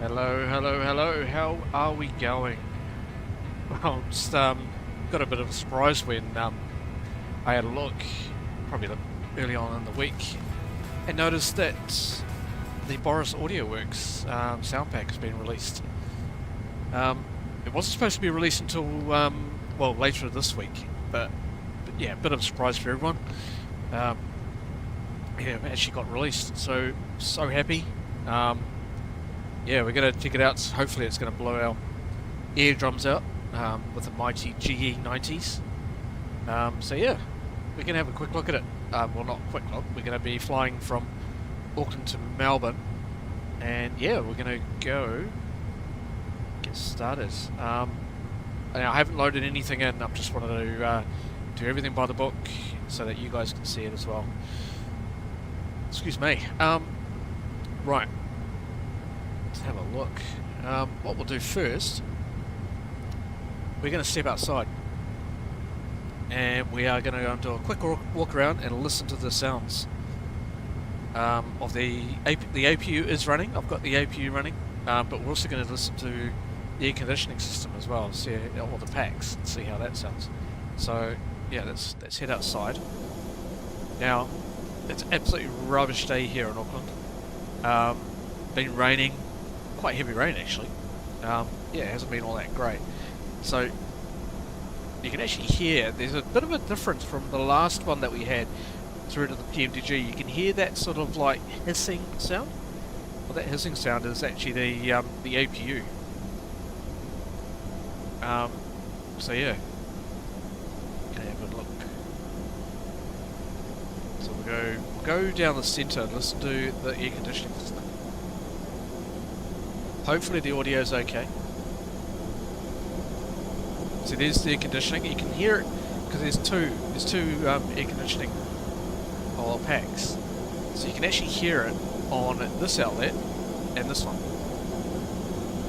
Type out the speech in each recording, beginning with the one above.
Hello, hello, hello. How are we going? Well, just got a bit of a surprise when I had a look, probably early on in the week, and noticed that the Boris AudioWorks sound pack has been released. It wasn't supposed to be released until well, later this week, but yeah, a bit of a surprise for everyone. Um, yeah, it actually got released, so happy. Yeah, we're gonna check it out. Hopefully, it's gonna blow our eardrums out with the mighty GE90s. So yeah, we can have a quick look at it. Well, not quick look. We're going to be flying from Auckland to Melbourne, and yeah, we're going to go get started. Now, I haven't loaded anything in. I just wanted to do everything by the book so that you guys can see it as well. Excuse me. Right. Let's have a look. What we'll do first, we're going to step outside. And we are going to go and do a quick walk around and listen to the sounds of the APU is running. I've got the APU running, but we're also going to listen to the air conditioning system as well, see all the packs, and see how that sounds. So yeah, let's head outside. Now, it's absolutely rubbish day here in Auckland. Been raining, quite heavy rain actually. Yeah, it hasn't been all that great. So you can actually hear there's a bit of a difference from the last one that we had through to the PMDG. You can hear that sort of like hissing sound. Well, that hissing sound is actually the APU. So yeah, can have a look. So we'll go down the centre and listen to the air conditioning system. Hopefully the audio is okay. So there's the air conditioning. You can hear it because there's two air conditioning packs. So you can actually hear it on this outlet and this one,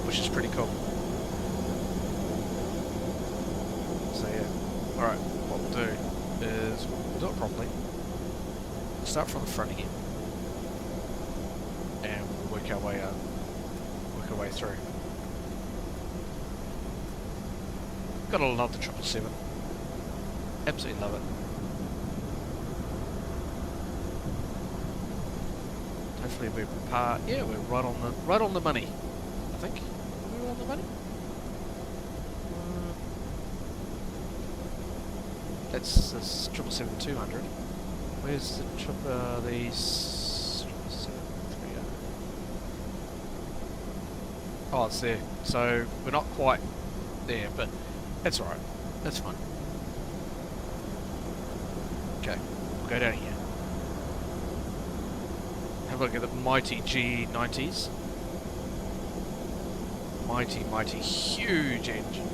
which is pretty cool. So yeah, all right. What we'll do is we'll do it properly. We'll start from the front again, and we'll work our way up, work our way through. Gotta love the 777. Absolutely love it. Hopefully we're yeah, we're right on the money. I think we're on the money. That's this 777-200. Where's the 777-300? Oh, it's there. So we're not quite there, but that's alright. That's fine. Okay, we'll go down here. Have a look at the mighty GE90s. Mighty, huge engine.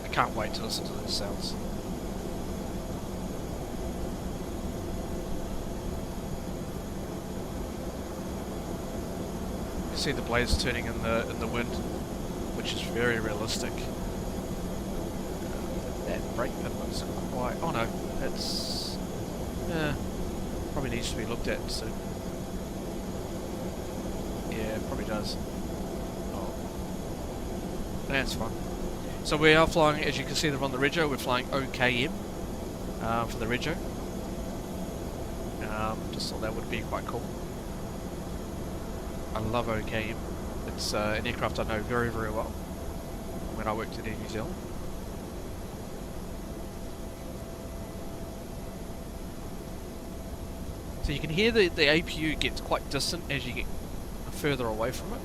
I can't wait to listen to those sounds. See the blades turning in the wind, which is very realistic. That brake pin looks quite. Oh no, it's probably needs to be looked at soon. Yeah, it probably does. Oh, that's fine. So we are flying, as you can see, on the Rego. We're flying OKM for the Rego. Just thought that would be quite cool. I love OKM. It's an aircraft I know very, very well when I worked in New Zealand. So you can hear the APU gets quite distant as you get further away from it.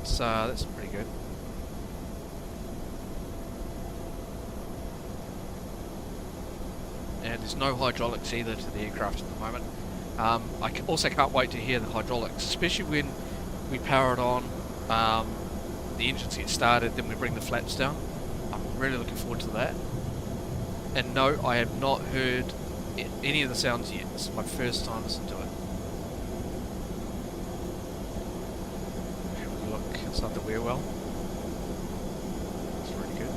So that's pretty good. And there's no hydraulics either to the aircraft at the moment. I also can't wait to hear the hydraulics, especially when we power it on, the engines get started, then we bring the flaps down. I'm really looking forward to that. And no, I have not heard any of the sounds yet. This is my first time listening to it. Have a look inside the wear well. It's really good.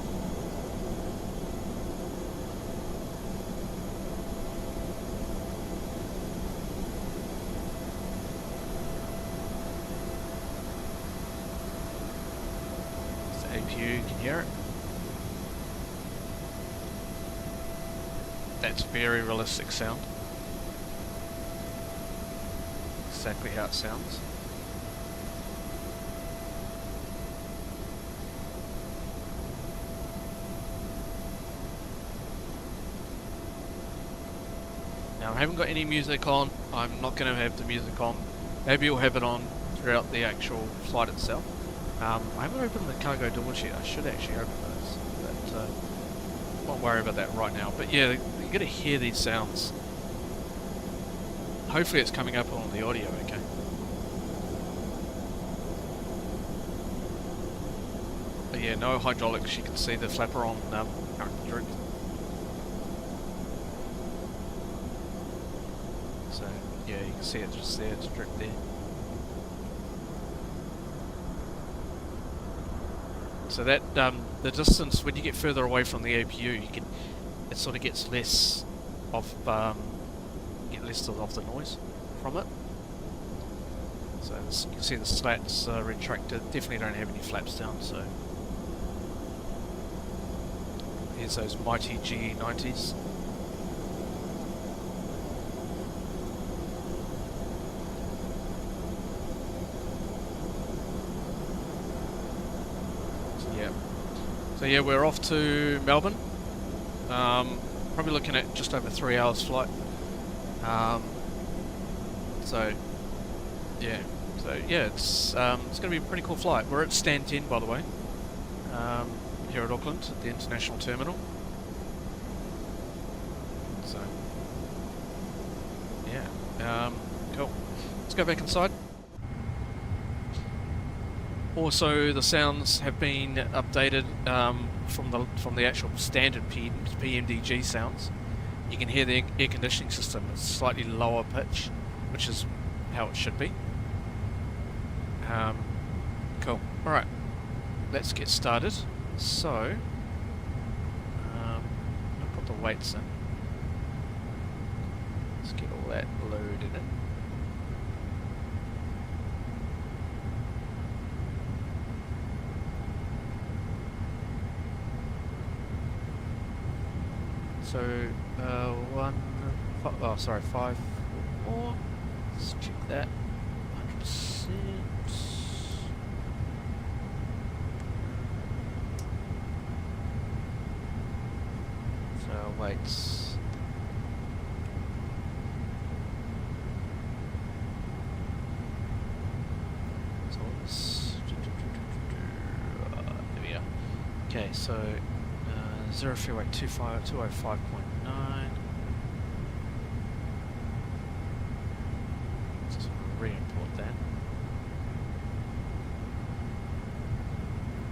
hear it. That's very realistic sound. Exactly how it sounds. Now I haven't got any music on. I'm not going to have the music on. Maybe you'll have it on throughout the actual flight itself. I haven't opened the cargo doors yet. I should actually open those, but won't worry about that right now. But yeah, you're going to hear these sounds. Hopefully it's coming up on the audio, okay? But yeah, no hydraulics. You can see the flapper on droop. So yeah, you can see it just there, it's drooped there. So that the distance when you get further away from the APU, it sort of gets less of of the noise from it. So you can see the slats retracted. Definitely don't have any flaps down. So here's those mighty GE90s. So yeah, we're off to Melbourne. Probably looking at just over 3 hours flight. So yeah, it's going to be a pretty cool flight. We're at stand 10, by the way, here at Auckland at the international terminal. So yeah, cool. Let's go back inside. Also, the sounds have been updated from the actual standard PMDG sounds. You can hear the air conditioning system. It's slightly lower pitch, which is how it should be. Cool. All right, let's get started. So, I'll put the weights in. Let's get all that loaded in. So, 5, 4, let's check that, 100%. So, weights. So, there we are. Okay, so, zero fuel weight 205.9. Just re-import that.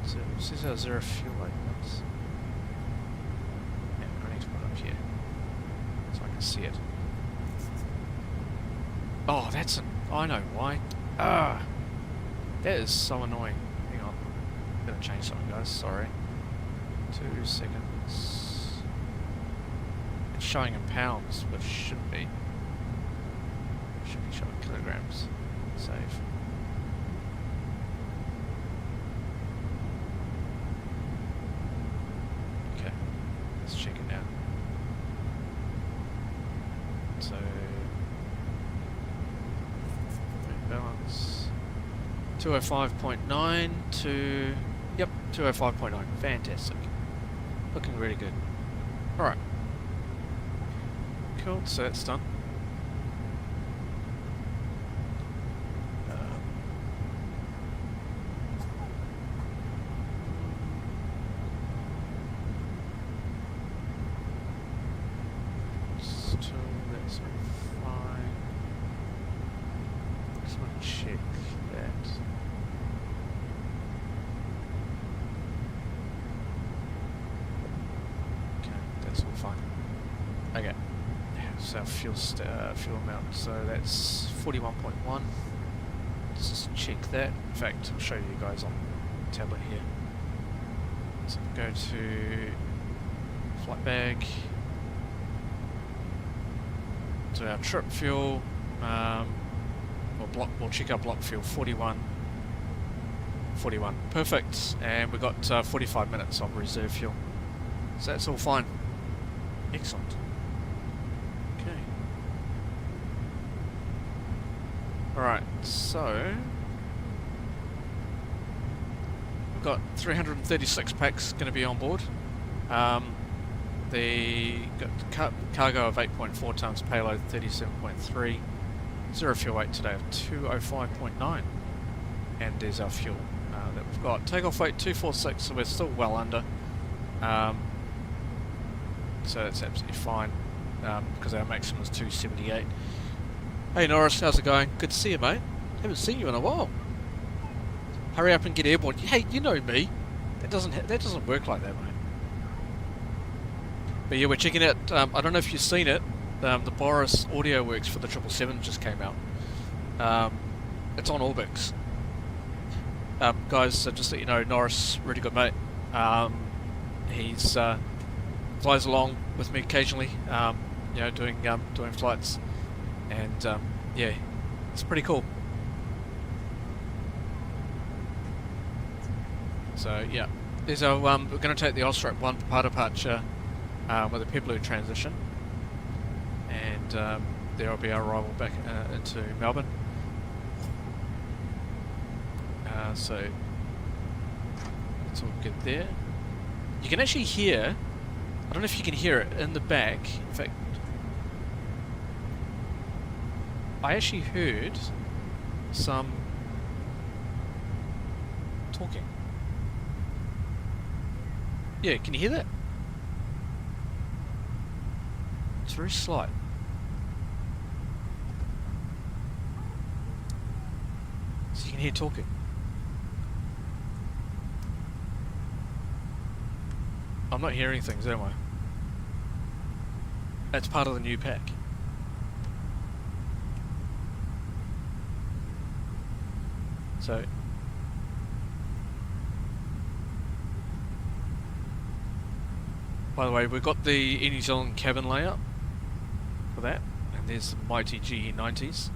So this is our zero fuel weight ones. Yeah, I need to put it up here so I can see it. Oh, I know why. That is so annoying. Hang on, I'm gonna change something, guys. Sorry. 2 seconds. It's showing in pounds, but shouldn't be. Should be showing kilograms. Save. Okay, let's check it now. So, balance 205.9 to, yep, 205.9. Fantastic. Looking really good. Alright. Cool, so that's done. Still, that's fine. Just want to check that. Fine. Okay. So our fuel amount. So that's 41.1. Let's just check that. In fact, I'll show you guys on the tablet here. So go to flight bag. So our trip fuel. We'll check our block fuel 41. 41. Perfect. And we've got 45 minutes of reserve fuel. So that's all fine. Excellent. Okay. Alright, so we've got 336 packs going to be on board. The cargo of 8.4 tons, payload 37.3, zero fuel weight today of 205.9, and there's our fuel that we've got. Takeoff weight 246, so we're still well under, so that's absolutely fine, because our maximum is 278. Hey Norris, how's it going? Good to see you, mate. Haven't seen you in a while. Hurry up and get airborne. Hey, you know me. That doesn't work like that, mate. But yeah, we're checking out, I don't know if you've seen it, the Boris audio works for the 777 just came out. It's on Orbix. Guys, just so you know, Norris, really good mate. He's flies along with me occasionally, you know, doing flights, and yeah, it's pretty cool. So yeah, there's our, we're going to take the Ostrope 1 departure with the Pebbleu transition, and there will be our arrival back into Melbourne. So it's all good there. You can actually hear, I don't know if you can hear it in the back. In fact, I actually heard some talking. Yeah, can you hear that? It's very slight. So you can hear talking. I'm not hearing things, am I? That's part of the new pack. So by the way, we've got the Air New Zealand cabin layout for that, and there's the mighty GE90s.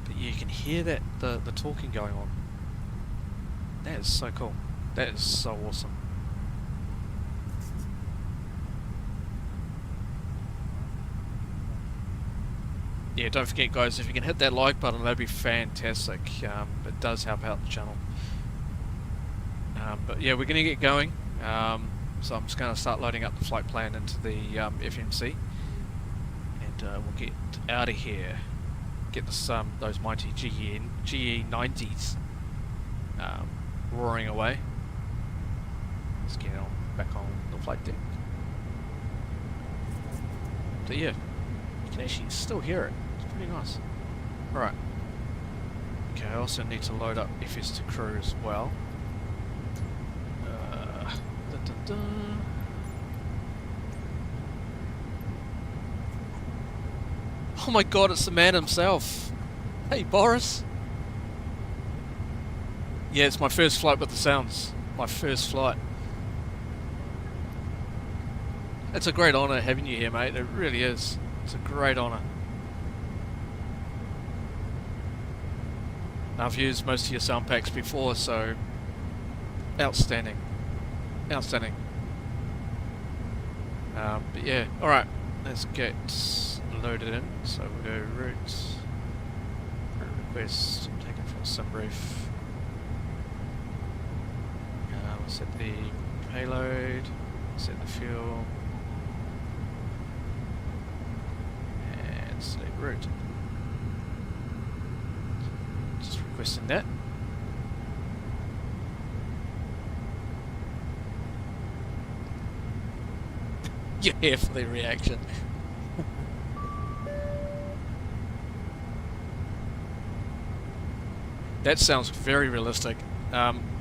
But you can hear that the talking going on. That is so cool. That is so awesome. Yeah, don't forget guys, if you can hit that like button, that'd be fantastic. It does help out the channel. But yeah, we're going to get going. So I'm just going to start loading up the flight plan into the FMC, and we'll get out of here. Get this, those mighty GE90s roaring away. Let's get on back on the flight deck. So yeah, you can actually still hear it. It's pretty nice. Right. Okay, I also need to load up FS to crew as well. Oh my god, it's the man himself. Hey Boris. Yeah, it's my first flight with the sounds. My first flight. It's a great honour having you here, mate. It really is. It's a great honour. I've used most of your sound packs before, so outstanding. Outstanding. But yeah, alright, let's get loaded in. So we'll go route request, taken from SimBrief. We'll set the payload, set the fuel, and select route. Just requesting that. You're here for the reaction. That sounds very realistic.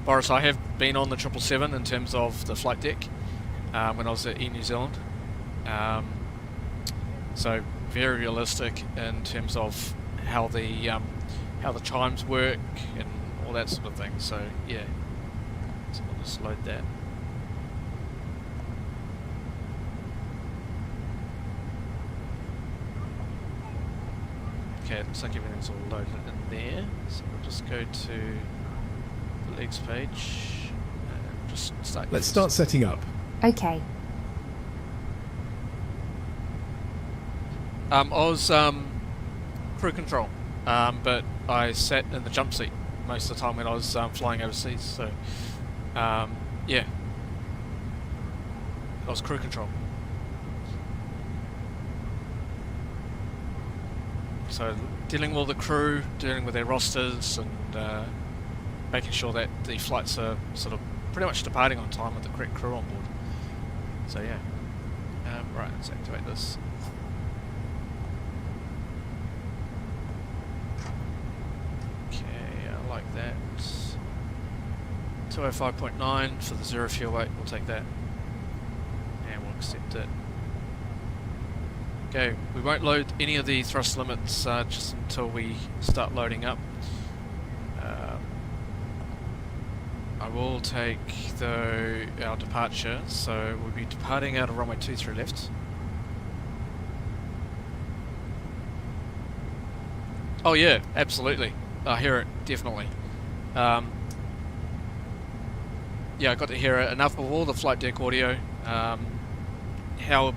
Boris, I have been on the 777 in terms of the flight deck when I was at Air New Zealand. So very realistic in terms of how the chimes work and all that sort of thing. So yeah, so we'll just load that. Okay, it looks like everything's all loaded in there. So we'll just go to the legs page and just start. Let's start setting up. Okay. I was crew control, but I sat in the jump seat most of the time when I was flying overseas. So yeah, I was crew control. So dealing with all the crew, dealing with their rosters, and making sure that the flights are sort of pretty much departing on time with the correct crew on board. So yeah. Right, let's activate this. Okay, I like that. 205.9 for the 0 fuel weight, we'll take that. And we'll accept it. Okay, we won't load any of the thrust limits just until we start loading up. I will take our departure, so we'll be departing out of runway 23 left. Oh yeah, absolutely. I hear it, definitely. Yeah, I got to hear enough of all the flight deck audio, how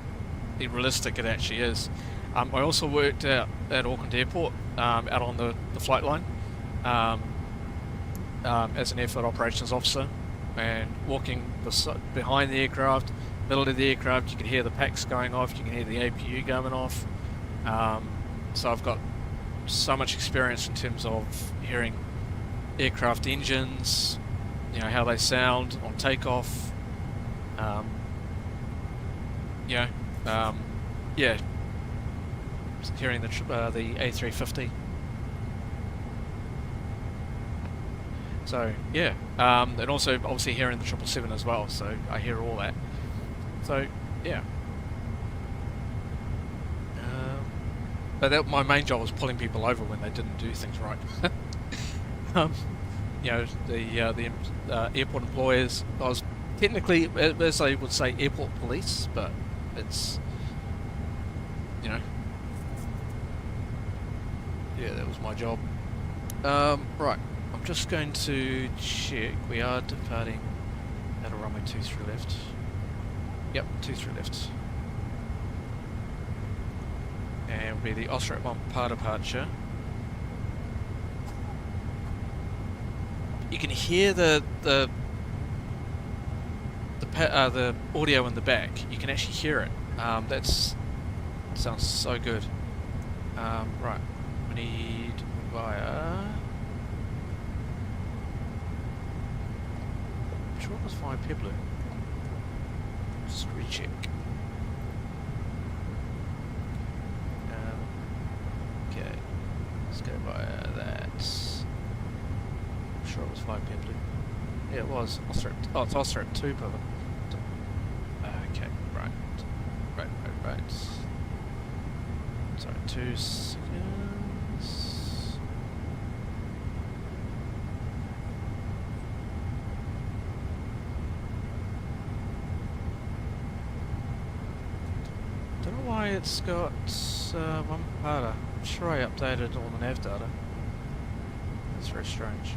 realistic it actually is. I also worked out at Auckland Airport, out on the flight line, as an airfield operations officer, and walking behind the aircraft, middle of the aircraft, you can hear the packs going off, you can hear the APU going off. So I've got so much experience in terms of hearing aircraft engines, you know, how they sound on takeoff. Yeah, hearing the A350. So yeah, and also obviously hearing the 777 as well. So I hear all that. So yeah. But my main job was pulling people over when they didn't do things right. You know, the airport employers. I was technically, as they would say, airport police, but it's, you know, yeah, that was my job. Right, I'm just going to check. We are departing at a runway 23 left. Yep, 23 left. And will be the Australian 1 par departure. You can hear the audio in the back. You can actually hear it. Sounds so good. Right, we need via. I'm sure it was via Pueblo. Just recheck. Okay, let's go via that. I'm sure it was via Pueblo. Yeah, it was. Oh, it's Australian 2, brother. Okay, right. Sorry, 2 seconds. Don't know why it's got one part. I'm sure I updated all the nav data. That's very strange.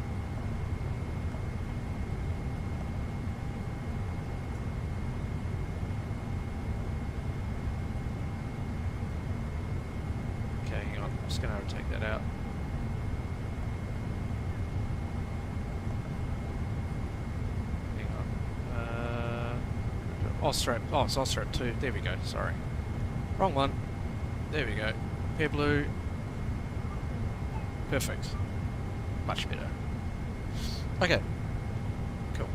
Okay, hang on. I'm just going to take that out. Hang on. Australian. Oh, it's Australian 2. There we go. Sorry. Wrong one. There we go. Pueblo. Perfect. Much better. Okay. Cool.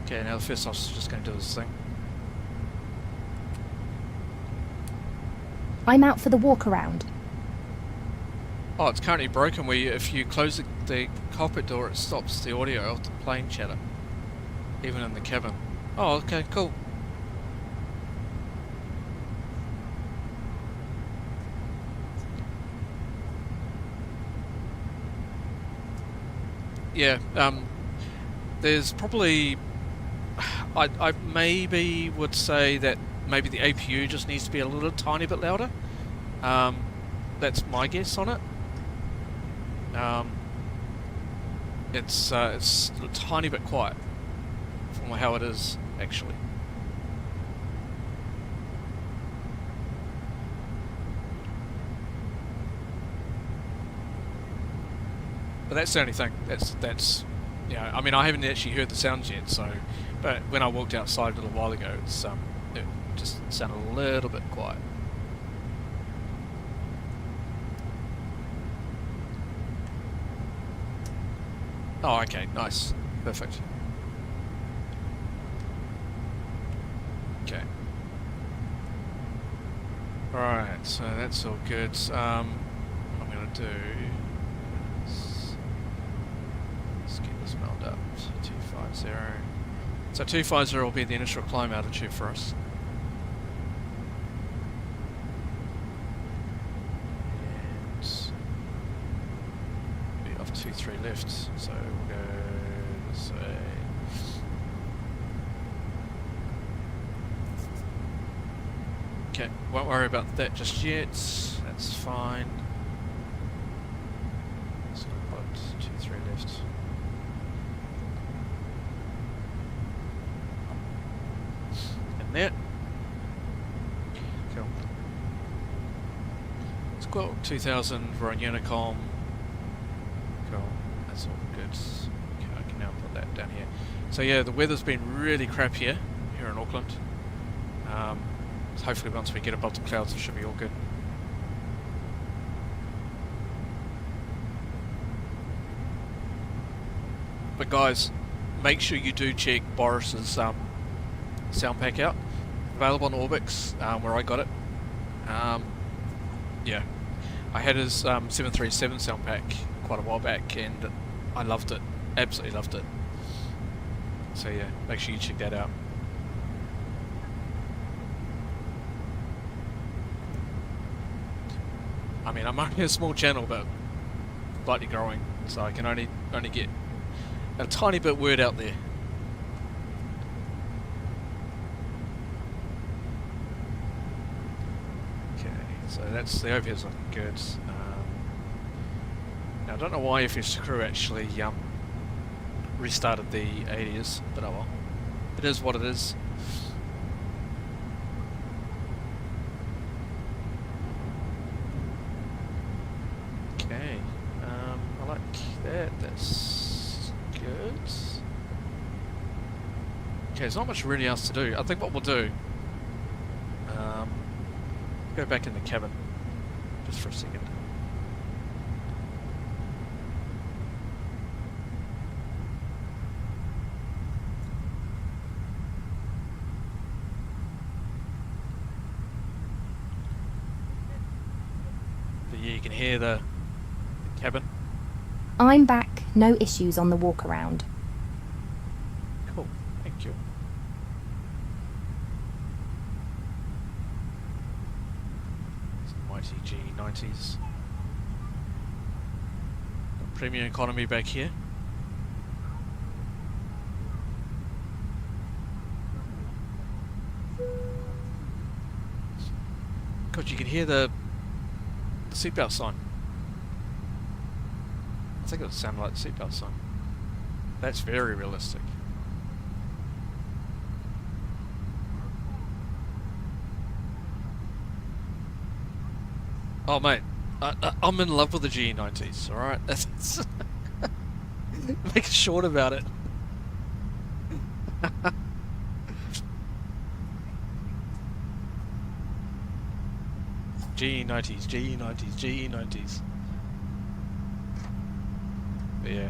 Okay, now the first officer's just going to do this thing. I'm out for the walk around. Oh, it's currently broken where if you close the cockpit door, it stops the audio of the plane chatter. Even in the cabin. Oh, okay, cool. Yeah, there's probably, I maybe would say that maybe the APU just needs to be a little tiny bit louder. That's my guess on it. It's a tiny bit quiet from how it is actually. But that's the only thing. That's you know, I mean, I haven't actually heard the sounds yet. So, but when I walked outside a little while ago, it just sounded a little bit quiet. Oh, okay, nice, perfect. Okay. All right, so that's all good. What I'm gonna do. Up to 250. So 250 will be the initial climb altitude for us. And be off 23 left. So we'll go this way. Okay, won't worry about that just yet. That's fine. So we'll put 23 left. There. Cool. It's got 2000 for on Unicom. Cool. That's all good. Okay, I can now put that down here. So yeah, the weather's been really crap here in Auckland. So hopefully once we get above the clouds it should be all good. But guys, make sure you do check Boris's sound pack out. Available on Orbix, where I got it. Yeah, I had his 737 sound pack quite a while back and I loved it, absolutely loved it. So yeah, make sure you check that out. I mean, I'm only a small channel but slightly growing, so I can only get a tiny bit word out there. So that's the overhead's looking good. Now I don't know why FS Crew actually restarted the 80s, but oh well. It is what it is. Okay, I like that. That's good. Okay, there's not much really else to do. I think what we'll do. Go back in the cabin just for a second. But yeah, you can hear the cabin. I'm back. No issues on the walk around. Cool, thank you. G90s. Premium economy back here. God, you can hear the seatbelt sign. I think it would sound like the seatbelt sign. That's very realistic. Oh mate, I'm in love with the G90s, alright? Make it short about it. G90s, G90s, G90s. But yeah.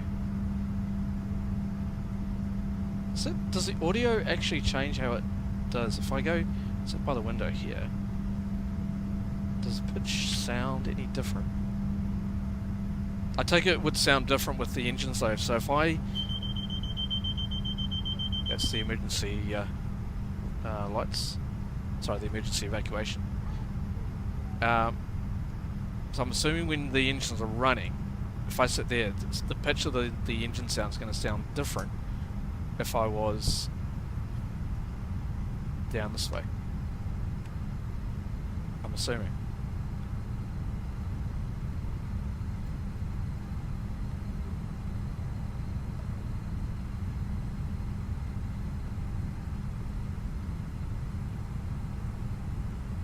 So does the audio actually change how it does? If I go sit by the window here, does pitch sound any different? I take it would sound different with the engines though, so if I... That's the emergency lights. Sorry, the emergency evacuation. So I'm assuming when the engines are running, if I sit there, the pitch of the engine sound is going to sound different if I was down this way. assuming.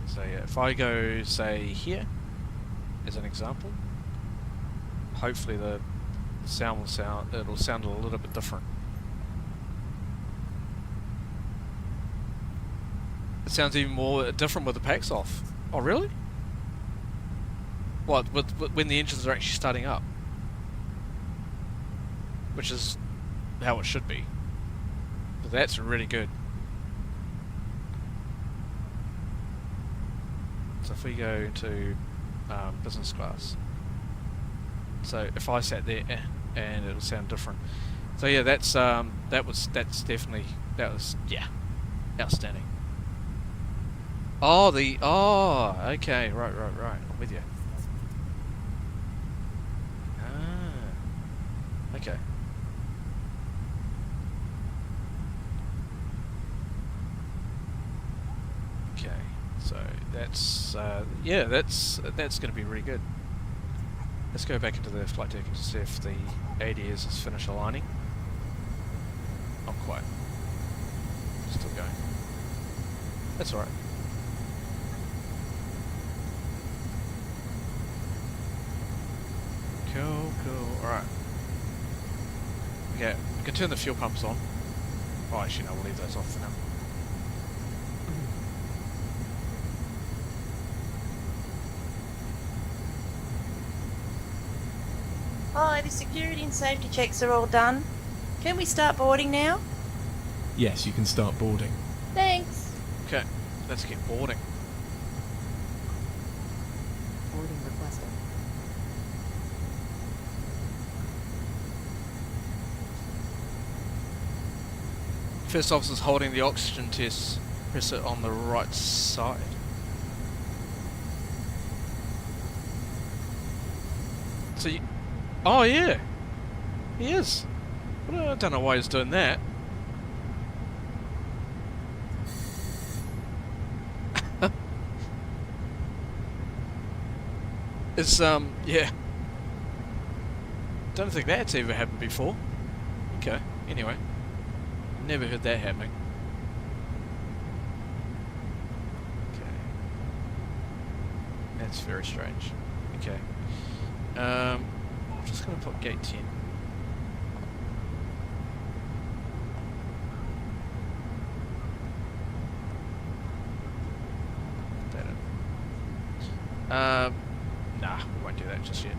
So yeah, if I go, say, here, as an example, hopefully the sound will it'll sound a little bit different. It sounds even more different with the packs off. Oh, really? What, with when the engines are actually starting up? Which is how it should be. But that's really good. So if we go to business class, so if I sat there and it'll sound different. So yeah, that's definitely yeah, outstanding. Oh, okay, right, I'm with you. Ah, okay. Okay, so that's yeah, that's going to be really good. Let's go back into the flight deck and see if the ADS has finished aligning. Not quite. Still going. That's alright. Cool. Alright. Okay, we can turn the fuel pumps on. Oh, actually, no, we'll leave those off for now. Hi, the security and safety checks are all done. Can we start boarding now? Yes, you can start boarding. Thanks. Okay, let's get boarding. Boarding requested. First officer's holding the oxygen test. Press it on the right side. So you... Oh yeah! He is! Well, I don't know why he's doing that. It's, yeah. Don't think that's ever happened before. Okay, anyway. Never heard that happening. Okay. That's very strange. Okay. I'm just going to put gate 10. That in. Nah, we won't do that just yet.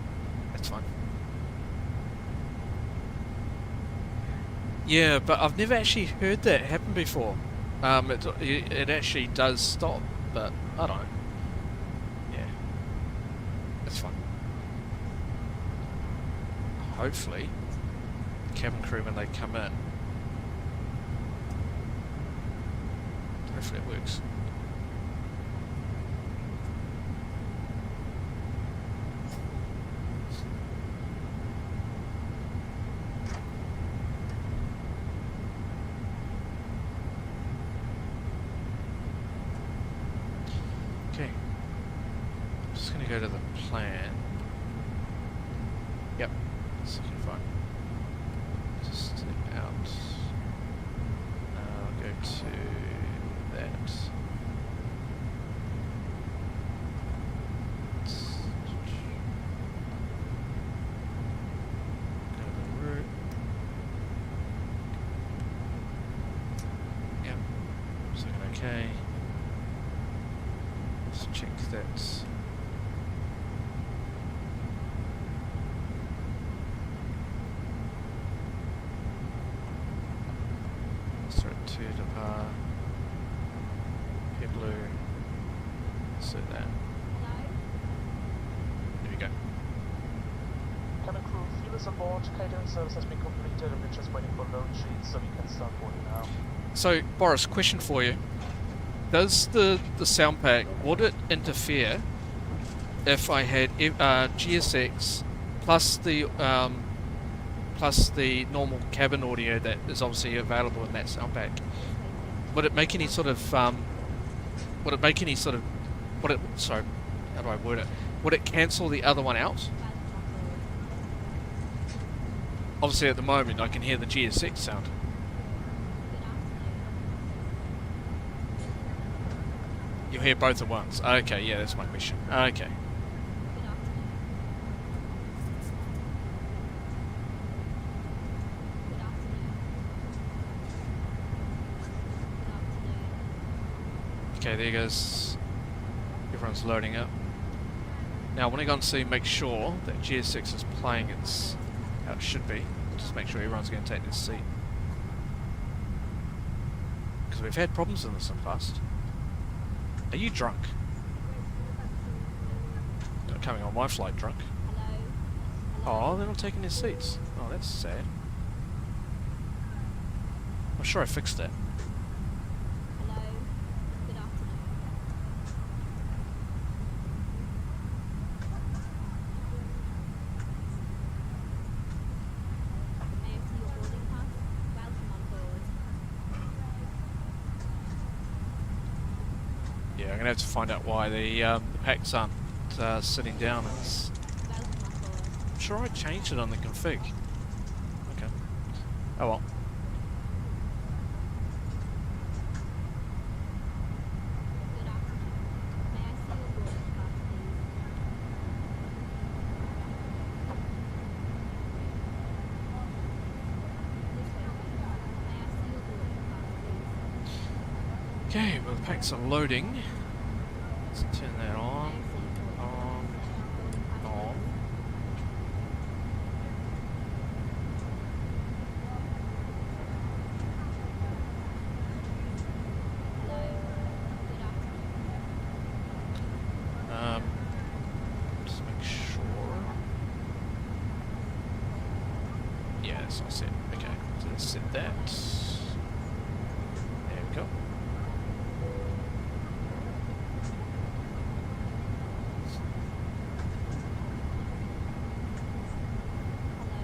That's fine. Yeah, but I've never actually heard that happen before. It actually does stop, but I don't know. Yeah, that's fine. Hopefully, the cabin crew when they come in, hopefully it works. Okay, I'm just going to go to the plan. Yep, it's looking fine. Just step out. I'll go to that. Go to the route. Yep, it's looking okay. Let's check that. Start to depart. Hit blue. Set that. There we go. Cabin crew, fuel is aboard, catering service has been completed and we're just waiting for load sheets so we can start boarding now. So, Boris, question for you. Does the sound pack, would it interfere if I had GSX plus the normal cabin audio that is obviously available in that sound pack? Would it make any sort of Would it? Sorry, how do I word it? Would it cancel the other one out? Obviously, at the moment, I can hear the GSX sound. You'll hear both at once. Okay, yeah, that's my question. Okay. Okay, there goes. Everyone's loading up. Now I want to go and see, make sure that GS6 is playing its how it should be. Just make sure everyone's going to take their seat. Because we've had problems in this in the past. Are you drunk? You're not coming on my flight drunk. Oh, they're not taking their seats. Oh, that's sad. I'm sure I fixed that. Yeah, I'm gonna have to find out why the packs aren't sitting down. I'm sure I changed it on the config. Okay. Oh well. Okay, well the packs are loading. Let's turn that on. On. Just make sure. Yeah, that's not set. Okay, so let's set that. There we go.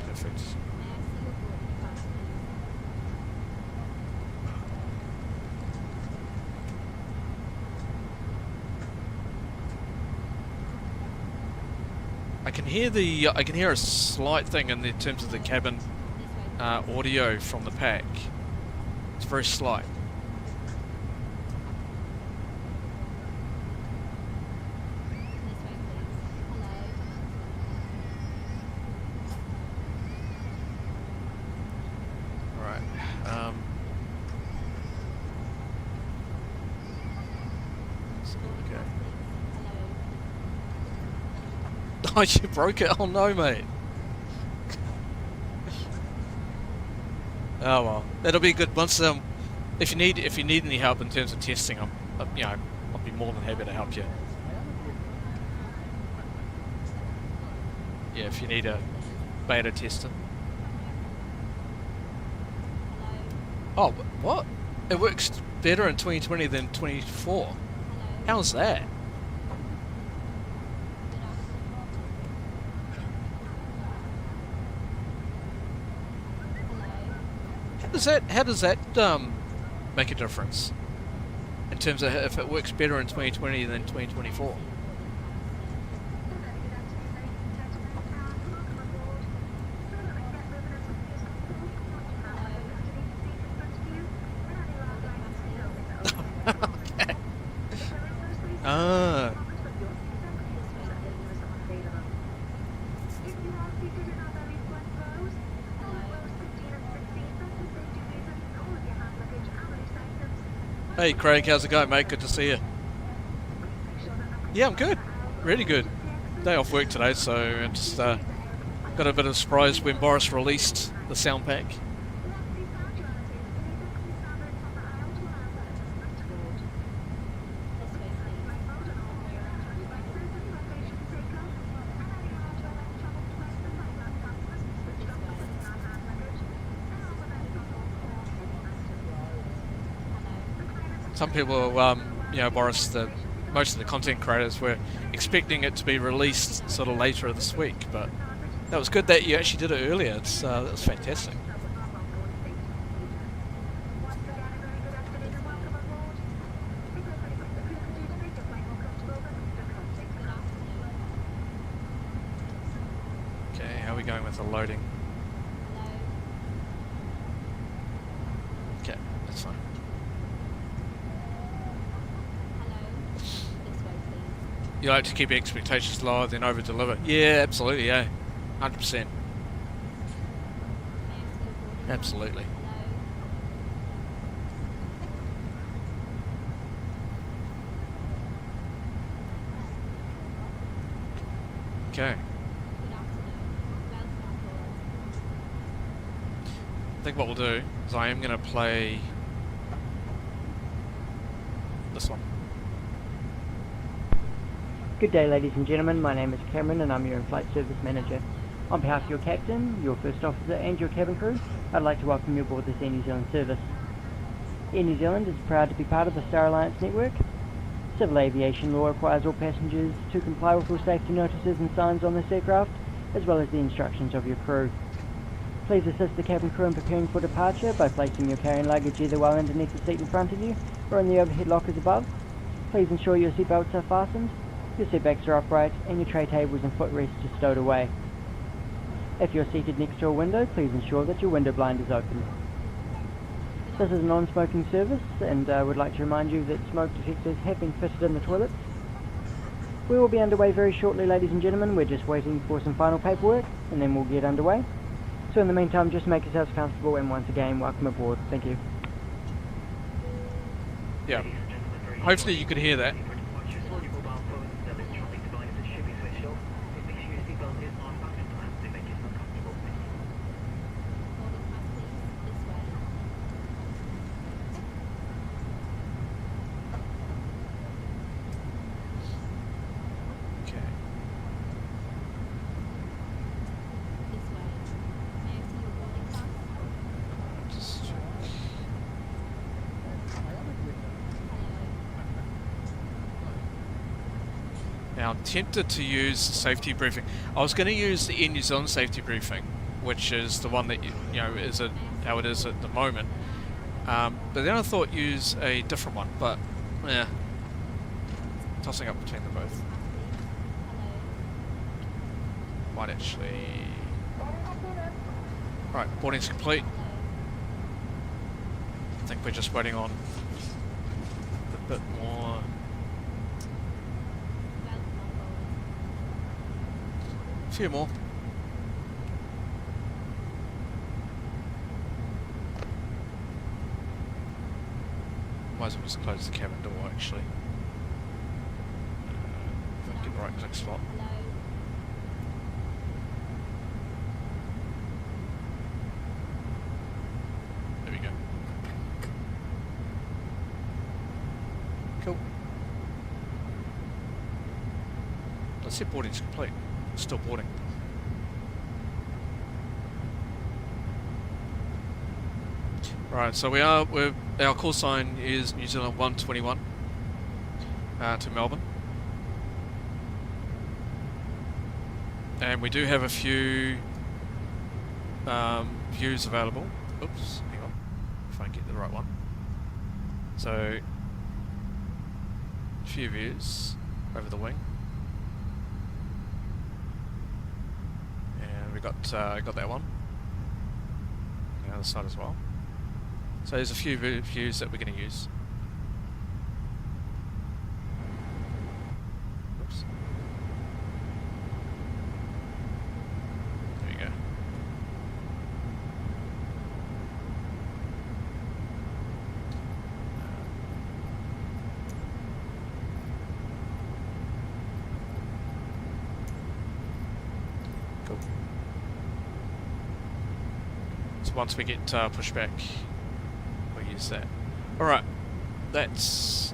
Perfect. I can hear a slight thing in terms of the cabin audio from the pack. It's very slight. Alright. Okay. Oh, you broke it? Oh no, mate. Oh well, that'll be good. Once if you need any help in terms of testing, I'll be more than happy to help you. Yeah, if you need a beta tester. Oh, what? It works better in 2020 than 24. How's that? How does that make a difference in terms of if it works better in 2020 than 2024? Okay. Ah. Hey Craig, how's it going, mate? Good to see you. Yeah, I'm good. Really good. Day off work today, so I just got a bit of a surprise when Boris released the sound pack. Some people, Boris, most of the content creators were expecting it to be released sort of later this week, but that was good that you actually did it earlier. That was fantastic. how are we going with the loading? Okay, that's fine. You like to keep expectations lower than over-deliver. Yeah, absolutely, yeah. 100%. Absolutely. Okay. I think what we'll do is I am going to play this one. Good day, ladies and gentlemen. My name is Cameron and I'm your in-flight service manager. On behalf of your captain, your first officer and your cabin crew, I'd like to welcome you aboard this Air New Zealand service. Air New Zealand is proud to be part of the Star Alliance network. Civil aviation law requires all passengers to comply with all safety notices and signs on this aircraft, as well as the instructions of your crew. Please assist the cabin crew in preparing for departure by placing your carrying luggage either well underneath the seat in front of you or in the overhead lockers above. Please ensure your seatbelts are fastened, your seatbacks are upright, and your tray tables and footrests are stowed away. If you're seated next to a window, please ensure that your window blind is open. This is a non-smoking service, and I would like to remind you that smoke detectors have been fitted in the toilets. We will be underway very shortly, ladies and gentlemen. We're just waiting for some final paperwork, and then we'll get underway. So in the meantime, just make yourselves comfortable, and once again, welcome aboard. Thank you. Yeah. Hopefully you could hear that. Now, I'm tempted to use safety briefing. I was going to use the Air New Zealand safety briefing, which is the one that is how it is at the moment. But then I thought use a different one. But yeah, tossing up between them both. Might actually. Right, boarding's complete. I think we're just waiting on a bit more. A few more. Might as well just close the cabin door actually. If I can get the right click slot. There we go. Cool. Let's see if boarding's complete. Still boarding. Right, so our call sign is New Zealand 121 to Melbourne. And we do have a few views available. Oops, hang on. If I can get the right one. So, a few views over the wing. And we got that one. The other side as well. So there's a few views that we're going to use. Oops. There we go. Cool. So once we get pushed back, use that. Alright, that's...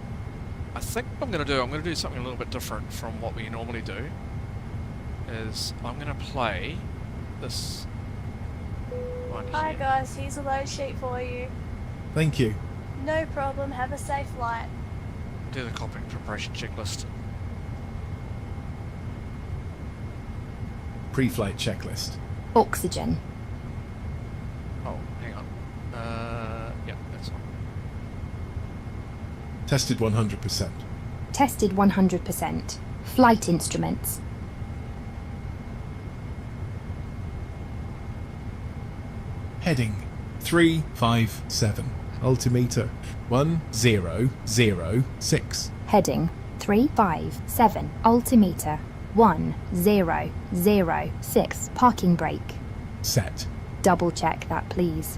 I think what I'm going to do something a little bit different from what we normally do. Is I'm going to play this one here. Hi guys, here's a load sheet for you. Thank you. No problem, have a safe flight. Do the cockpit preparation checklist. Pre-flight checklist. Oxygen. Oh, hang on. Yeah, that's one. Tested 100%. Tested 100%. Flight instruments. Heading 357. Altimeter 1006. Heading 357. Altimeter 1006. Parking brake. Set. Double check that, please.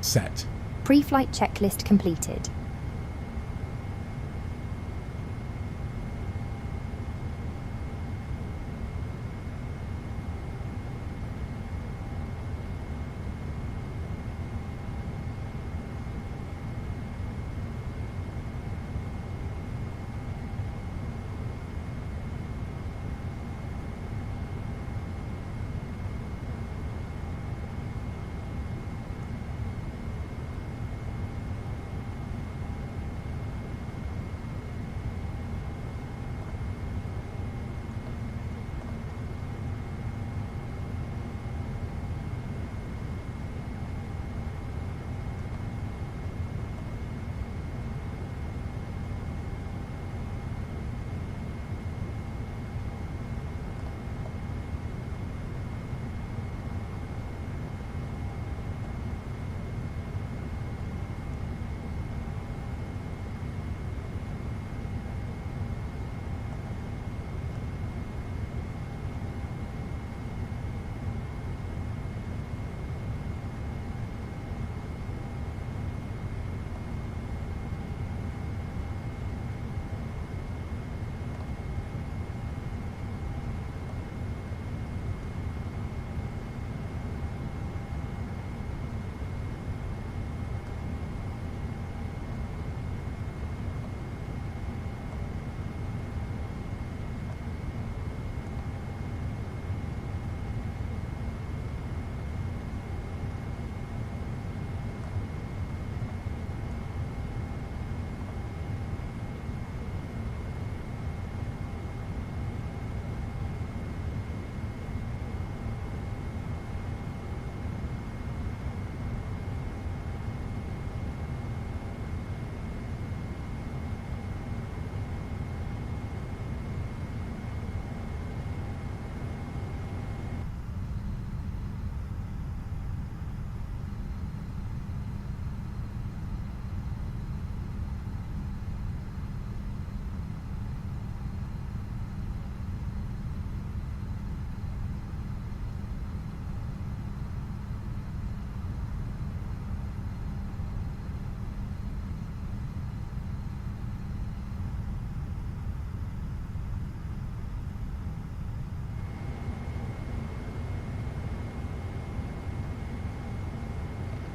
Set. Pre-flight checklist completed.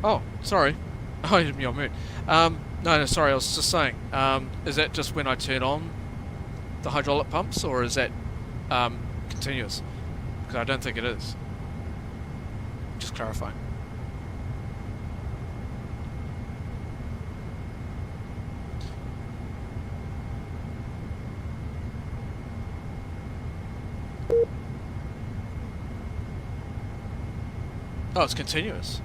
Oh, sorry. I didn't mean on mute. No, sorry, I was just saying, is that just when I turn on the hydraulic pumps, or is that continuous? Because I don't think it is. Just clarifying. Oh, it's continuous.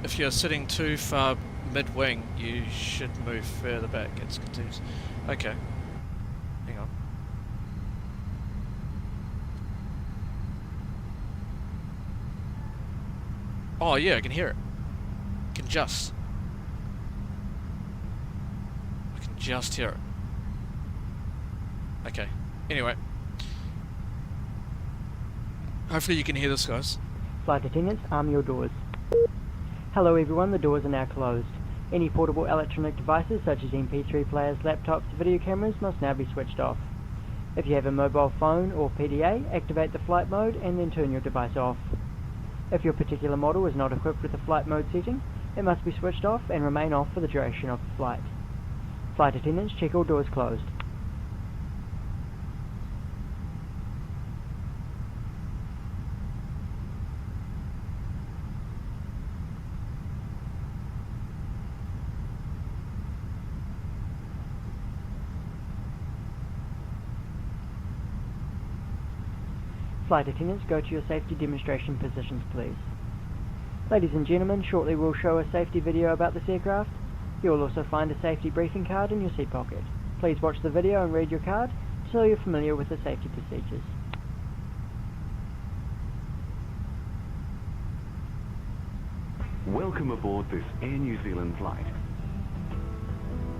If you're sitting too far mid-wing, you should move further back. It's continuous. Okay. Hang on. Oh yeah, I can hear it. I can just hear it. Okay. Anyway. Hopefully you can hear this, guys. Flight attendants, arm your doors. Hello everyone, the doors are now closed. Any portable electronic devices such as MP3 players, laptops, video cameras must now be switched off. If you have a mobile phone or PDA, activate the flight mode and then turn your device off. If your particular model is not equipped with the flight mode setting, it must be switched off and remain off for the duration of the flight. Flight attendants, check all doors closed. Flight attendants, go to your safety demonstration positions, please. Ladies and gentlemen, shortly we'll show a safety video about this aircraft. You will also find a safety briefing card in your seat pocket. Please watch the video and read your card so you're familiar with the safety procedures. Welcome aboard this Air New Zealand flight.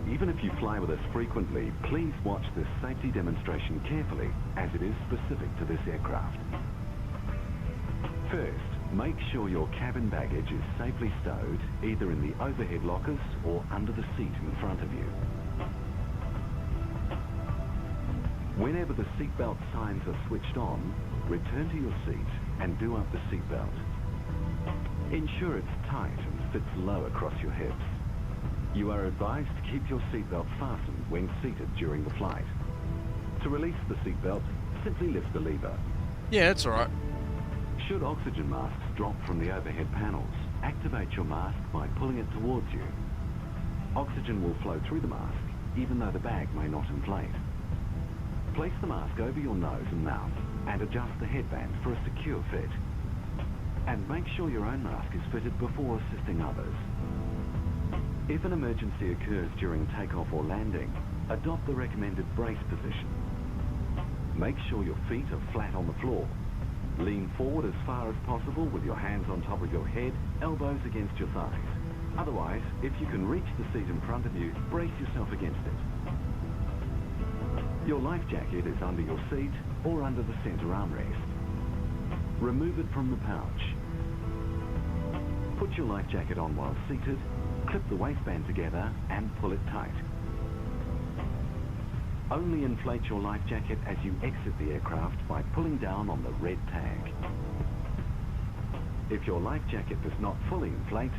Even if you fly with us frequently, please watch this safety demonstration carefully, as it is specific to this aircraft. First, make sure your cabin baggage is safely stowed, either in the overhead lockers or under the seat in front of you. Whenever the seatbelt signs are switched on, return to your seat and do up the seatbelt. Ensure it's tight and fits low across your hips. You are advised to keep your seatbelt fastened when seated during the flight. To release the seatbelt, simply lift the lever. Yeah, it's alright. Should oxygen masks drop from the overhead panels, activate your mask by pulling it towards you. Oxygen will flow through the mask, even though the bag may not inflate. Place the mask over your nose and mouth and adjust the headband for a secure fit. And make sure your own mask is fitted before assisting others. If an emergency occurs during takeoff or landing, adopt the recommended brace position. Make sure your feet are flat on the floor. Lean forward as far as possible with your hands on top of your head, elbows against your thighs. Otherwise, if you can reach the seat in front of you, brace yourself against it. Your life jacket is under your seat or under the center armrest. Remove it from the pouch. Put your life jacket on while seated, clip the waistband together and pull it tight. Only inflate your life jacket as you exit the aircraft by pulling down on the red tag. If your life jacket does not fully inflate,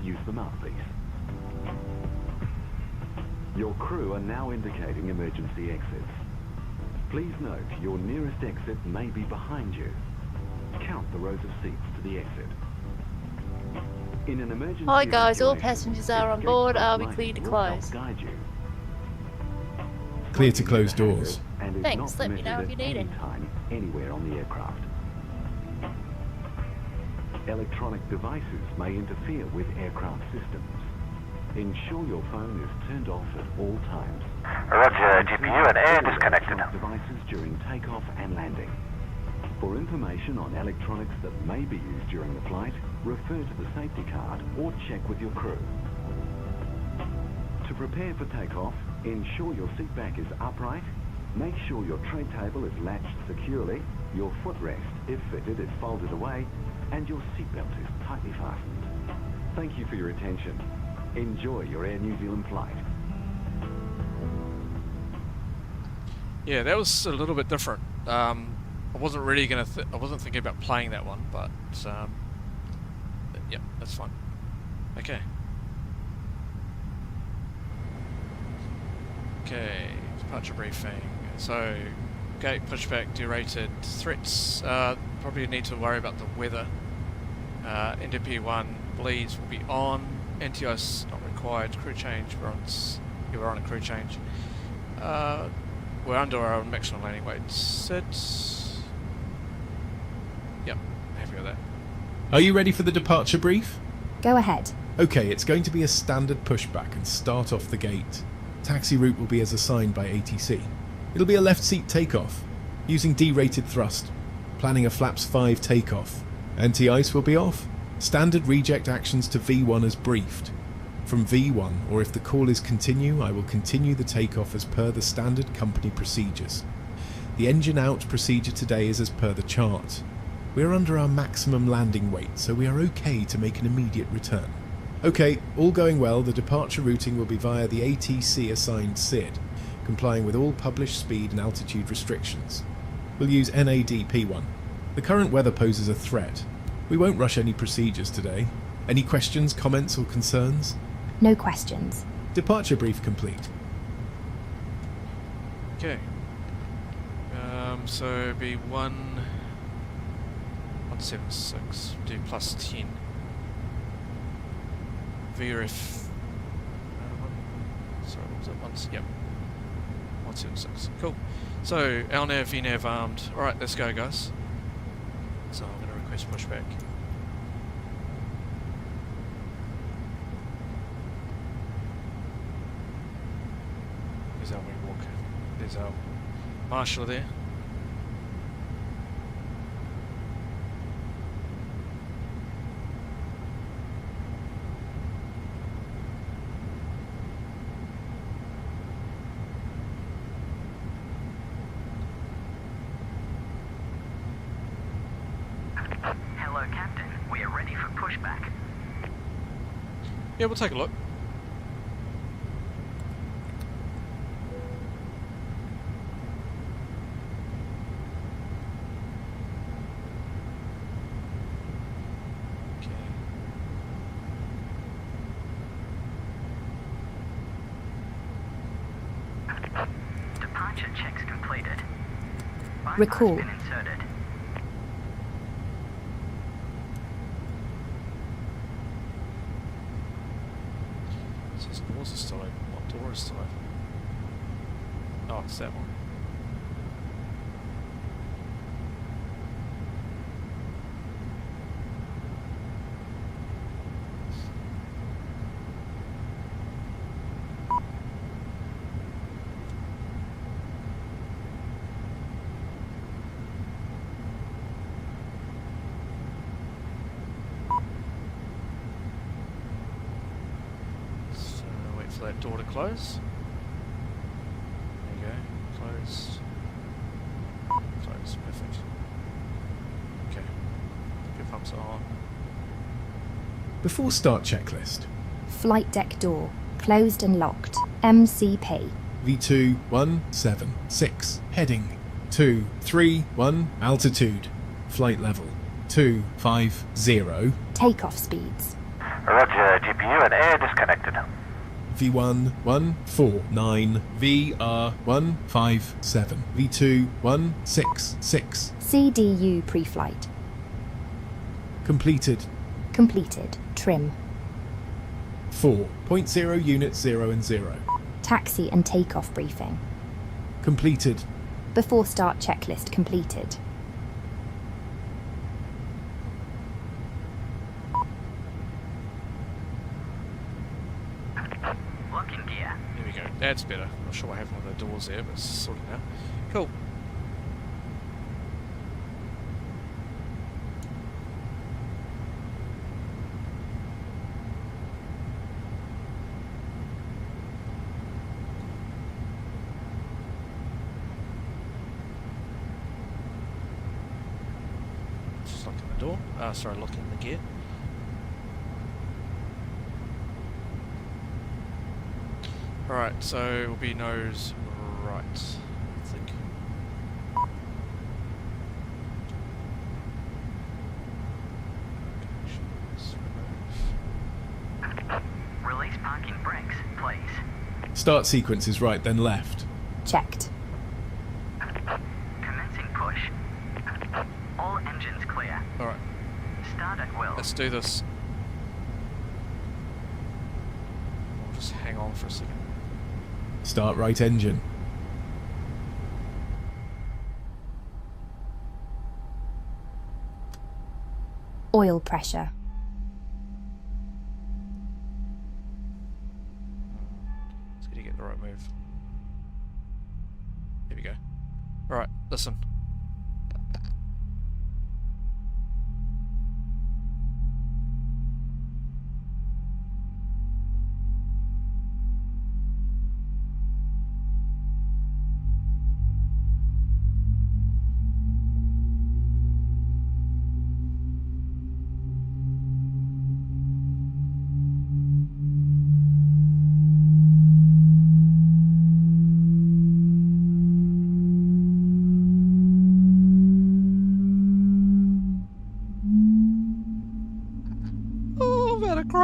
use the mouthpiece. Your crew are now indicating emergency exits. Please note your nearest exit may be behind you. Count the rows of seats to the exit. In an emergency Hi guys, all evacuation, passengers are on escape board. pod Are we lighting clear to will close? help guide you. Clear to Smoking close is a hazard doors. and is Thanks, not let me permitted know if at you need any it. time, anywhere on the aircraft. Electronic devices may interfere with aircraft systems. Ensure your phone is turned off at all times. Roger, GPU and air All disconnected. electronic devices during takeoff and landing. For information on electronics that may be used during the flight, refer to the safety card or check with your crew. To prepare for takeoff, ensure your seat back is upright, make sure your tray table is latched securely, your footrest, if fitted, is folded away, and your seatbelt is tightly fastened. Thank you for your attention. Enjoy your Air New Zealand flight. Yeah, that was a little bit different. I wasn't really gonna. I wasn't thinking about playing that one, but yeah, that's fine. Okay. Okay, departure briefing. So, gate pushback, derated, threats. Probably need to worry about the weather. NDP1 bleeds will be on. NTI's not required. Crew change. We're on a crew change. We're under our maximum landing weight. Sit. Yep, happy with that. Are you ready for the departure brief? Go ahead. Okay, it's going to be a standard pushback and start off the gate. Taxi route will be as assigned by ATC. It'll be a left seat takeoff, using D-rated thrust. Planning a flaps 5 takeoff. Anti-ice will be off. Standard reject actions to V1 as briefed. From V1, or if the call is continue, I will continue the takeoff as per the standard company procedures. The engine out procedure today is as per the chart. We are under our maximum landing weight, so we are okay to make an immediate return. Okay, all going well, the departure routing will be via the ATC assigned SID. complying with all published speed and altitude restrictions. We'll use NADP1. The current weather poses a threat. We won't rush any procedures today. Any questions, comments or concerns? No questions. Departure brief complete. Okay. So it'd be 176, do plus 10. VRF. Sorry, what was it? Yep. 176. Cool. So, LNAV, VNAV armed. Alright, let's go, guys. So I'm going to request pushback. There's our wing walker. There's our marshal there. Hello, Captain. We are ready for pushback. Yeah, we'll take a look. Departure checks completed. Recall. Been inserted. Says doors are still open. What door is still open? Oh, it's that one. For that door to close. There you go. Close. Close. Perfect. Okay. Your pumps are on. Before start checklist. Flight deck door. Closed and locked. MCP. V2176. Heading 231. Altitude. Flight level 250. Takeoff speeds. Roger, GPU and air disconnected. V1149. VR157. V2166. CDU pre-flight. Completed. Completed. Trim. 4.0 units 0 and 0. Taxi and takeoff briefing. Completed. Before start checklist completed. Locking gear. There we go. That's better. Not sure what happened with the doors there, but it's sorted now. Cool. Just locking the door. Sorry, locking the gear. Alright, so it'll be nose right, I think. Release parking brakes, please. Start sequence is right, then left. Checked. Commencing push. All engines clear. Alright, Start at will. let's do this. We'll just hang on for a second. Start right engine. Oil pressure. Let's get the right move. Here we go. Alright, listen.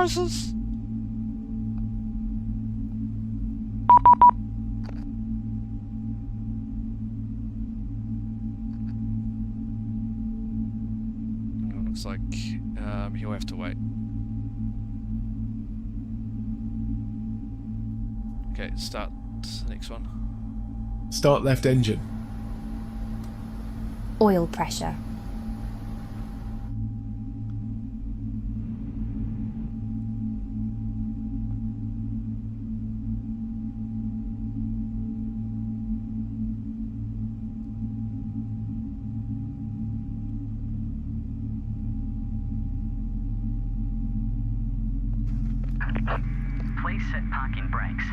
crisis? Oh, looks like he'll have to wait. Okay, start the next one. Start left engine. Oil pressure. Please set parking brakes.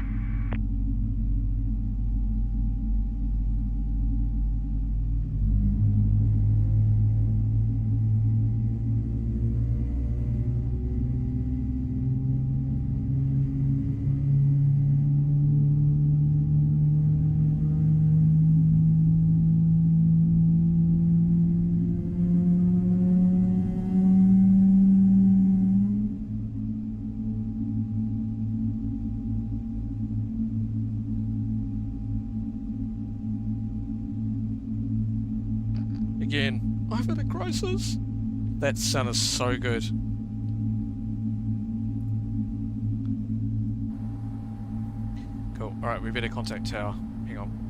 Again, I've had a crisis. That sounded so good. Cool. Alright, we better contact tower. Hang on.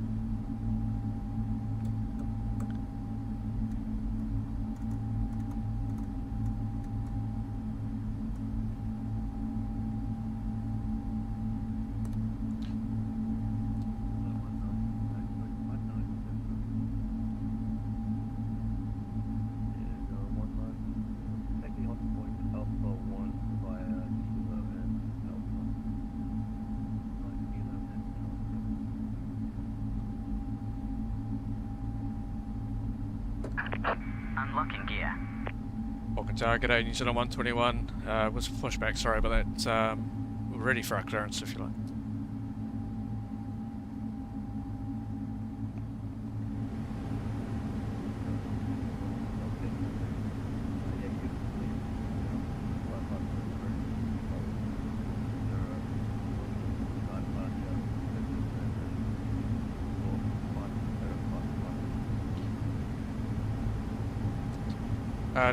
Unlocking gear. Welcome tower, g'day New Zealand 121. Was pushback, sorry about that. We're ready for our clearance if you like.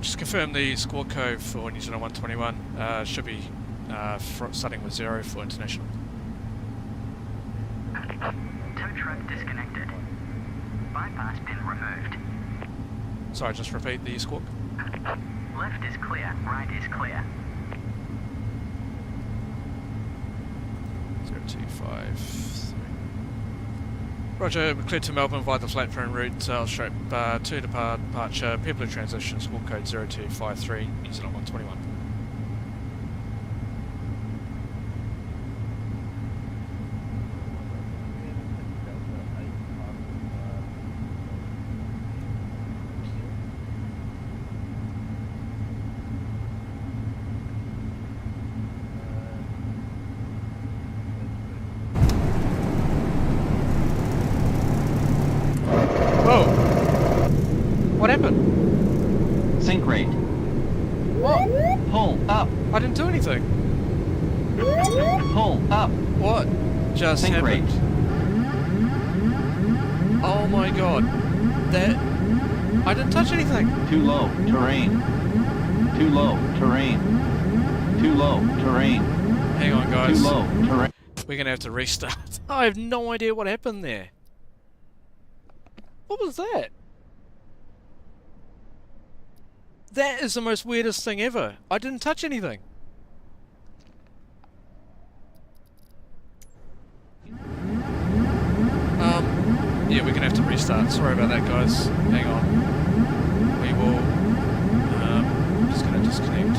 Just confirm the squawk code for New Zealand 121. Should be starting with 0 for international. Tow truck disconnected. Bypass pin removed. Sorry, just repeat the squawk. Left is clear, right is clear. 0253. Roger, we're cleared to Melbourne via the flat-prone route, straight to departure, people in transition, squawk code 0253, New Zealand 121. Whoa! What happened? Sink rate. What? Pull up. I didn't do anything. Pull up. What just Sink happened? rate. Oh my god. That... I didn't touch anything. Too low. Terrain. Too low. Terrain. Too low. Terrain. Hang on guys. Too low. Terrain. We're gonna have to restart. I have no idea what happened there. What was that? That is the most weirdest thing ever. I didn't touch anything. Yeah, we're gonna have to restart. Sorry about that, guys. Hang on. We will. Just gonna disconnect.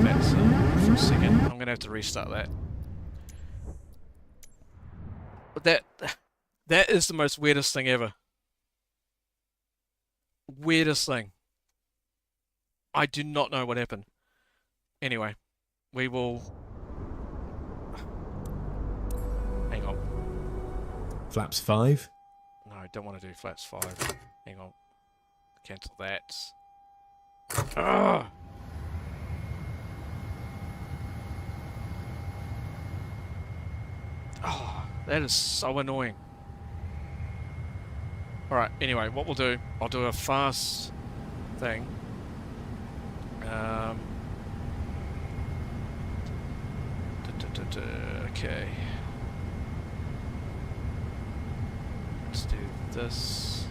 VATSIM for a second. I'm gonna have to restart that. But that is the most weirdest thing ever. Weirdest thing. I do not know what happened. Anyway, we will... Hang on. Flaps 5. No, I don't want to do flaps 5. Hang on. Cancel that. Ugh. Oh, that is so annoying. Alright, anyway, what we'll do, I'll do a fast thing. Okay. Let's do this.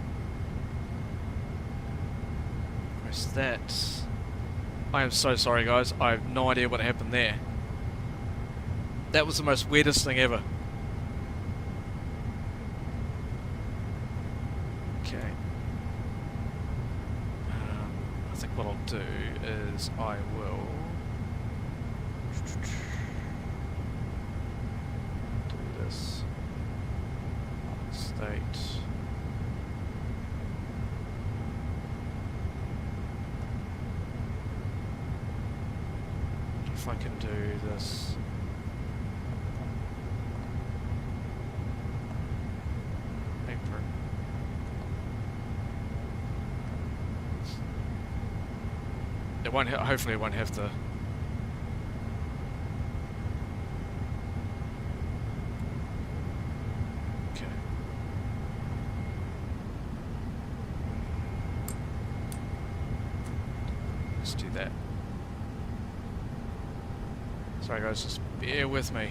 Press that. I am so sorry, guys. I have no idea what happened there. That was the most weirdest thing ever. Okay. I think what I'll do is I will do this. State. If I can do this. Apron. It won't. Hopefully, it won't have to. Okay. Let's do that. Sorry, guys. Just bear with me.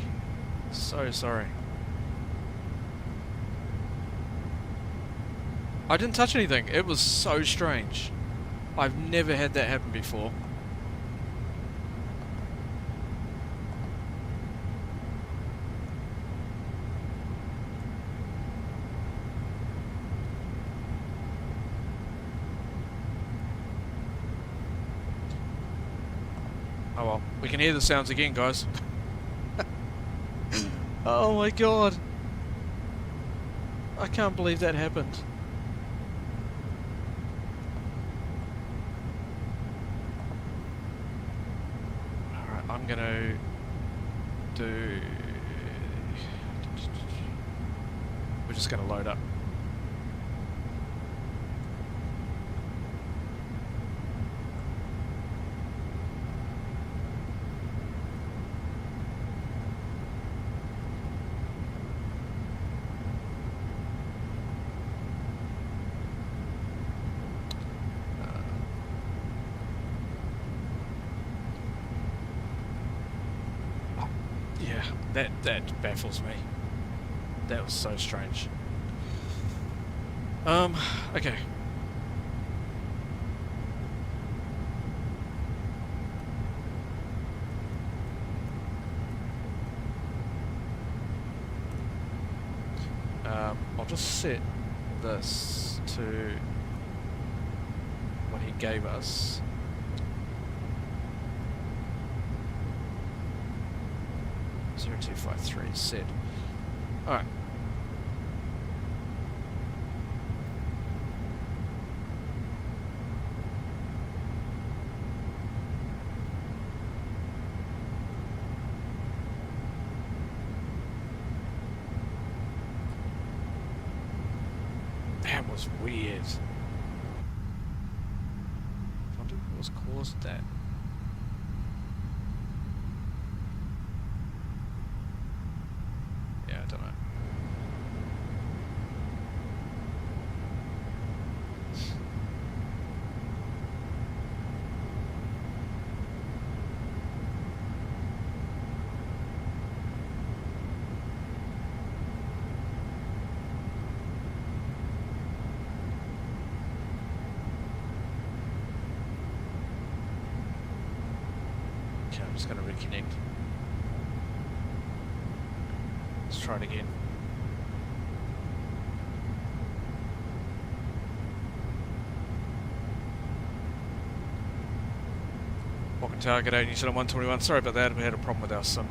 So sorry. I didn't touch anything. It was so strange. I've never had that happen before. Oh well, we can hear the sounds again, guys. Oh my god. I can't believe that happened. I'm gonna do. We're just gonna load up. Yeah, that baffles me. That was so strange. Okay. I'll just set this to what he gave us. 0253 set. Alright. That was weird. I wonder what was caused that. Yeah, I don't know. Okay, I'm just going to reconnect. Let's try it again. Walking target 8, New Zealand 121. Sorry about that, we had a problem with our sim.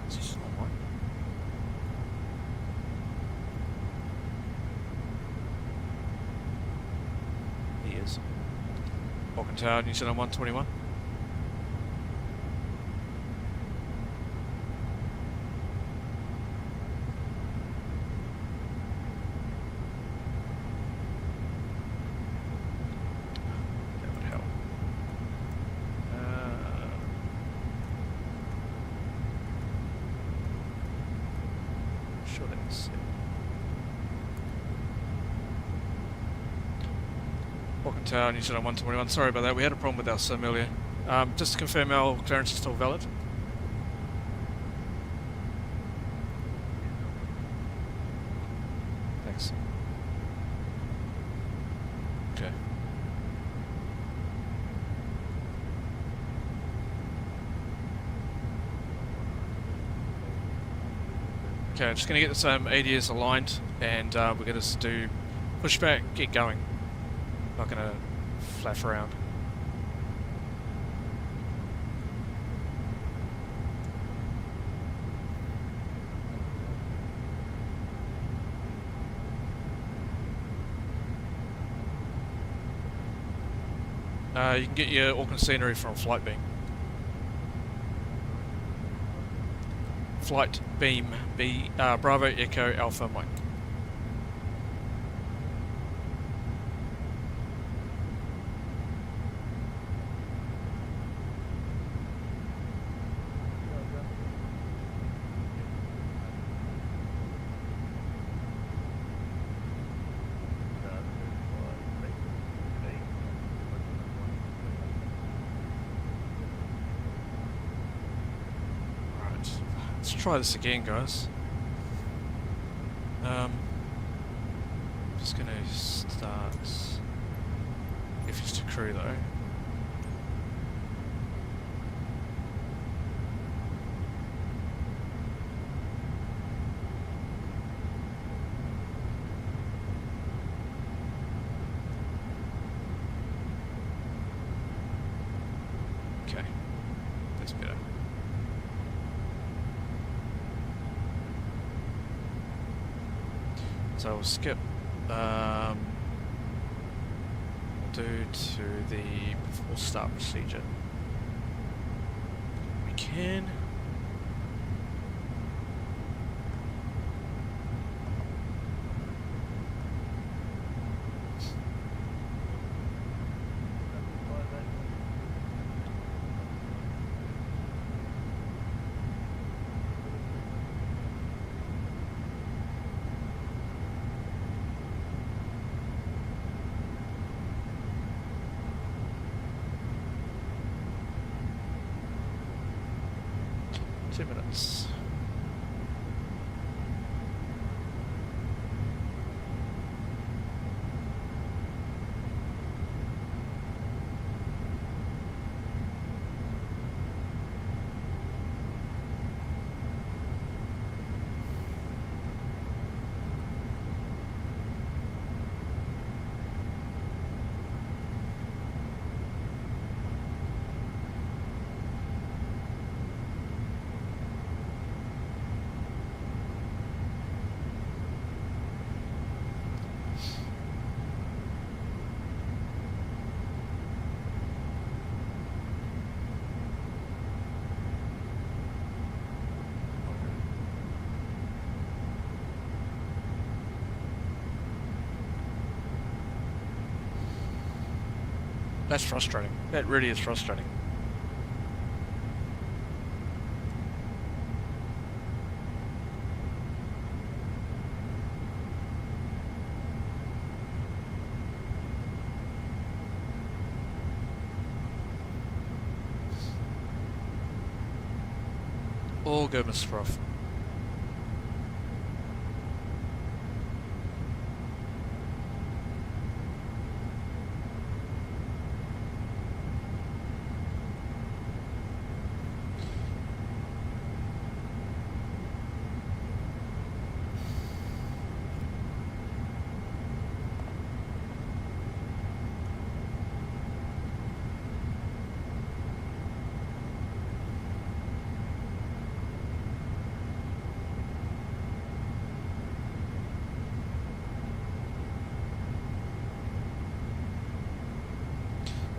Is this not right? He is. Walking tower, New Zealand 121. Auckland Tower, New Zealand 121. Sorry about that. We had a problem with our sim earlier. Just to confirm, our clearance is still valid. Thanks. Okay. Okay, I'm just going to get this ADS aligned, and we're going to do pushback, get going. Not going to flash around. You can get your Auckland scenery from Flight Beam. Flight Beam, Bravo Echo Alpha Mike. Try this again, guys. Just gonna start if it's to crew though. Okay, that's better. So we'll skip, we'll do to the before start procedure. We can. Minutes. That's frustrating. That really is frustrating. All good, Mr. Prof.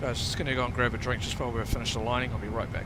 Guys, just going to go and grab a drink just while we're finished aligning. I'll be right back.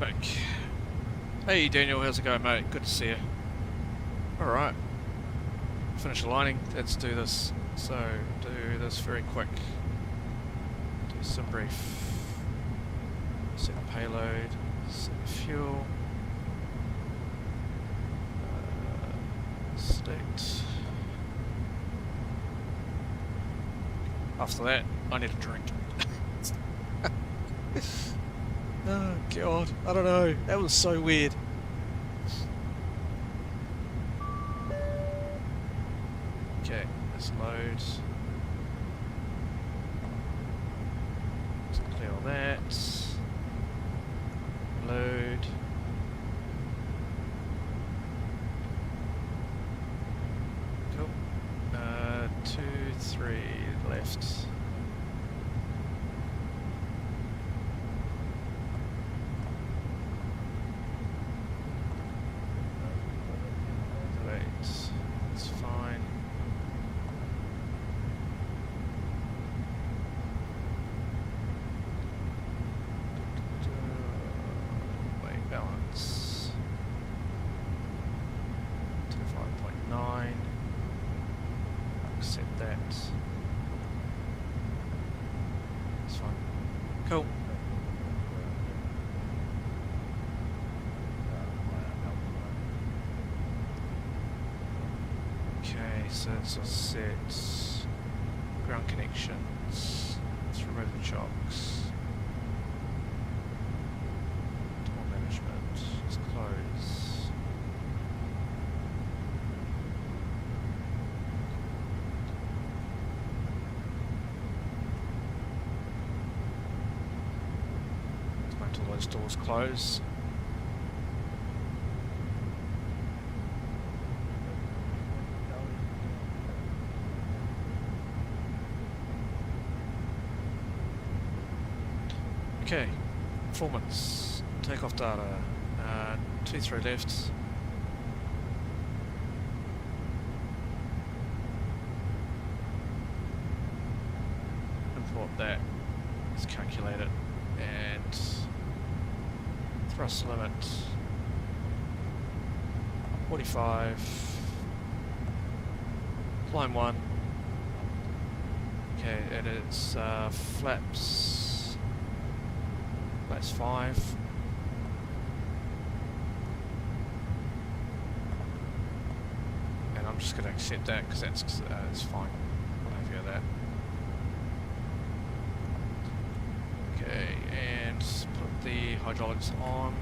back. Hey Daniel, how's it going, mate? Good to see you. Alright. Finish aligning. Let's do this. So, do this very quick. Do some brief. Set the payload. Set the fuel. State. After that, I need a drink. Oh god, I don't know. That was so weird. Okay, let's load. Let's clear all that. Load. Cool. 2, 3 left. It's fine. Weight balance 25.9. Accept that. It's fine. Cool. Okay, so it's all set. Ground connections. Let's remove the chocks. Door management. Let's close. Let's wait until those doors close. Okay, performance, takeoff data, 2-3 left. Import that, let's calculate it, and thrust limit 45, climb 1. Okay, and it's flaps. That's 5. And I'm just going to accept that because that's fine. I'm happy with that. Okay, and put the hydraulics on.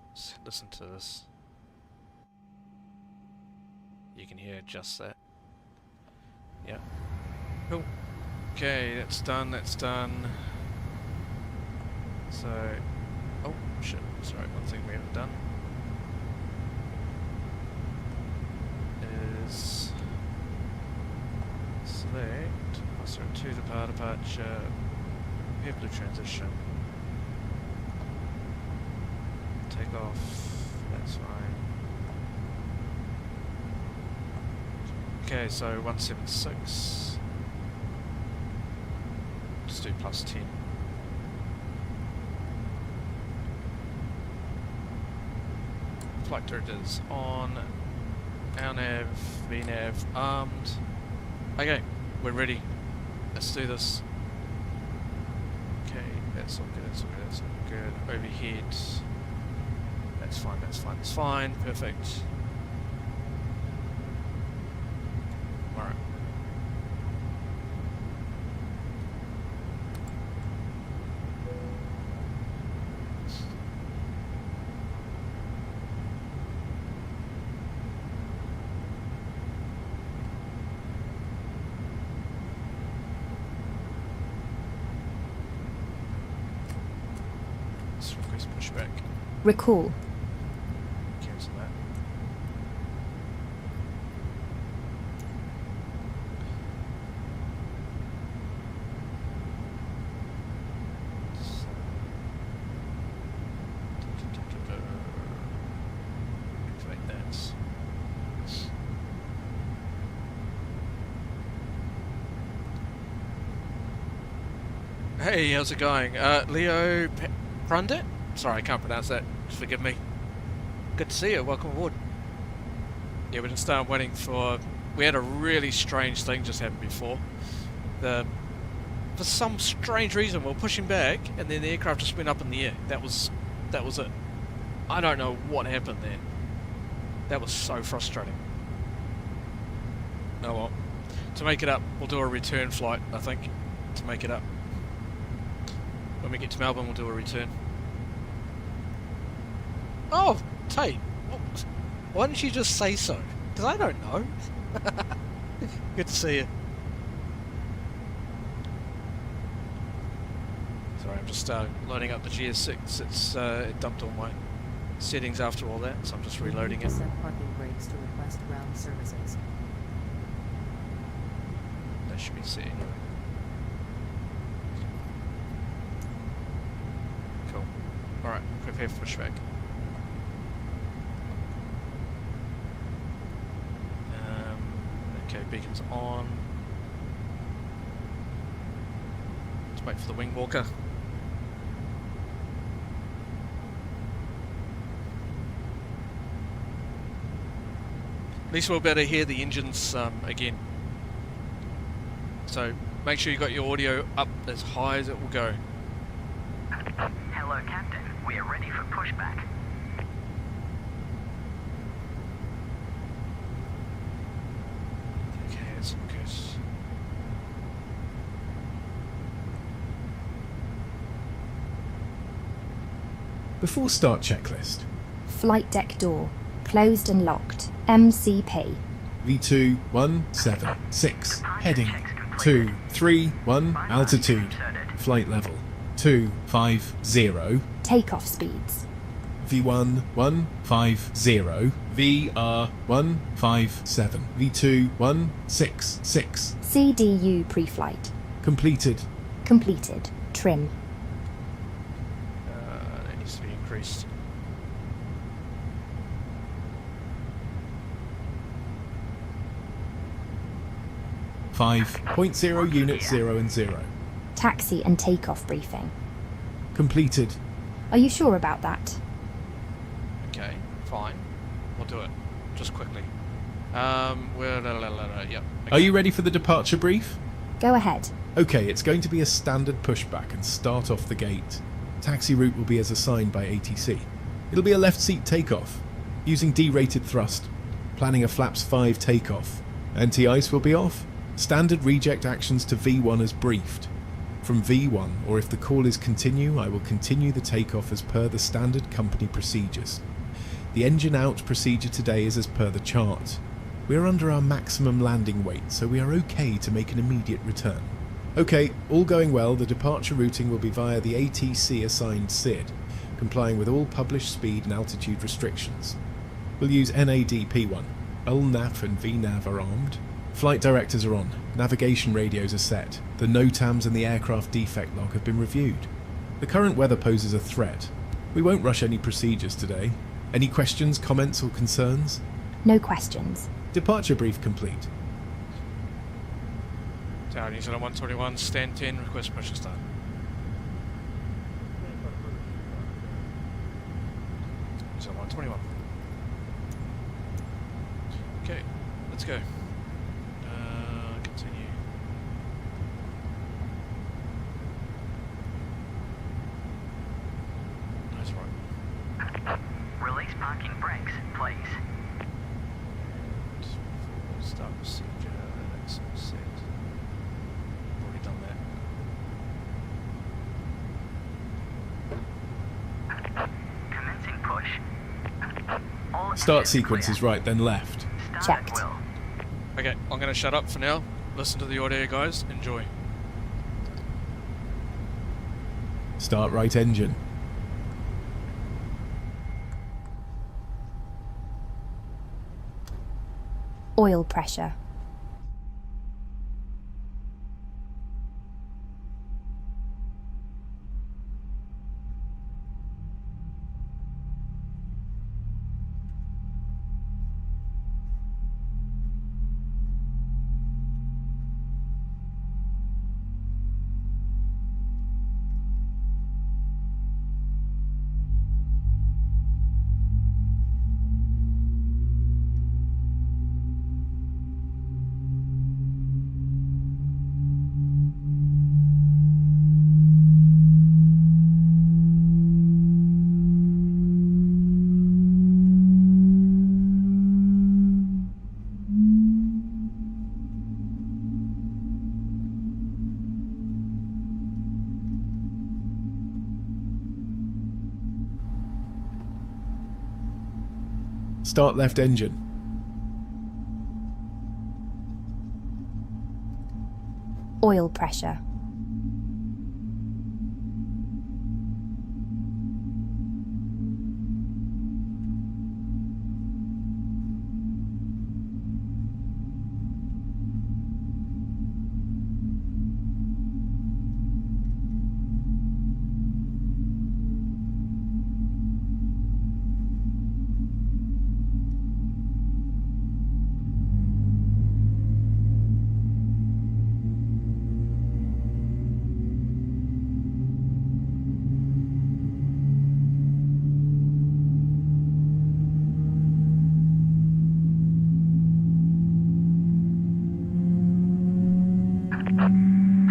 Let's listen to this. You can hear just that. Yeah. Cool. Okay, that's done, that's done. So, oh shit, sorry, one thing we haven't done is select, to the departure, blue transition, take off, that's fine. Okay, so 176. Just do +10. Flight directors on. LNAV, VNAV, armed. Okay, we're ready. Let's do this. Okay, that's all good, that's all good, that's all good. Overhead. That's fine, that's fine, that's fine. Perfect. Alright. Let's request pushback. Recall. Cancel that. Activate that. Hey, how's it going? Leo Prundit? Sorry, I can't pronounce that. Forgive me. Good to see you. Welcome aboard. Yeah, we're just waiting for... We had a really strange thing just happen before. For some strange reason, we're pushing back, and then the aircraft just went up in the air. That was it. I don't know what happened there. That was so frustrating. Oh well. To make it up, we'll do a return flight, I think. To make it up. When we get to Melbourne, we'll do a return. Oh, Tate. Why didn't you just say so? Because I don't know. Good to see you. Sorry, I'm just loading up the GS6. It dumped all my settings after all that, so I'm just reloading it. Set parking brakes to request ground services. That should be set anyway. Cool. Alright, prepare for pushback. Okay, beacon's on. Let's wait for the wing walker. At least we'll be able to hear the engines again. So make sure you got your audio up as high as it will go. Hello, Captain. We are ready for pushback. Okay, let's look at... Before start checklist. Flight deck door. Closed and locked. MCP. V2176. Heading 231. Altitude. Flight level 250. Takeoff speeds. V1150. VR157. V2166. CDU pre-flight. Completed. Completed. Trim. that needs to be increased. .0 units 0 and 0. Taxi and takeoff briefing. Completed. Are you sure about that? Okay, fine. We'll do it. Just quickly. Yep. Are you ready for the departure brief? Go ahead. Okay, it's going to be a standard pushback and start off the gate. Taxi route will be as assigned by ATC. It'll be a left seat takeoff, using D-rated thrust. Planning a flaps 5 takeoff. Anti-ice will be off. Standard reject actions to V1 as briefed. From V1, or if the call is continue, I will continue the takeoff as per the standard company procedures. The engine out procedure today is as per the chart. We are under our maximum landing weight, so we are okay to make an immediate return. Okay, all going well, the departure routing will be via the ATC assigned SID, complying with all published speed and altitude restrictions. We'll use NAD P1. ULNAV and VNAV are armed. Flight directors are on. Navigation radios are set. The NOTAMs and the aircraft defect log have been reviewed. The current weather poses a threat. We won't rush any procedures today. Any questions, comments or concerns? No questions. Departure brief complete. Tower New Zealand 121, stand 10, request push to start. New Zealand 121. Okay, let's go. Continue. That's right. Release parking brakes, please. Start procedure, that's all set. Already done that. Commencing push. All Start sequence is right, then left. Checked. Okay, I'm going to shut up for now. Listen to the audio, guys. Enjoy. Start right engine. Oil pressure. Start left engine. Oil pressure.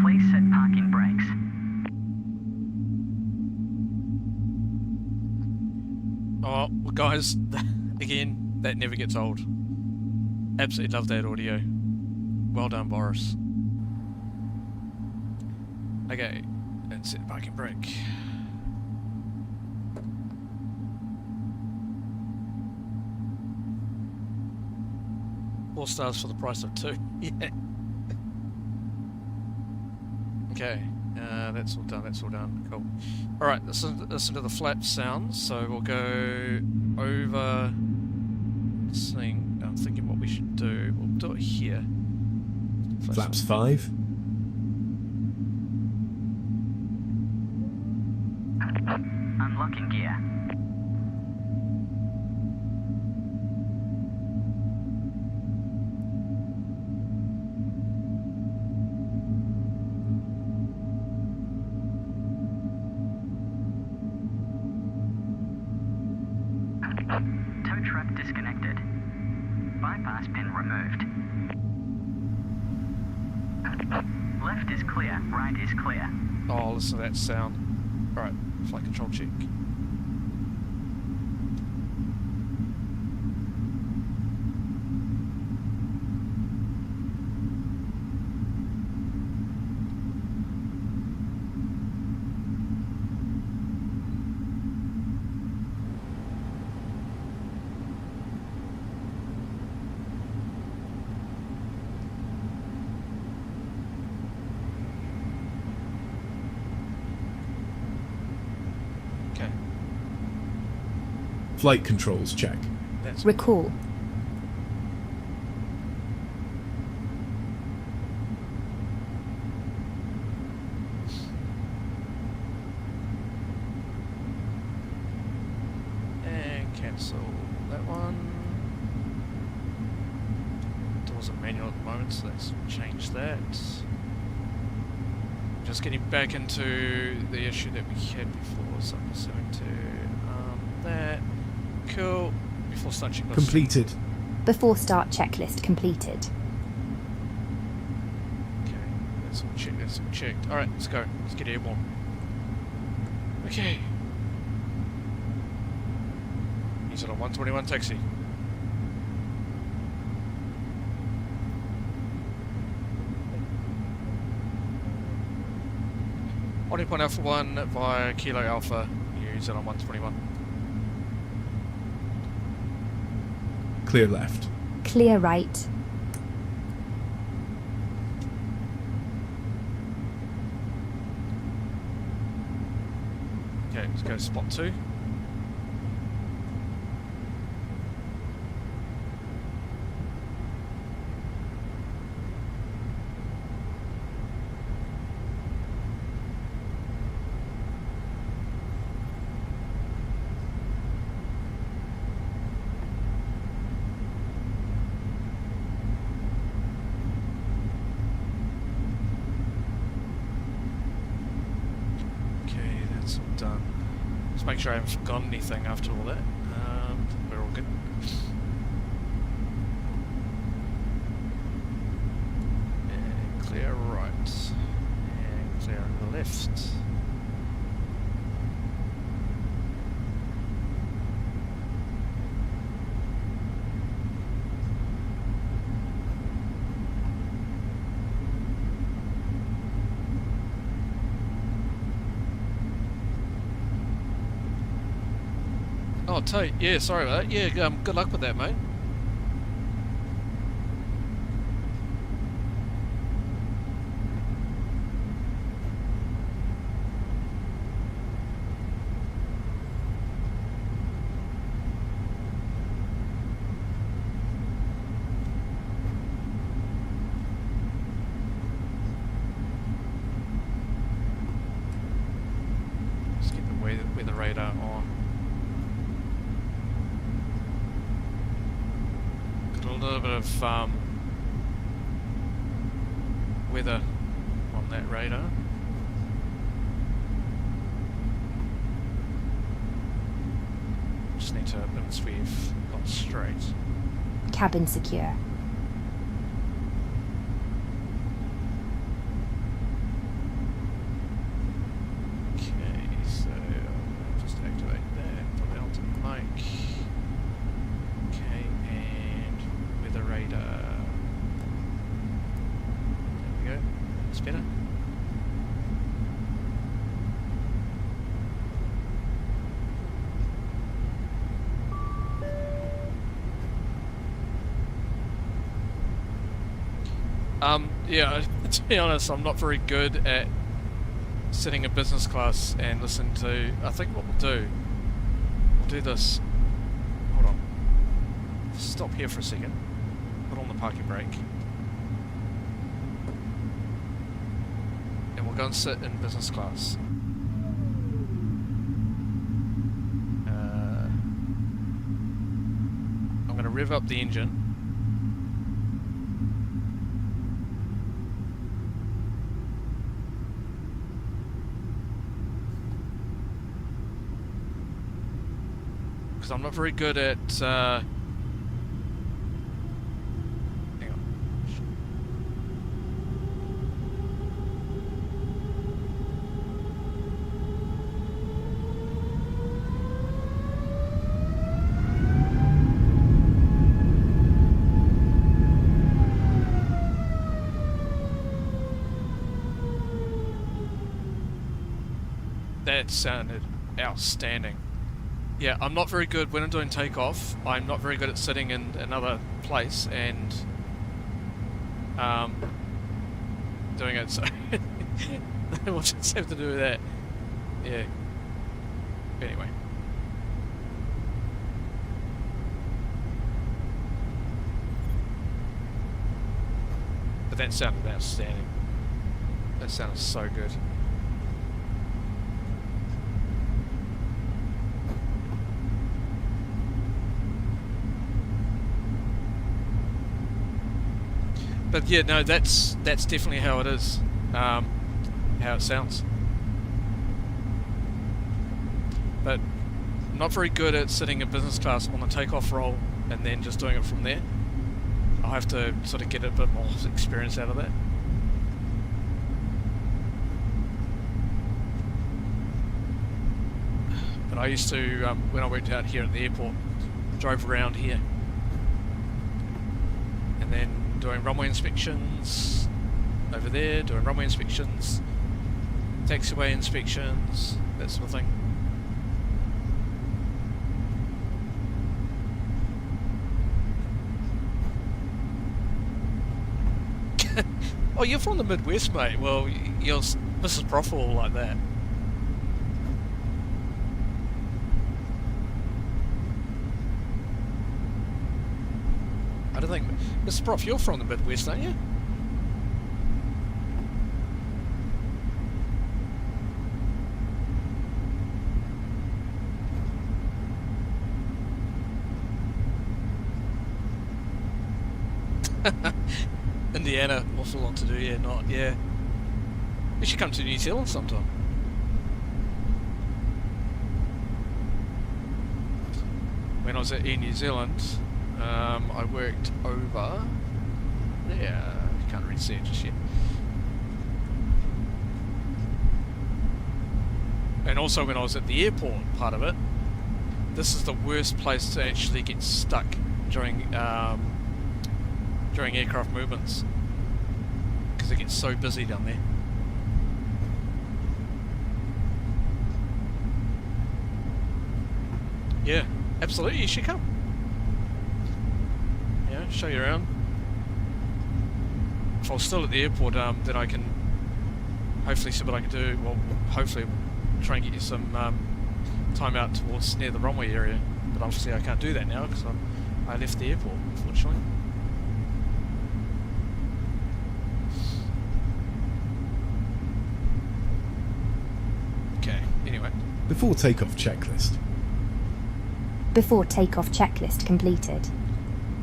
Please set parking brakes. Oh, well guys, again, that never gets old. Absolutely love that audio. Well done, Boris. Okay, let's set parking brake. Four stars for the price of 2. Yeah. Okay, that's all done, that's all done. Cool. Alright, listen to the flap sounds. So we'll go over this thing. I'm thinking what we should do. We'll do it here. Flaps 5. Unlocking gear. Tow truck disconnected. Bypass pin removed. Left is clear, right is clear. Oh, listen to that sound. Alright, flight control check. Flight controls check. That's Recall. and cancel that one. Doors are manual at the moment, so let's change that. Just getting back into the issue that we had before, so I'm just going to that. Cool. Before start checklist. Completed. Before start checklist completed. Okay, that's all checked, that's all checked. Alright, let's go. Let's get airborne. Okay. He's on a 121 taxi. On point Alpha 1 via Kilo Alpha, use it on 121. Clear left. Clear right. Okay, let's go to spot 2. Done. Just make sure I haven't forgotten anything after all that. We're all good. And clear right. And clear on the left. Oh, Oh, Tate. Yeah, sorry about that. Yeah, good luck with that, mate. Let's get the weather radar on. Got a little bit of weather on that radar. Just need to once we've gone straight. Cabin secure. Okay, so I'll just activate that, put it onto the mic. Okay, and weather radar. There we go. That's better. Yeah, to be honest, I'm not very good at sitting in business class and listen to... I think what we'll do this. Hold on. Stop here for a second. Put on the parking brake. And we'll go and sit in business class. I'm going to rev up the engine. I'm not very good at hang on. That sounded outstanding. Yeah, I'm not very good when I'm doing takeoff. I'm not very good at sitting in another place and doing it. So we'll just have to do that. Yeah. Anyway. But that sounded outstanding. That sounded so good. But yeah, no, that's definitely how it is, how it sounds. But not very good at sitting in business class on the takeoff roll and then just doing it from there. I'll have to sort of get a bit more experience out of that. But I used to, when I worked out here at the airport, drove around here. And then doing runway inspections over there, doing runway inspections, taxiway inspections, that sort of thing. Oh, you're from the Midwest, mate. Well, you're Mrs. Profile like that. I don't think... Mr. Prof, you're from the Midwest, aren't you? Indiana, awful lot to do, yeah, not, yeah. You should come to New Zealand sometime. When I was at Air New Zealand, I worked over there. You can't really see it just yet. And also when I was at the airport, part of it, this is the worst place to actually get stuck during aircraft movements, because it gets so busy down there. Yeah, Absolutely, you should come. Yeah, show you around. If I was still at the airport, then I can hopefully see what I can do. Well, hopefully try and get you some time out towards near the runway area. But obviously I can't do that now because I left the airport, unfortunately. Okay, anyway. Before takeoff checklist. Before takeoff checklist completed.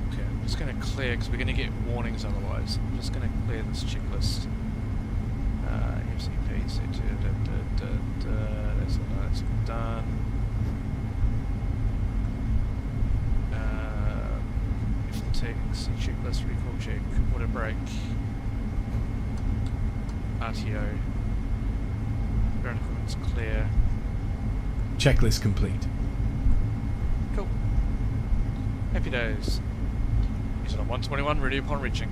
Okay, I'm just going to clear because we're going to get warnings otherwise. I'm just going to clear this checklist. FCP, that's all done. Taxi checklist, recall check, water brake, RTO, ground equipment's clear. Checklist complete. Cool. Happy days. Is it on 121, ready upon reaching.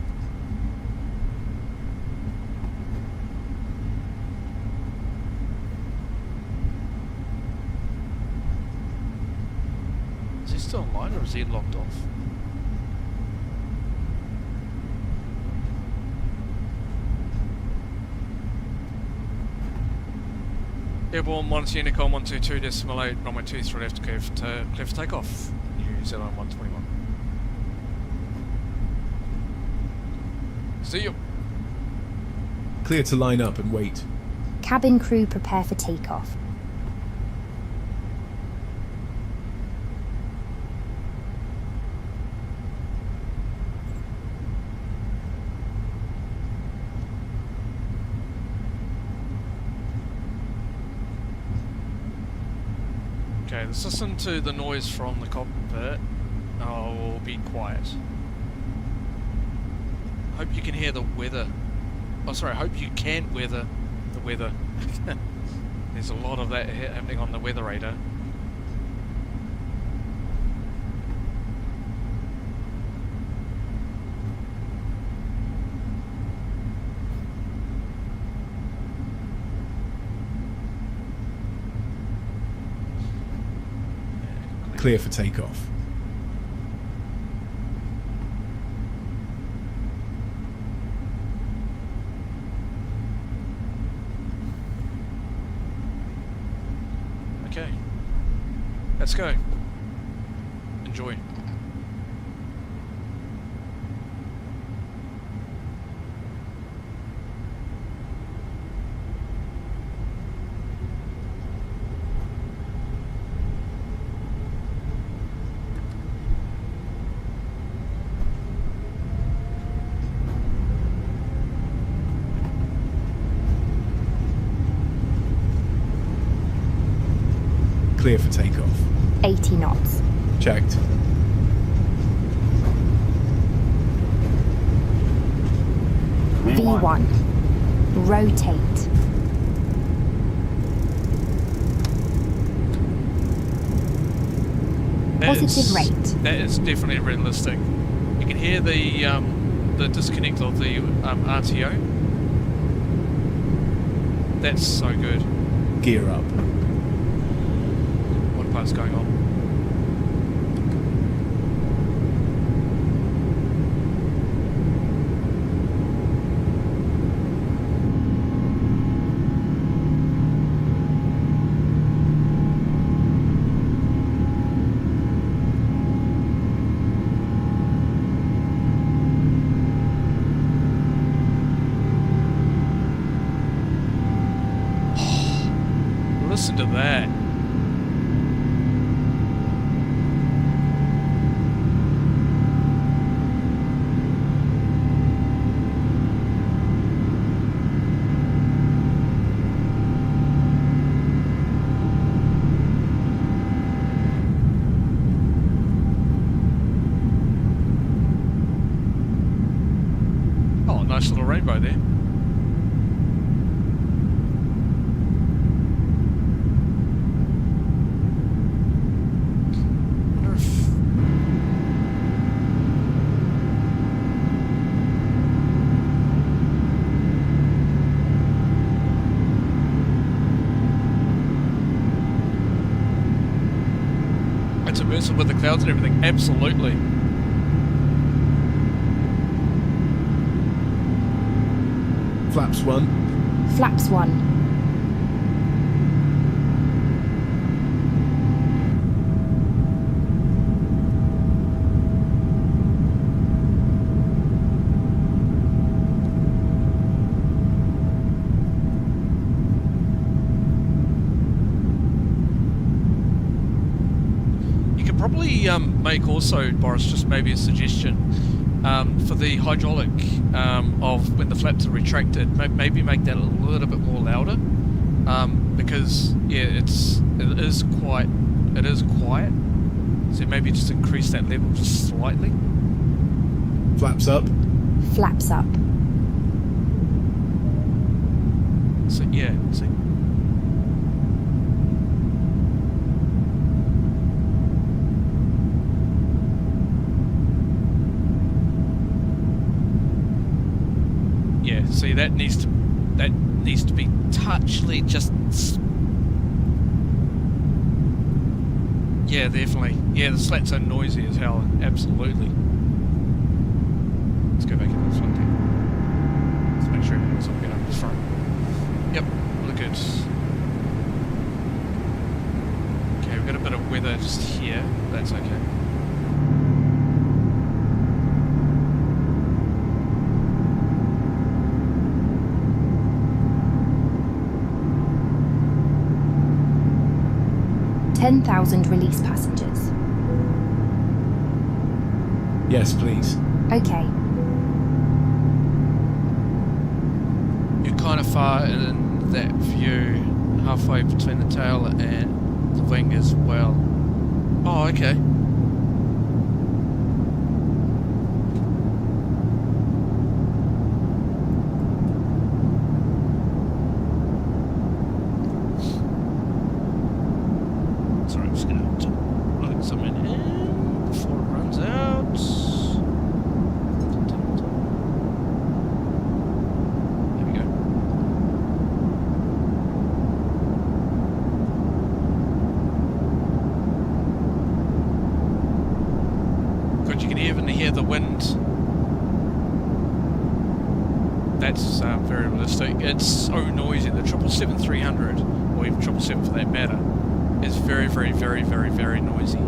Is he still online or is he locked off? Airborne 1 Unicom 122.8, runway 23 left, clear for takeoff. New Zealand 121. See you. Clear to line up and wait. Cabin crew prepare for takeoff. Okay, let's listen to the noise from the cockpit. I'll be quiet. Hope you can hear the weather. Oh, sorry, I hope you can weather the weather. There's a lot of that happening on the weather radar. Clear for takeoff. Okay. Let's go. Enjoy. Clear for takeoff. 80 knots. Checked. V1. Rotate. Positive rate. That is definitely realistic. You can hear the disconnect of the RTO. That's so good. Gear up. What part's going on? Listen to that. Oh, nice little rainbow there. messing with the clouds and everything. Absolutely. Flaps 1. Flaps 1. Probably make also, Boris, just maybe a suggestion for the hydraulic of when the flaps are retracted, maybe make that a little bit more louder because yeah, it is quiet, so maybe just increase that level just slightly. Flaps up. Flaps up. So yeah, see. Yeah, see that needs to be touchly just. Yeah, definitely. Yeah, the slats are noisy as hell. Absolutely. Let's go back into the front here. Let's make sure everything's all good up the front. Yep, look good. Okay, we've got a bit of weather just here. That's okay. $10,000 release passengers. Yes, please. Okay. You're kind of far in that view, halfway between the tail and the wing as well. Oh, okay. Sorry, I'm just going to plug something in before it runs out. There we go. Good, you can even hear the wind. That's very realistic. It's so noisy. The 777-300, or even 777 for that matter, is very, very, very, very, very noisy.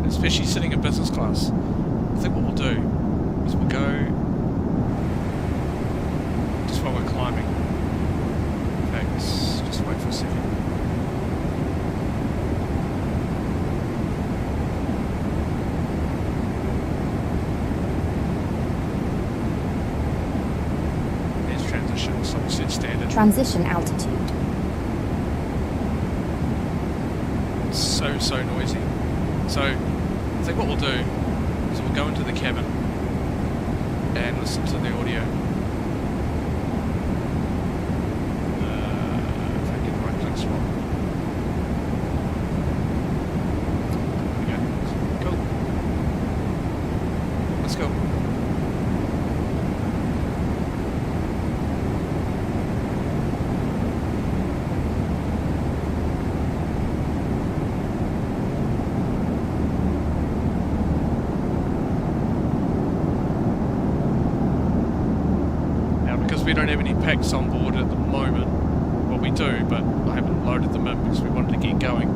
Especially sitting in business class. I think what we'll do is we'll go just while we're climbing. In fact, just wait for a second. There's transition, so we'll set standard. Transition altitude. So noisy. So I think what we'll do is we'll go into the cabin and listen to the audio. If I get the right click spot. There we go. Cool. Let's go. We don't have any packs on board at the moment. Well, we do, but I haven't loaded them in because we wanted to get going.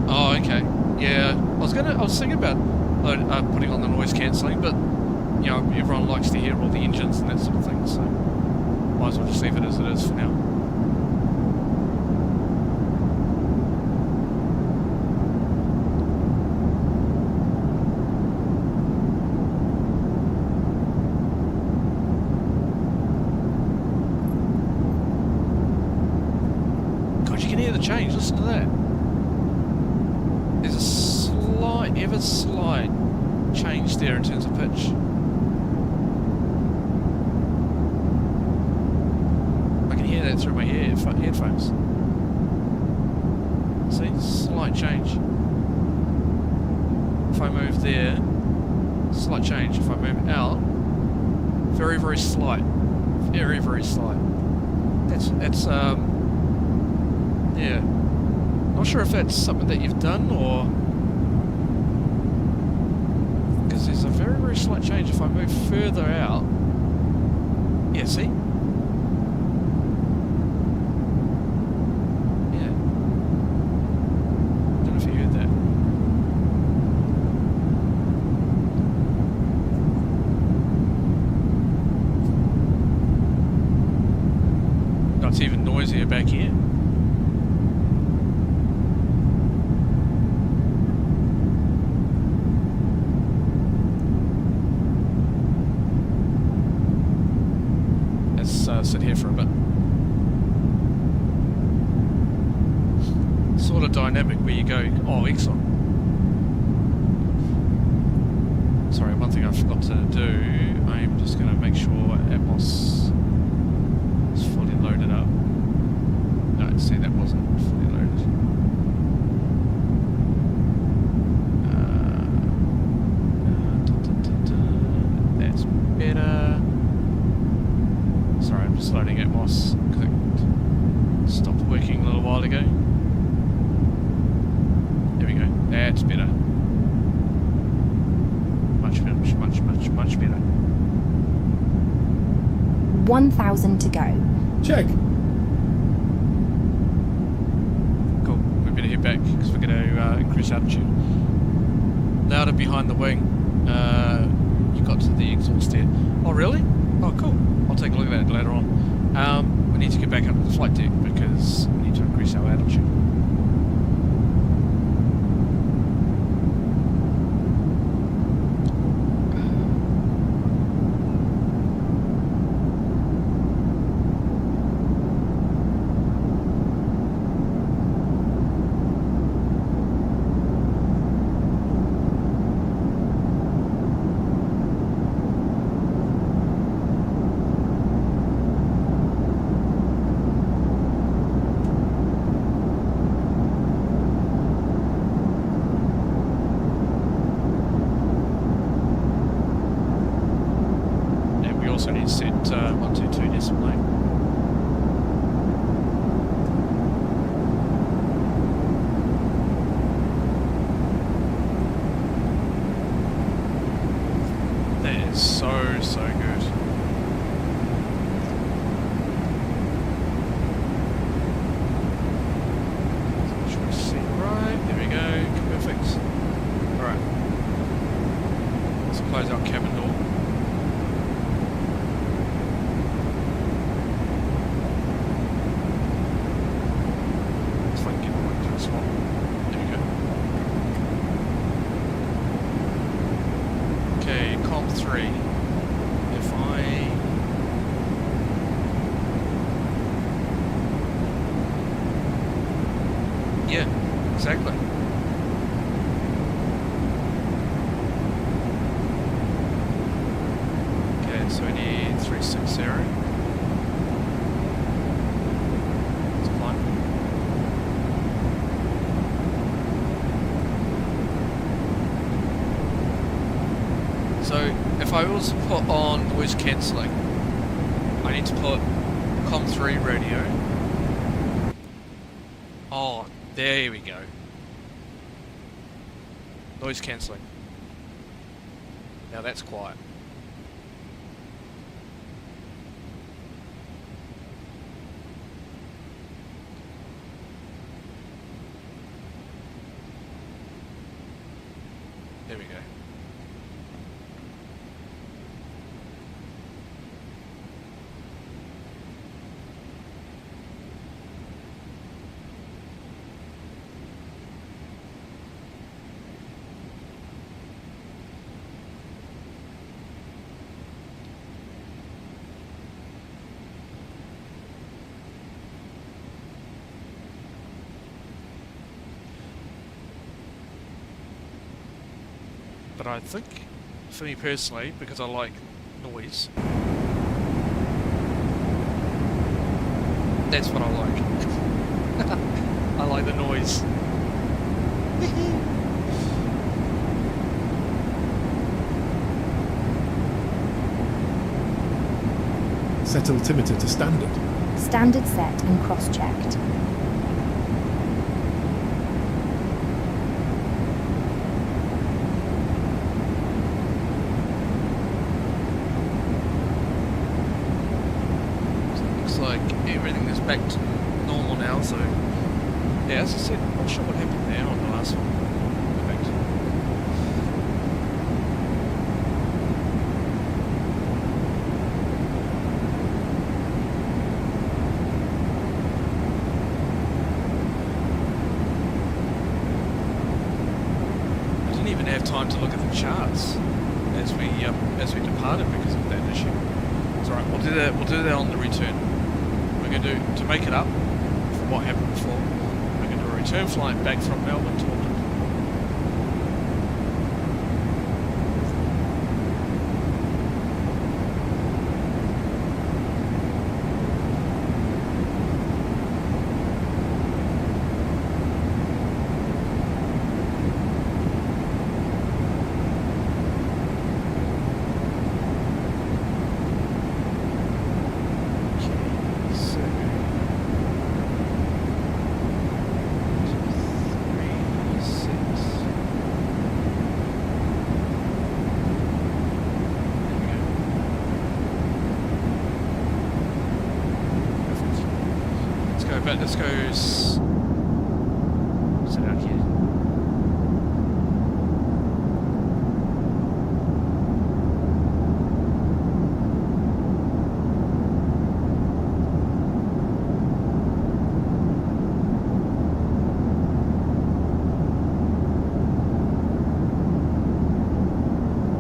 Oh, okay. Yeah, I was thinking about putting on the noise cancelling, but you know, everyone likes to hear all the engines and that sort of thing, so might as well just leave it as it is for now. Change, listen to that. There's a slight, ever slight change there in terms of pitch. I can hear that through my headphones. See, slight change. If I move there, slight change. If I move out, Very, very slight. Very, very slight. That's yeah. Not sure if that's something that you've done or... Because there's a very, very slight change. If I move further out... Yeah, see? Yeah. Don't know if you heard that. No, it's even noisier back here. Sit here for a bit. Sort of dynamic where you go, oh, excellent. Sorry, one thing I forgot to do, I'm just going to make sure Atmos is fully loaded up. No, see, that wasn't fully loaded. That's better. Sorry, I'm just loading Atmos. Clicked. Stopped working a little while ago. There we go. That's better. Much better. Much better. 1,000 to go. Check. Cool. We better head back because we're going to increase altitude. Louder behind the wing. You got to the exhaust there. Oh, really? Oh, cool. I'll take a look at that later on. We need to get back up to the flight deck because we need to increase our altitude. Also need to set 122 decimal line. That is so good. Should we see right? There we go. Perfect. Alright. Let's close our cabin door. Yeah, exactly. Okay, so we need 360. That's fine. So if I was to put on noise cancelling, I need to put COM3 radio. Oh, there we go. Noise cancelling. Now that's quiet. There we go. But I think, for me personally, because I like noise, that's what I like. I like the noise. Set altimeter to standard. Standard set and cross-checked. Looks like everything is back to normal now, so yeah, as I said, I'm not sure what happened there on the last one. Go back to I didn't even have time to look at the charts as we departed because of that issue. It's alright, we'll do that on the return. We're going to make it up for what happened before. We're going to do a return flight back from Melbourne to Auckland. But this goes. What's it out here?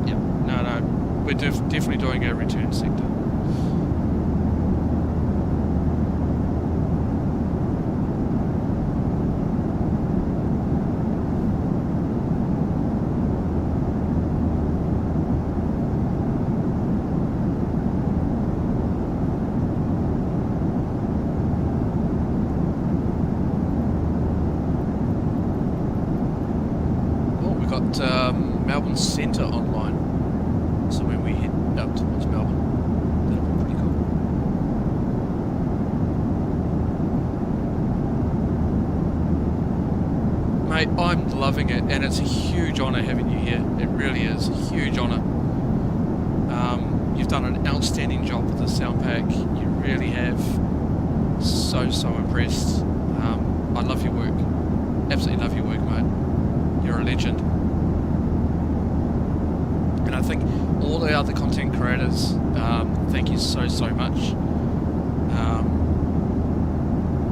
Yep. No. We're definitely doing a return sector. Melbourne Centre online, so when we head up towards Melbourne, that'll be pretty cool. Mate, I'm loving it, and it's a huge honour having you here. It really is a huge honour. You've done an outstanding job with the sound pack. You really have. So impressed. I love your work. Absolutely love your work, mate. You're a legend. And I think all the other content creators, thank you so much.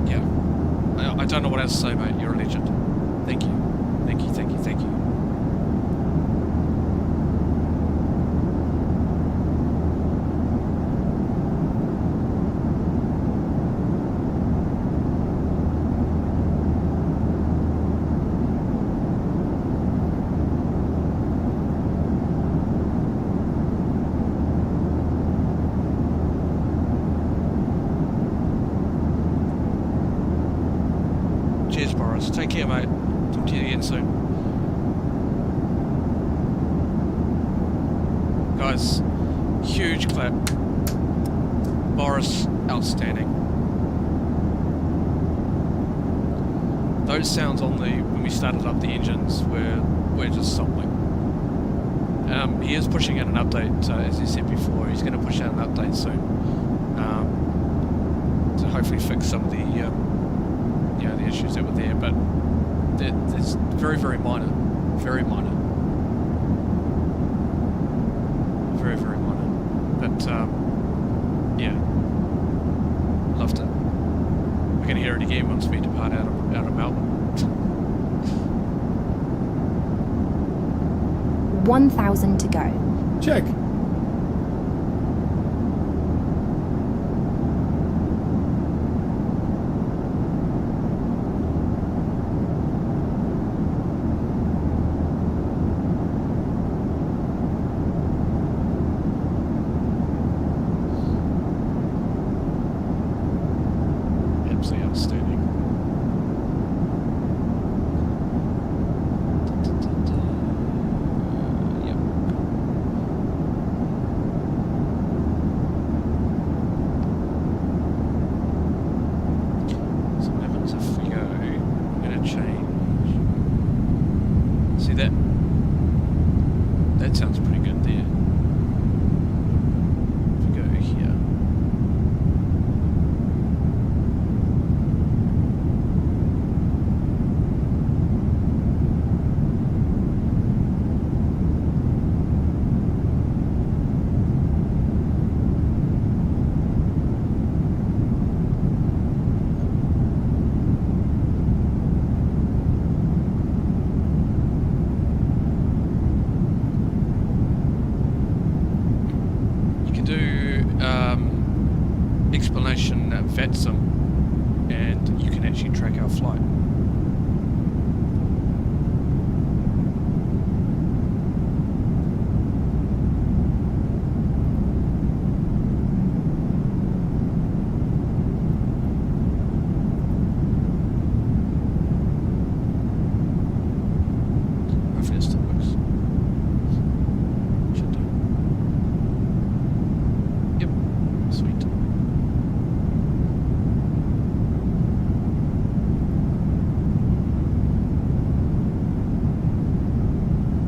Yeah, I don't know what else to say, mate. You're a legend. Thank you. Thank you. Cheers, Boris. Take care, mate. Talk to you again soon. Guys, huge clap. Boris, outstanding. Those sounds on when we started up the engines were just something. He is pushing out an update, as he said before. He's going to push out an update soon to hopefully fix some of the the issues that were there, but it's very minor, very minor, very minor. But yeah, loved it. We're going to hear it again once we depart out of Melbourne. 1,000 to go. Check. Absolutely outstanding. Yep. flight. Hopefully it still works. Should do. Yep, sweet.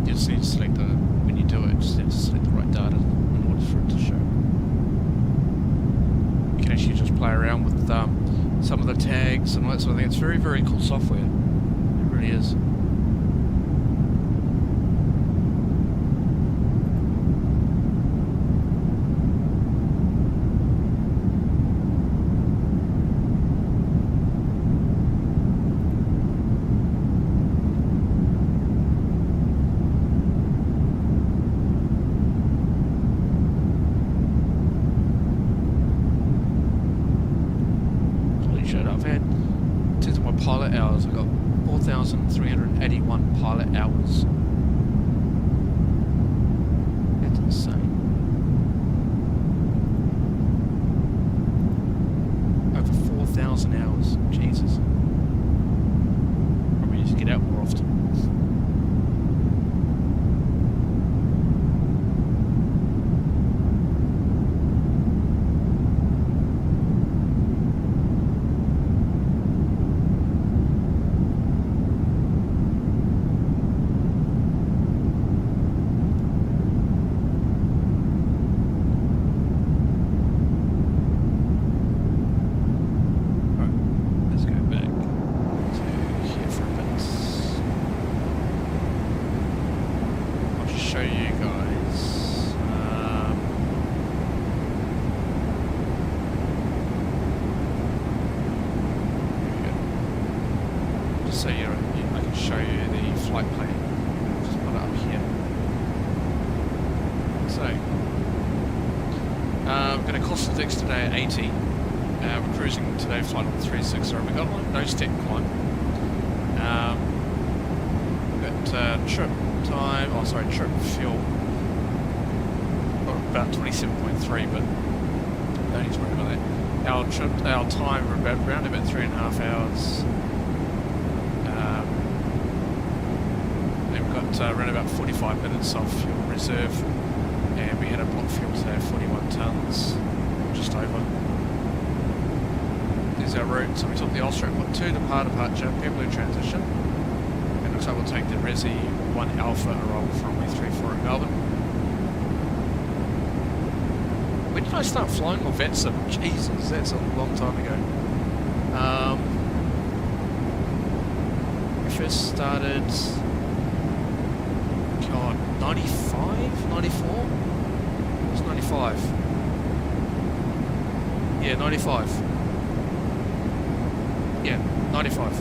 You just need to select the, when you do it, just need to select the right data in order for it to show. You can actually just play around with some of the tags and all that sort of thing. It's very, very cool software. It really is. I've had, in terms of my pilot hours, I've got 4,381 pilot hours. That's insane. Over 4,000 hours. Jesus. Probably need to get out more often. So I can show you the flight plan. Just put it up here. So, we're going to cross the decks today at 80. We're cruising today, flight on 36. So we've got no step climb. We've got trip time, trip fuel. About 27.3, but don't need to worry about that. Our time, we're around about 3.5 hours. Around about 45 minutes of fuel reserve, and we had a block fuel today of 41 tonnes, just over. There's our route. So we took the Austria 2 departure, Pebble transition, and looks like we'll take the Resi 1 Alpha arrival from runway 34 at Melbourne. When did I start flying on VATSIM? Jesus, that's a long time ago. We first started. 95? 94? It was 95. Yeah, 95. Yeah, 95.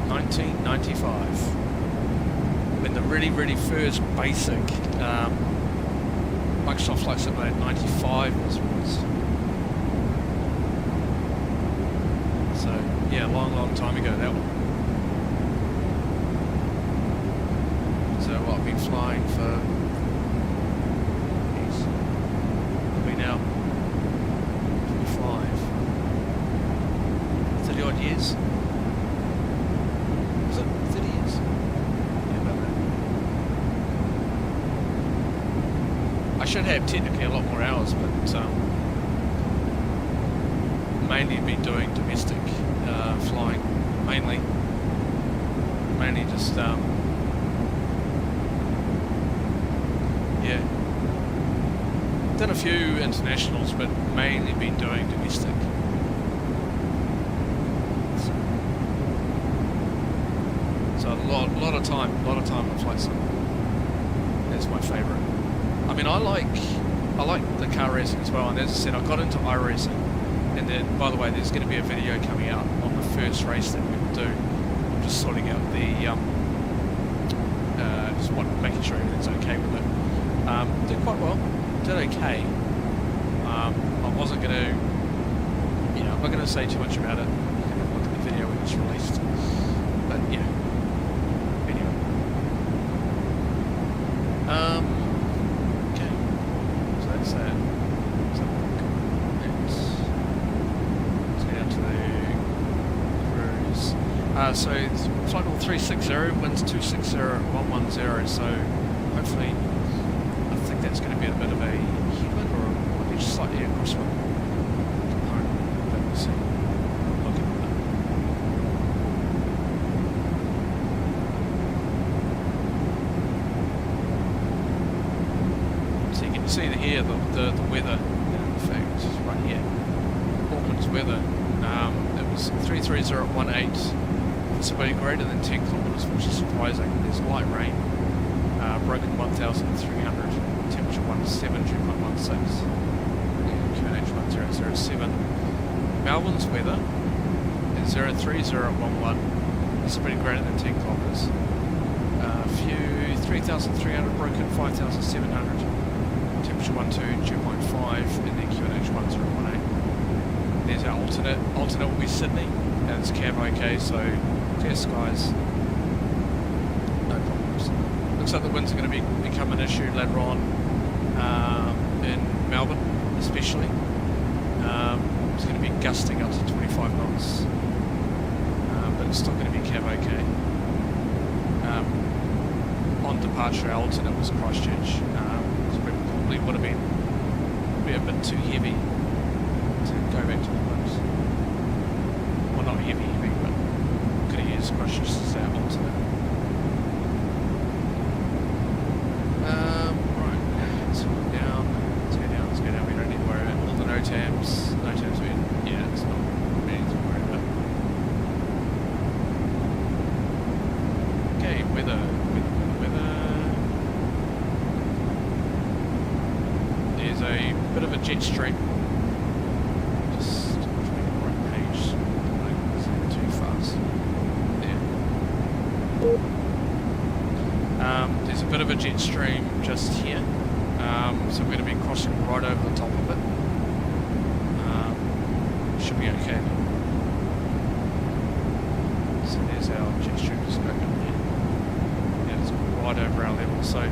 1995. When the really, really first basic Microsoft Flight Simulator 95 was released. So, yeah, long, long time ago, that one. So what, I've been flying for, what are we now, 25, 30 odd years? Was it 30 years? Yeah, about that. I should have technically a lot more hours, but mainly been doing domestic flying, mainly just yeah, done a few internationals, but mainly been doing domestic. So a lot of time on flight sim. That's my favourite. I mean, I like the car racing as well, and as I said, I got into iRacing, and then, by the way, there's going to be a video coming out on the first race that we will do. I'm just sorting out the making sure everything's okay with it. Did quite well. Did okay. I wasn't going to, I'm not going to say too much about it. was released. But yeah. Anyway. Okay. So that's that. So let's go down to the cruise. So it's flight level 360, winds 260-110, so hopefully I think that's going to be a bit of a headwind or just slightly across one component, but we'll see. Looking at that. So you can see here the weather, in fact, right here. Auckland's weather. It was 330 at 18. Visibility greater than 10 kilometres, which is surprising. There's light rain, broken 1,300, temperature 17, dew point 16, QNH 1007. Melbourne's weather is 030 at 11, visibility greater than 10 kilometres. Few 3,300, broken 5,700, temperature 12, dew point 5, and then QNH 1018. There's our alternate. Alternate will be Sydney, and it's cab okay, so clear skies, no problems. Looks like the winds are going to become an issue later on in Melbourne, especially. It's going to be gusting up to 25 knots, but it's still going to be cab okay. On departure, our alternate was Christchurch, so we probably would have been a bit too heavy to go back to Auckland. Well, not heavy, but could have used Christchurch as our alternate. Right, let's go down. We don't need to worry about all the NOTAMs. NOTAMs, yeah, it's not really to worry about. Okay, weather. There's a bit of a jet stream. Just make the right page. Don't too fast. There. There's a bit of a jet stream just here. So we're going to be crossing right over the top of it. Should be okay. So there's our jet stream just going up here. Yeah, it's right over our level, so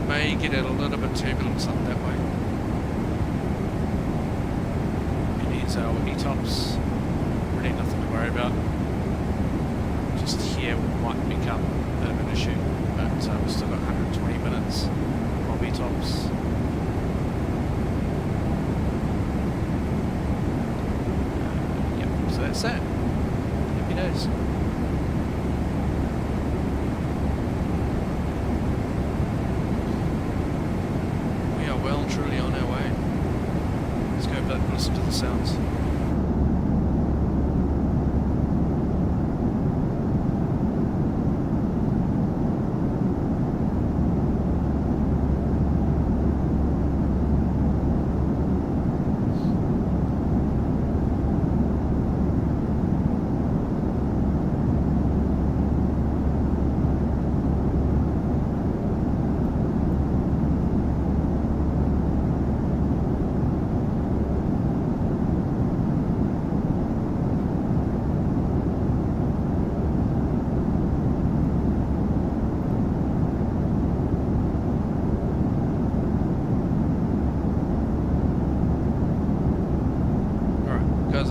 may get it a little bit turbulence up that way. And here's our ETOPS. Really nothing to worry about. Just here might become a bit of an issue, but we've still got 120 minutes of ETOPS. So that's that. Happy days. We are well and truly on our way. Let's go back and listen to the sounds.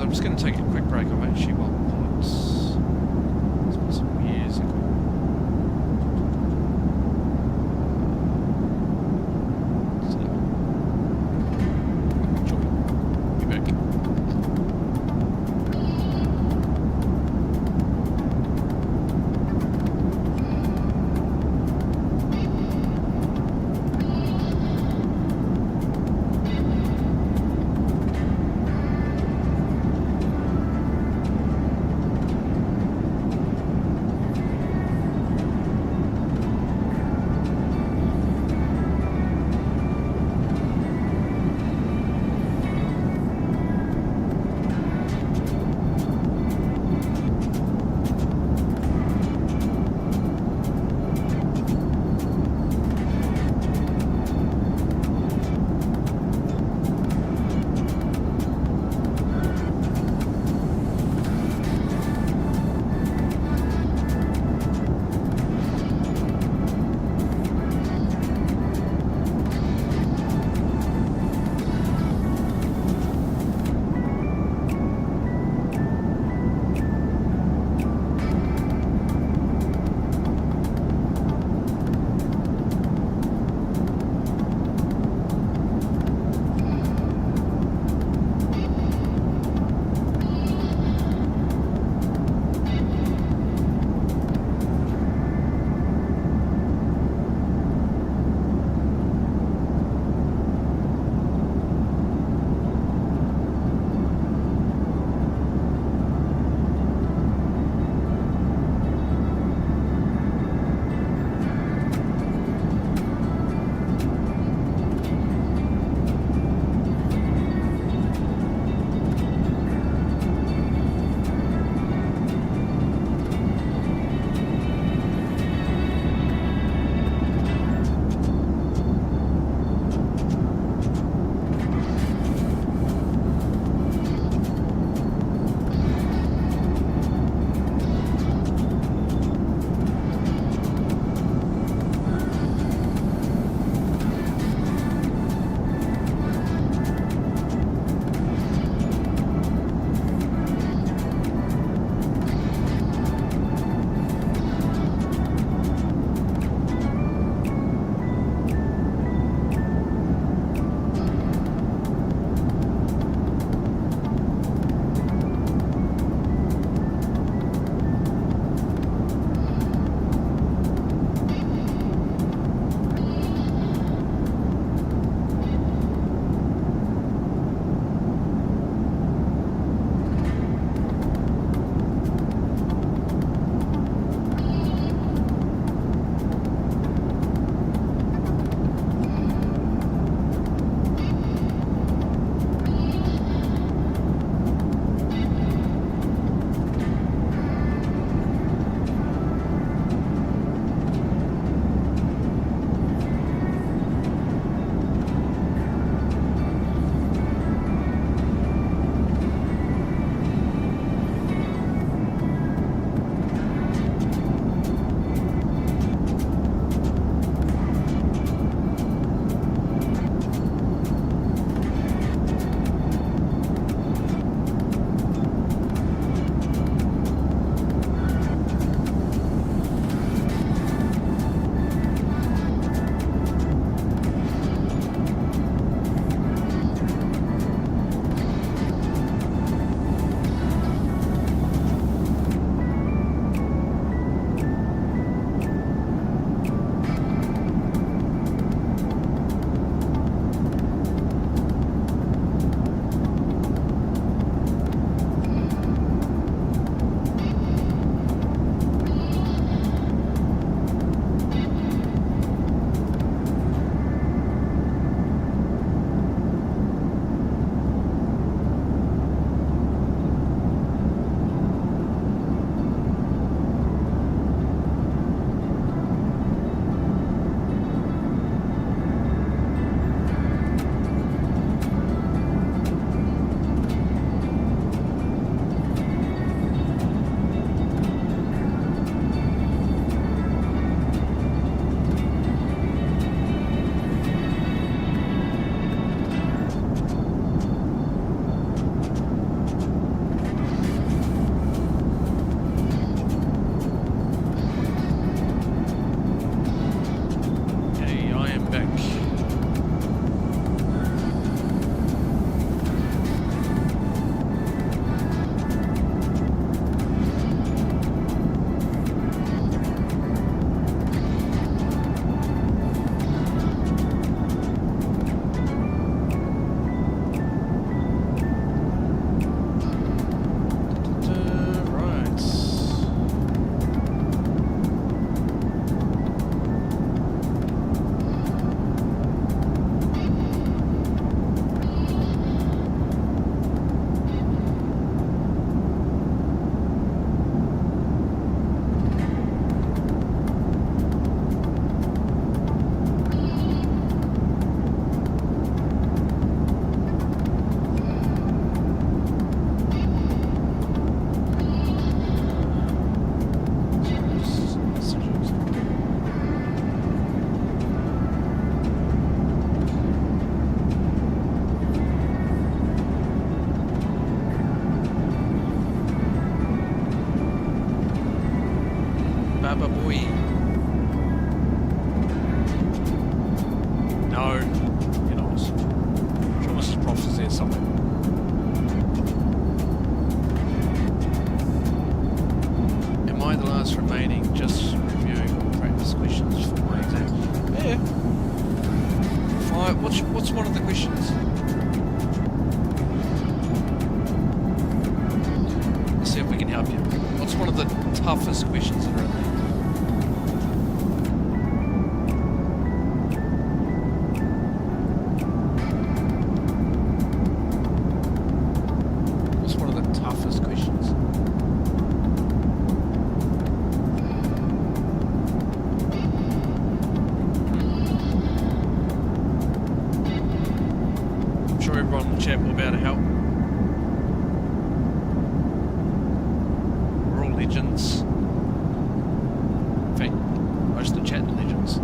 I'm just going to take a quick break. I've actually got pods. Let's put some music on. So, enjoy. Be back. harbour, boy. No, you're not. I'm sure Mrs. Prof is there somewhere. Am I the last remaining? Just reviewing all practice questions for my exam. Yeah. Fine. What's one of the questions? Let's see if we can help you. What's one of the toughest questions that are in there? What's one of the toughest questions? I'm sure everyone in the chat will be able to help. We're all legends. In fact, most of the chat are legends.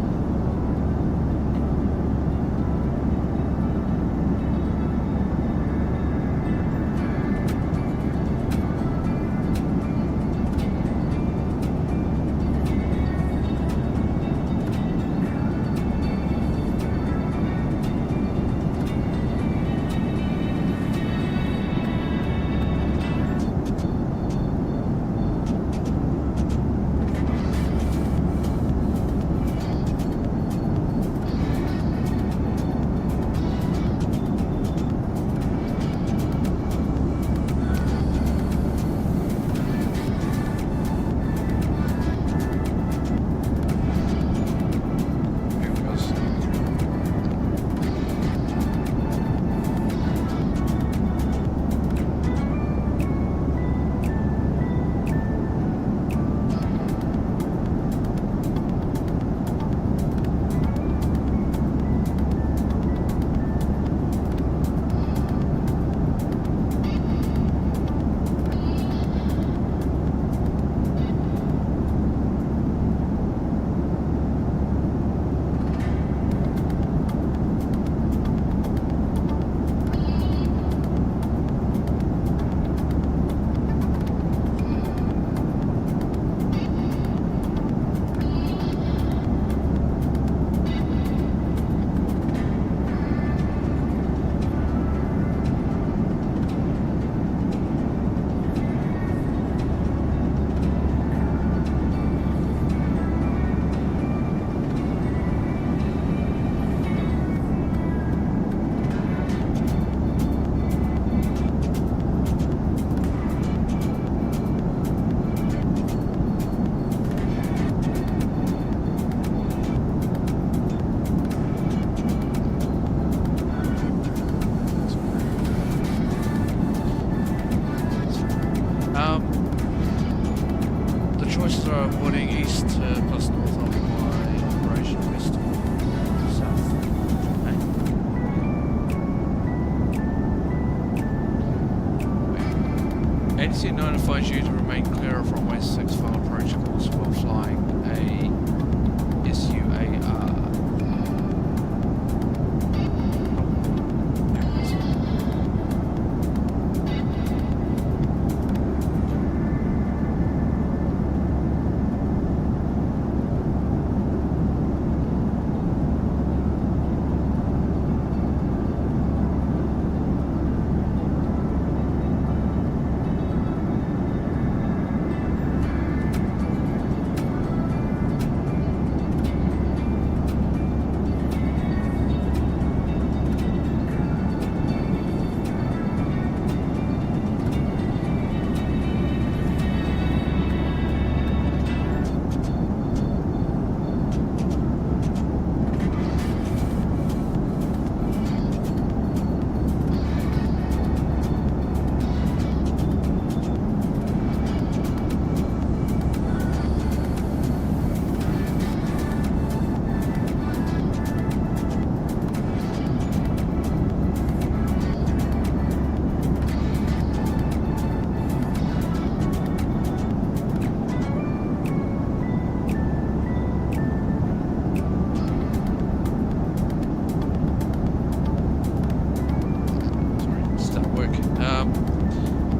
ATC notifies you to remain clear of runway 6 for approach course while flying a SUAR.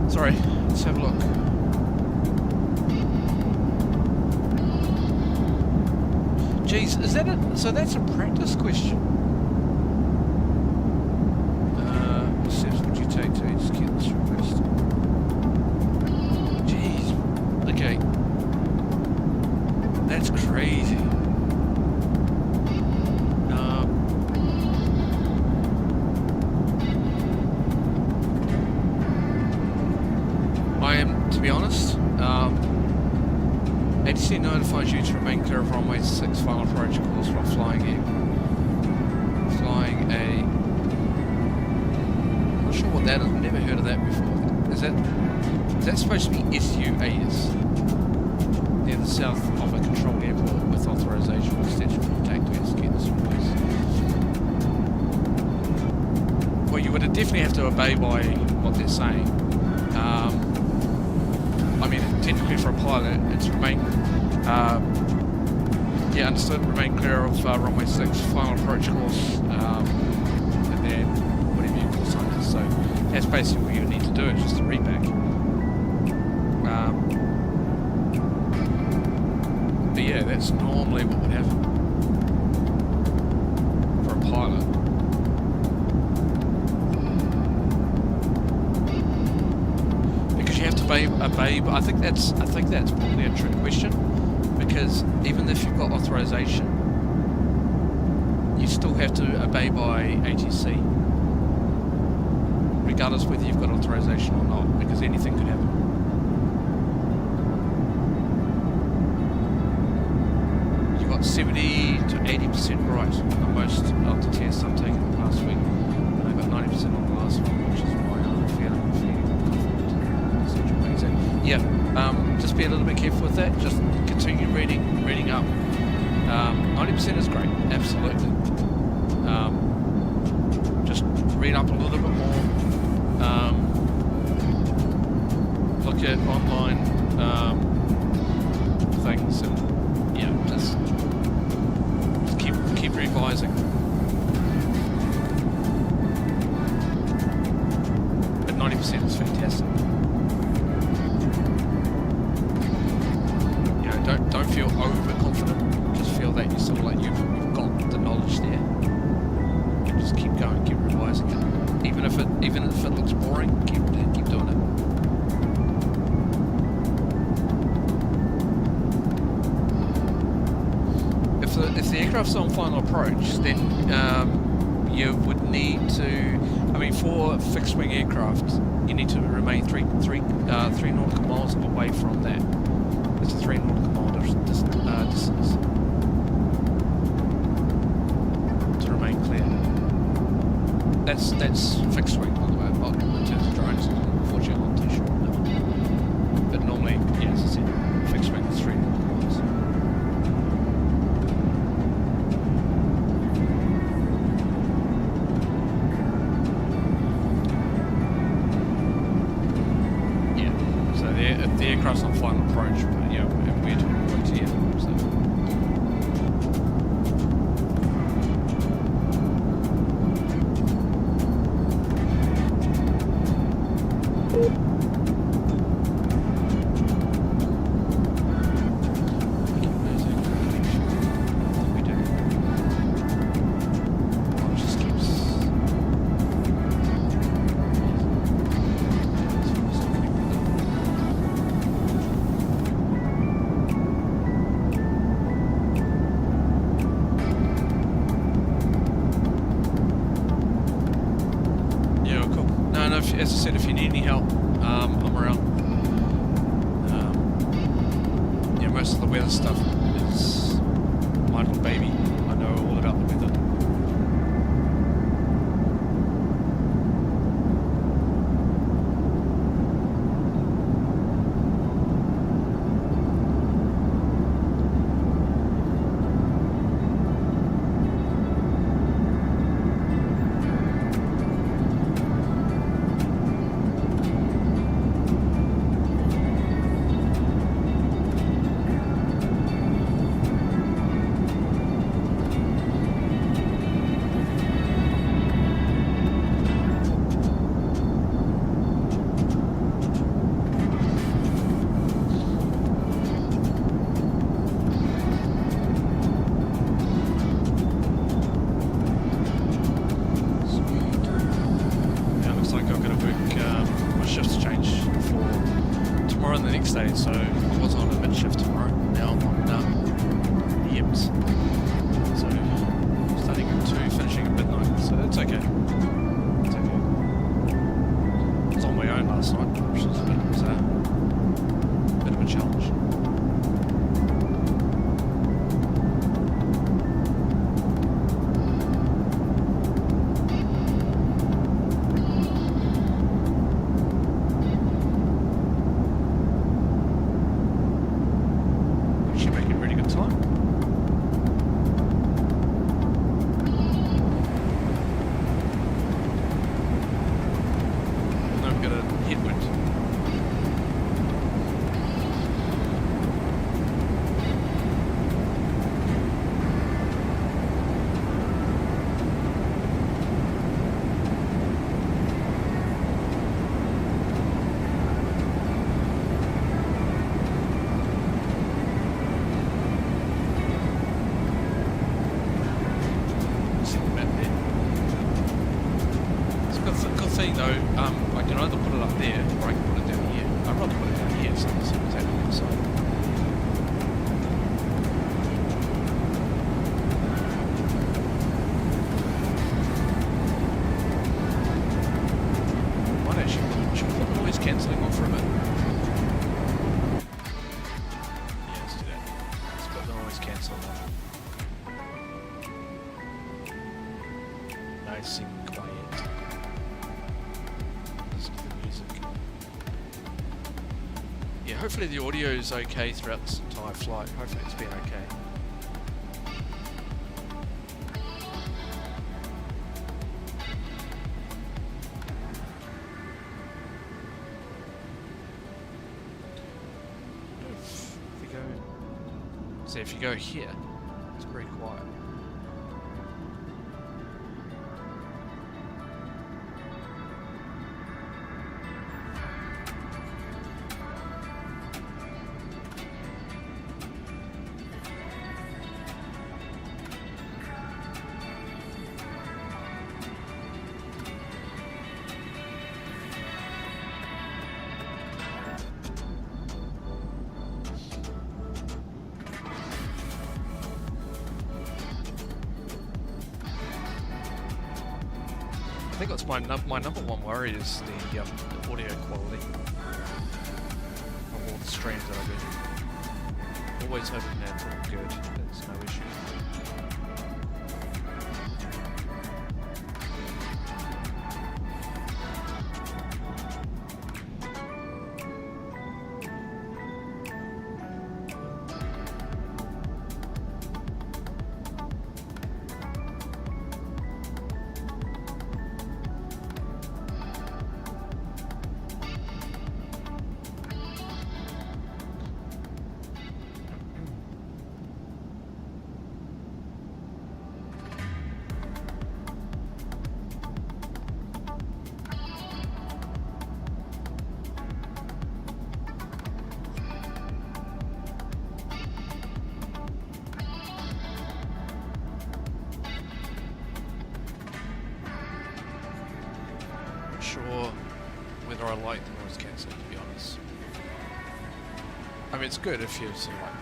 Sorry, let's have a look. Geez, is that it? So that's a practice question. What steps would you take to execute this request? Jeez. Okay. That's crazy. I am, to be honest, ATC notifies you to remain clear of runway 6 final approach course while flying a... I'm not sure what that is, I've never heard of that before. Is that supposed to be SUAS? Near the south of a controlled airport with authorization for steps you can take to execute this request. Well, you would definitely have to obey by what they're saying. I mean, technically for a pilot, it's remain, yeah, understood, remain clear of runway 6, final approach course, and then whatever your call sign is. So that's basically what you need to do, it's just a read back. But yeah, that's normally what would happen for a pilot. You have to obey, but I think that's probably a trick question, because even if you've got authorization, you still have to obey by ATC, regardless whether you've got authorization or not, because anything could happen. You got 70 to 80% right on most of the tests I've taken the past week, and I got 90% on the last one, which is why I'm feeling yeah, just be a little bit careful with that. Just continue reading up. 90% is great, absolutely. Just read up a little bit more. Look at online things, and yeah, just keep revising. But 90% is fantastic. Don't feel overconfident. Just feel that you've got the knowledge there. And just keep going, keep revising it. Even if it looks boring, keep doing it. If the aircraft's on final approach, then you would need to. I mean, for fixed wing aircraft, you need to remain three nautical miles away from that. It's a 3 nautical mile distance to remain clear. That's fixed wing, by the way. Not in terms of drones, unfortunately, I'm not too sure. No. But normally, yeah, as I said, fixed wing is 3 nautical miles. Yeah. So the aircraft's on final approach. Yeah, and we're talking about here, so. As I said, if you need any help, I'm around. Yeah, most of the weather stuff is my little baby. I know all about the weather. tomorrow and the next day, so I was on a mid shift tomorrow. Now I'm on PMs. So starting at 2, finishing at midnight. So it's okay. It's okay. I was on my own last night, which was a bit of a challenge. I can either put it up there or I can put it down here. I'd rather put it down here so it's on the other side. Might actually should we put the noise cancelling on for a bit? Yeah, let's do that. Let's put the noise cancelling on. Nice and quiet. Yeah, hopefully the audio is okay throughout this entire flight. Hopefully it's been okay. If you go here, it's pretty quiet. I think that's my number one worry is the audio quality of all the streams that I do. Always hoping that's all good, there's no issues. Sure whether I like the noise cancelling, to be honest. I mean, it's good if you're sort of like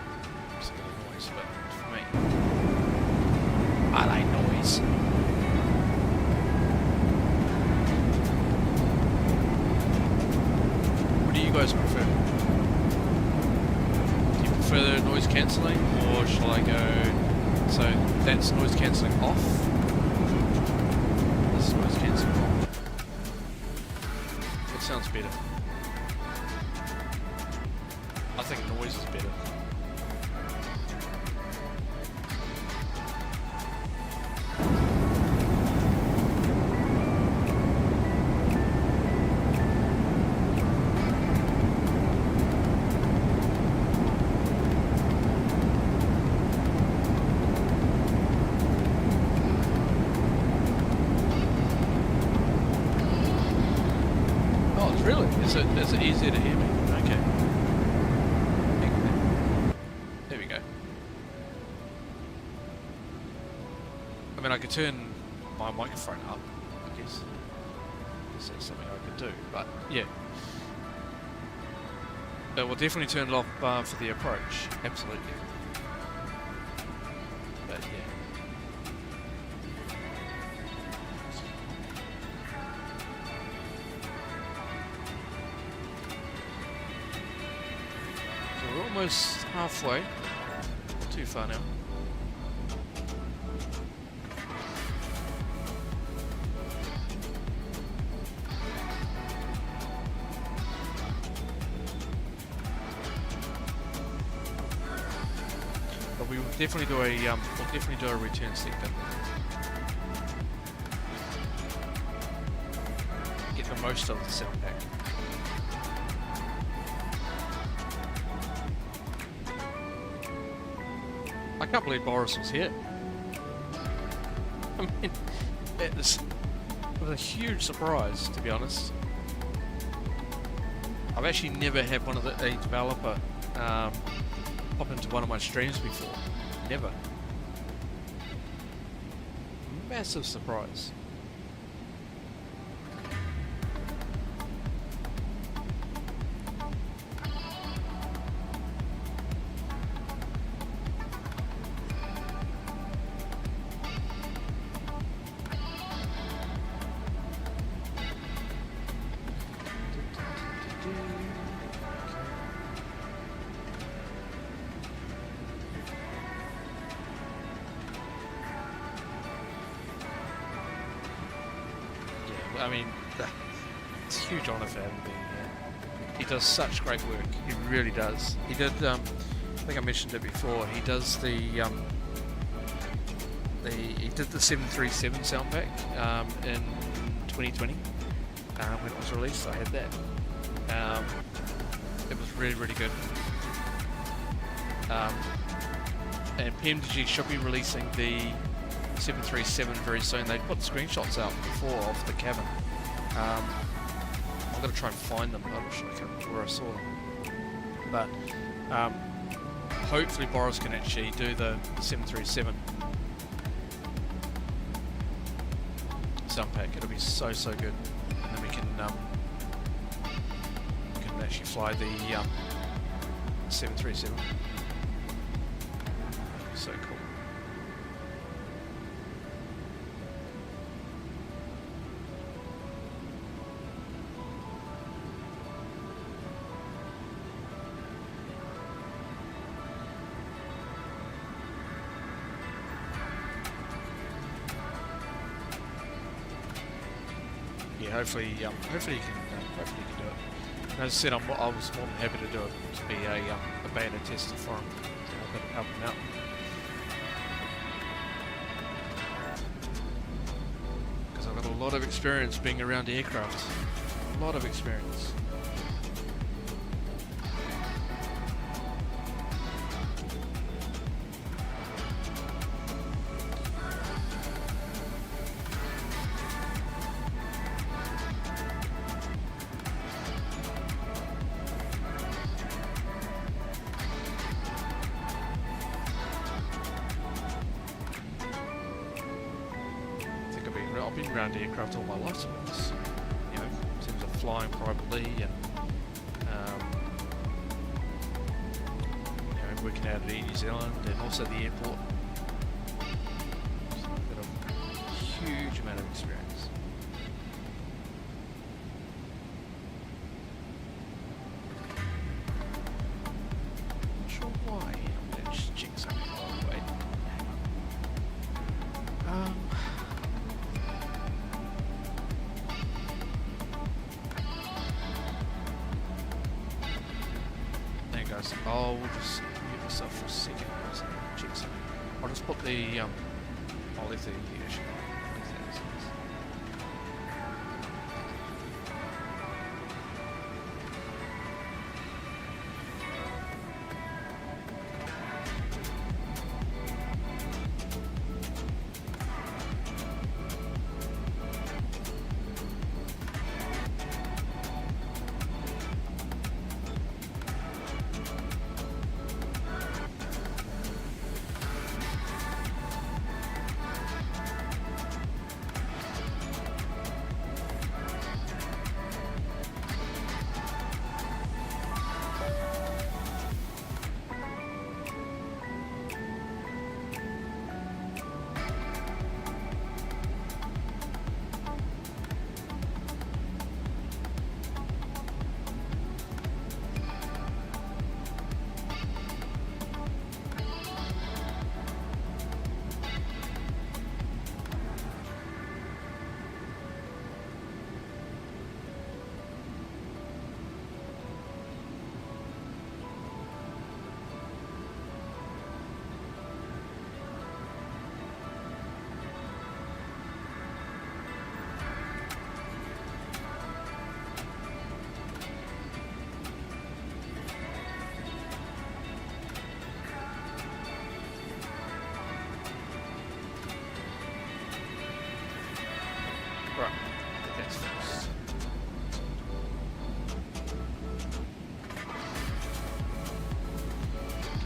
some of the noise, but for me, I like noise. What do you guys prefer? Do you prefer the noise cancelling, or shall I go? So that's noise cancelling off. This is noise cancelling on. Sounds better. I think noise is better. Really? Is it easier to hear me? Okay. There we go. I mean, I could turn my microphone up, I guess. That's something I could do, but yeah. But we'll definitely turn it off for the approach. Absolutely. But yeah. So we're almost halfway. Not too far now. We will definitely do a return sector. Get the most of the sound pack. I can't believe Boris was here. I mean, it was a huge surprise, to be honest. I've actually never had a developer pop into one of my streams before. Never. Massive surprise. I mean, it's a huge honour for him being here. He does such great work. He really does. He did. I think I mentioned it before. He does he did the 737 sound pack in 2020 when it was released. I had that. It was really, really good. And PMDG should be releasing the 737 very soon. They put screenshots out before of the cabin. I'm going to try and find them. I'm not sure I can't remember where I saw them. But hopefully Boris can actually do the 737 sound pack. It'll be so good. And then we can actually fly the 737. So cool. Yeah, hopefully you can do it. And as I said, I was more than happy to do it to be a beta tester for him, to help him out. Because I've got a lot of experience being around aircraft, a lot of experience. I've been around aircraft all my life, so it's, you know, in terms of flying privately and you know, working out at Air New Zealand and also the airport. So I've got a huge amount of experience. Not sure why. I'm going to just check something by the way. I'll just mute myself for a second. Check something. I'll just put the I'll leave the actually.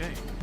Okay.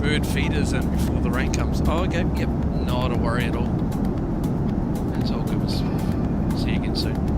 Bird feeders in before the rain comes. Oh, okay, yep, not a worry at all. That's all good stuff. See you again soon.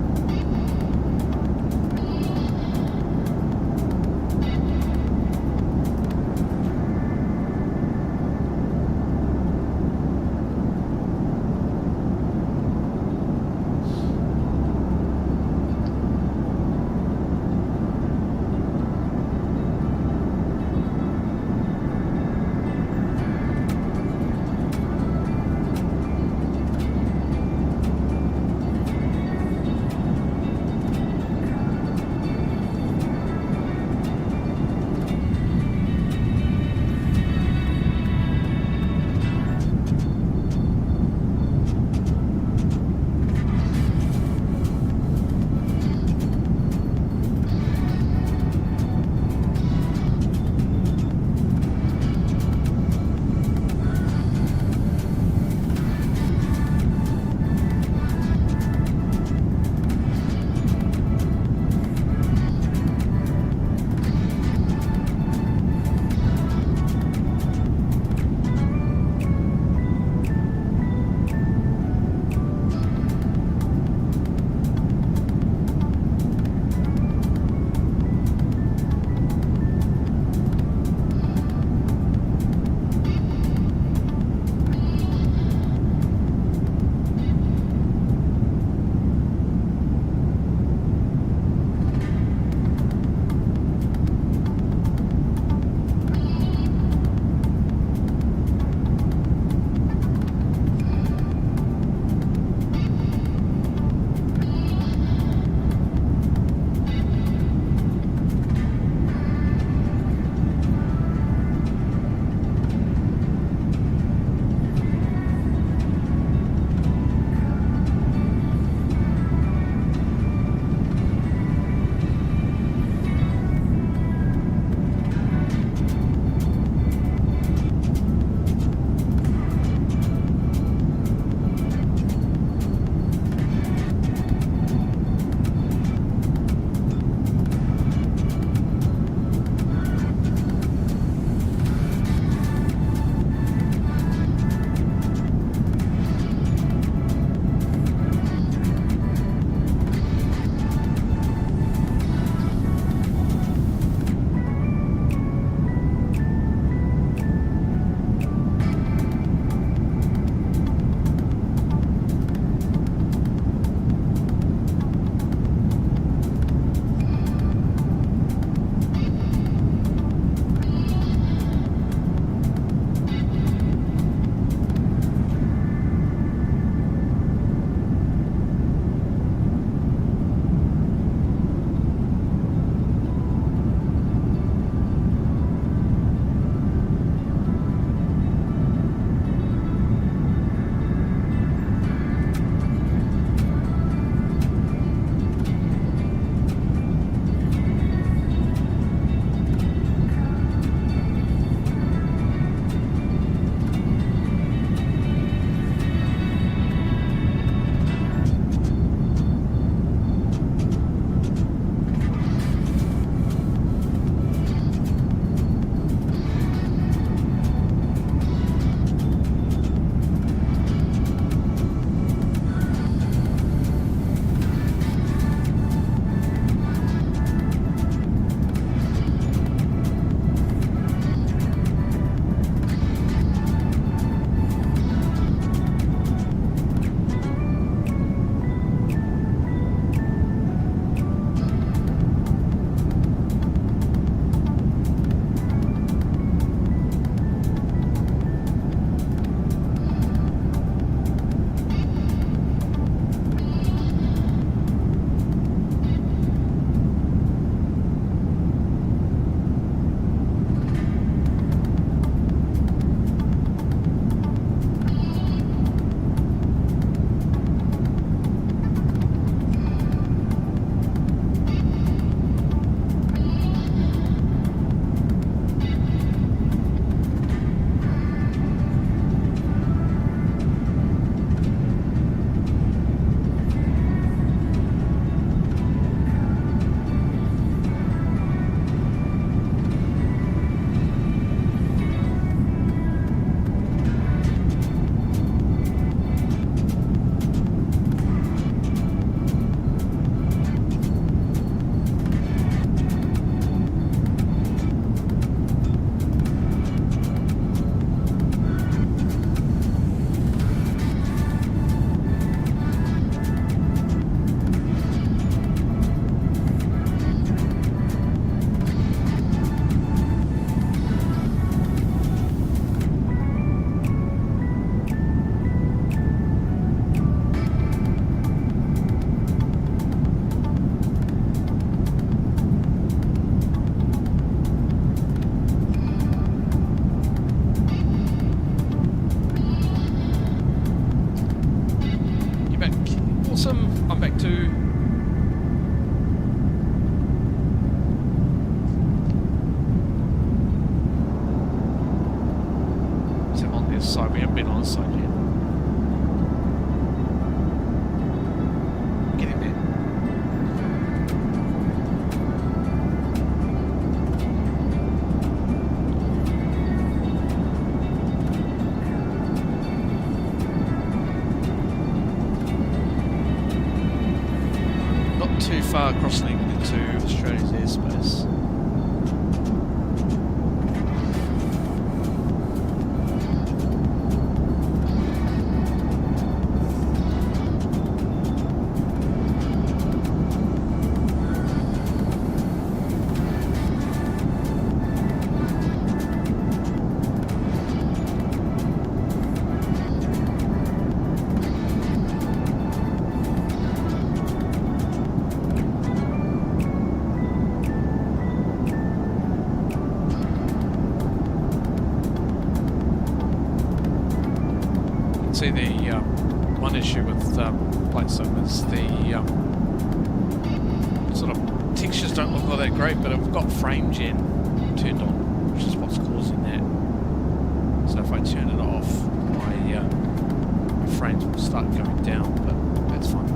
Awesome, I'm back to... So I'm on this side, we haven't been on this side yet. Getting there. Not too far crossing into Australia's airspace. See, the one issue with flightsim is the sort of textures don't look all that great, but I've got frame gen turned on, which is what's causing that. So if I turn it off, my frames will start going down, but that's fine.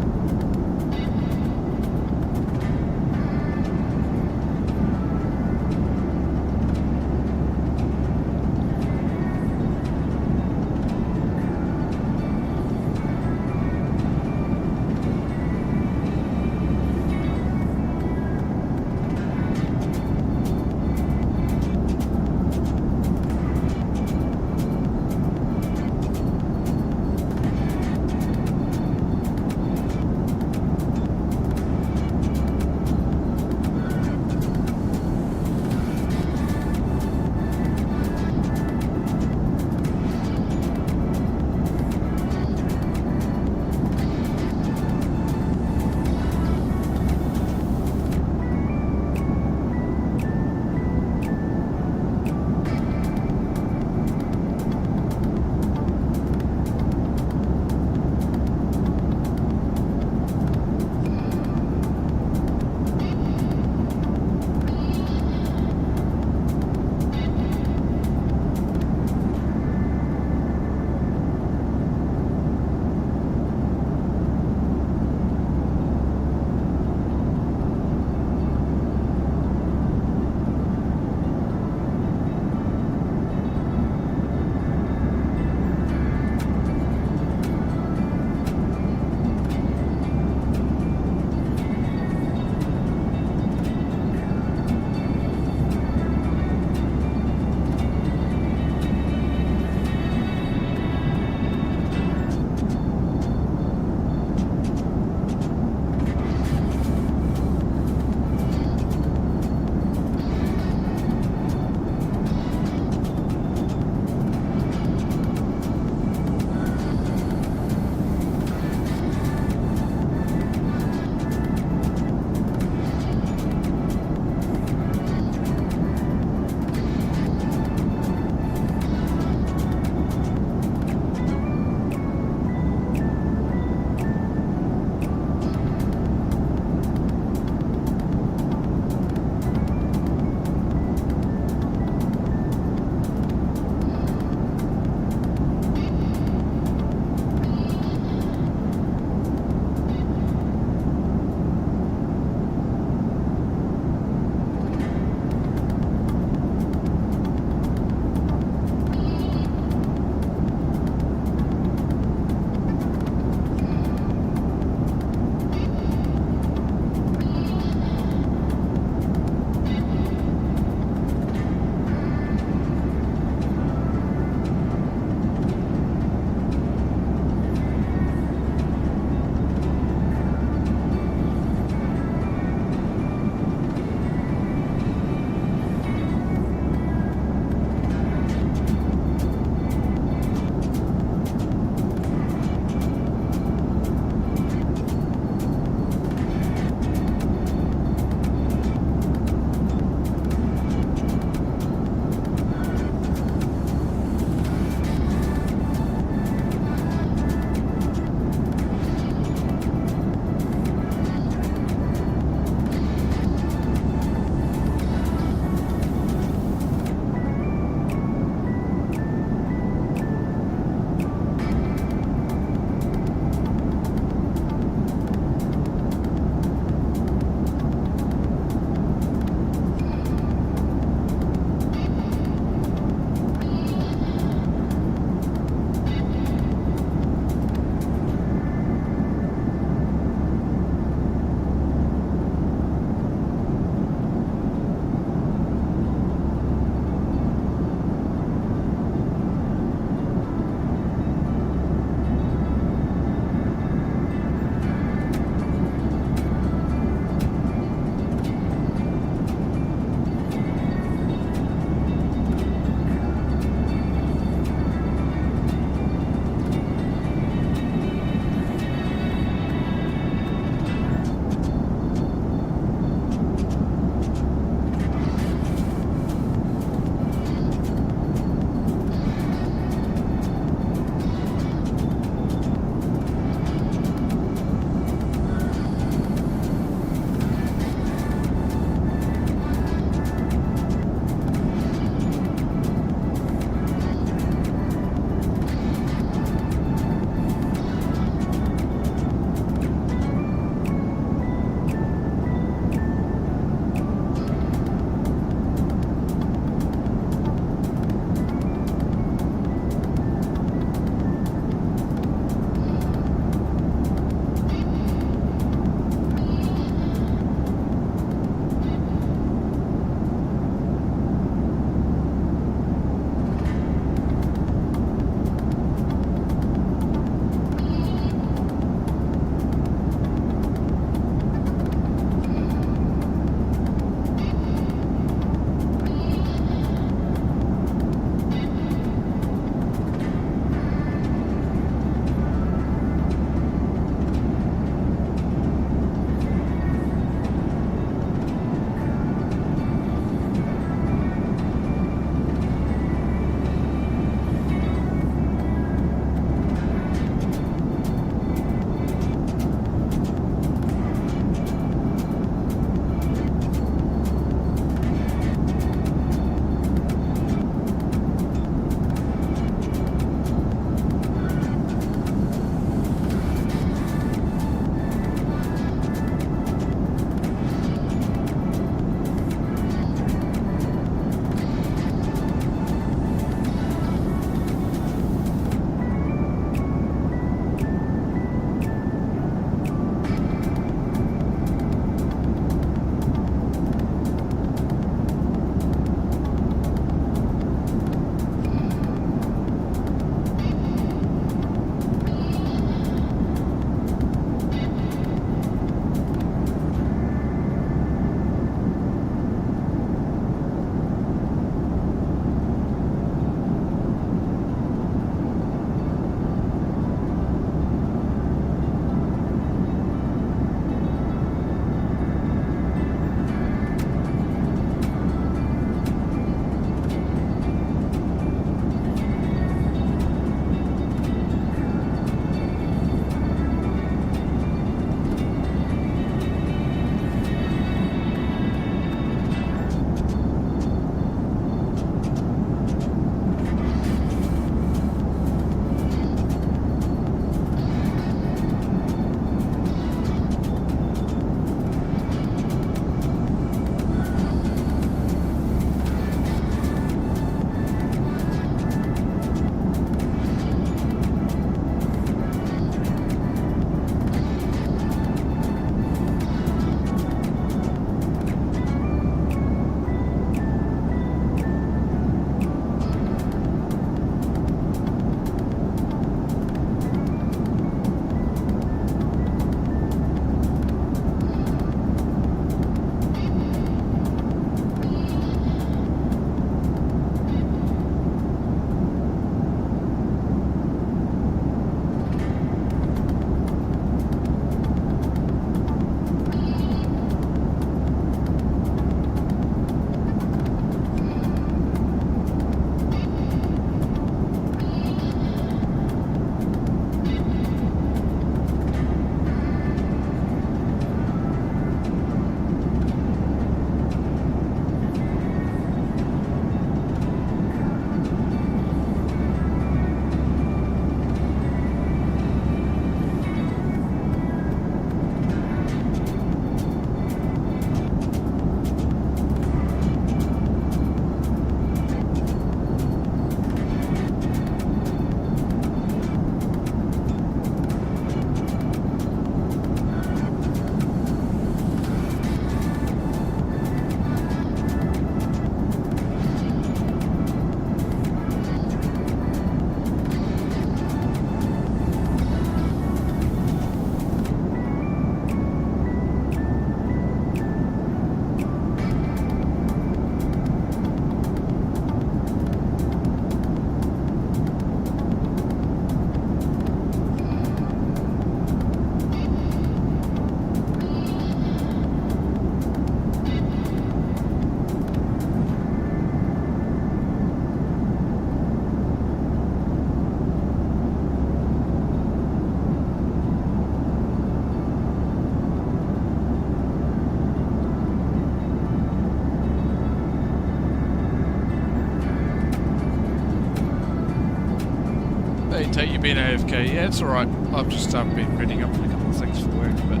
Okay, yeah, it's alright. I've just been reading up on a couple of things for work, but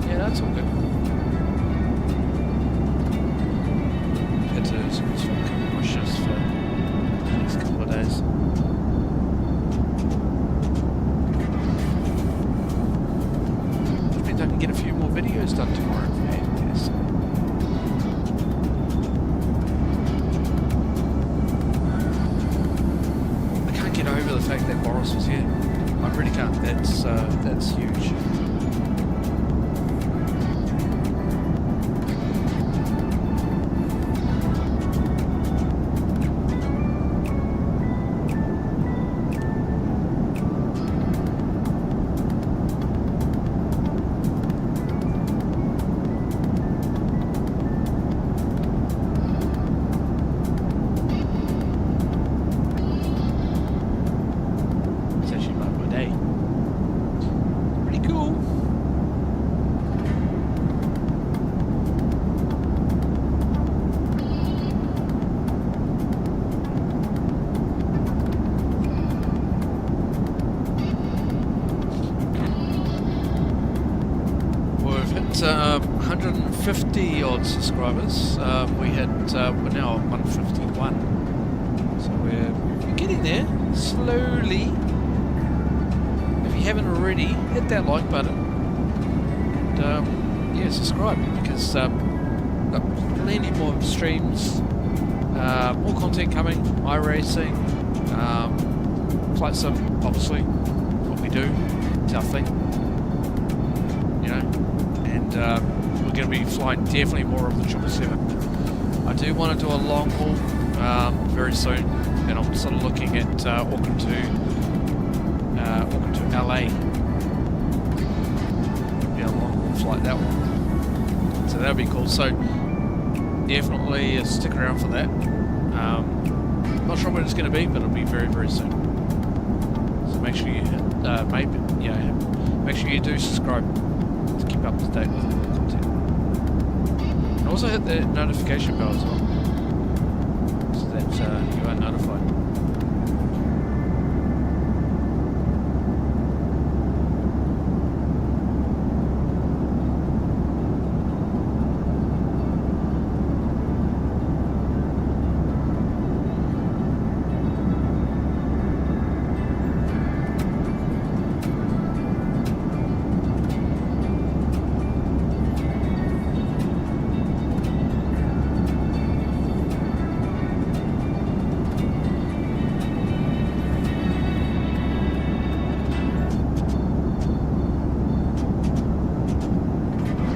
yeah, that's all good. Had to sort of cover my shifts for the next couple of days. Which means I can get a few more videos done tomorrow. Fantastic. I can't get over the fact that Boris was here. I really can't. That's huge. It's actually about my day. Pretty cool. We've hit 150 odd subscribers. We're now at 151. So we're getting there slowly. If you haven't already, hit that like button and yeah, subscribe, because plenty more streams, more content coming, iRacing, flight sim, obviously, what we do, it's our thing, you know, and we're going to be flying definitely more of the 777. I do want to do a long haul very soon, and I'm sort of looking at Auckland to LA. Be a long haul flight, that one. So that'll be cool. So definitely stick around for that. Not sure when it's going to be, but it'll be very, very soon. So make sure you make sure you do subscribe to keep up to date with all the content. And also hit the notification bell as well, so that you are notified.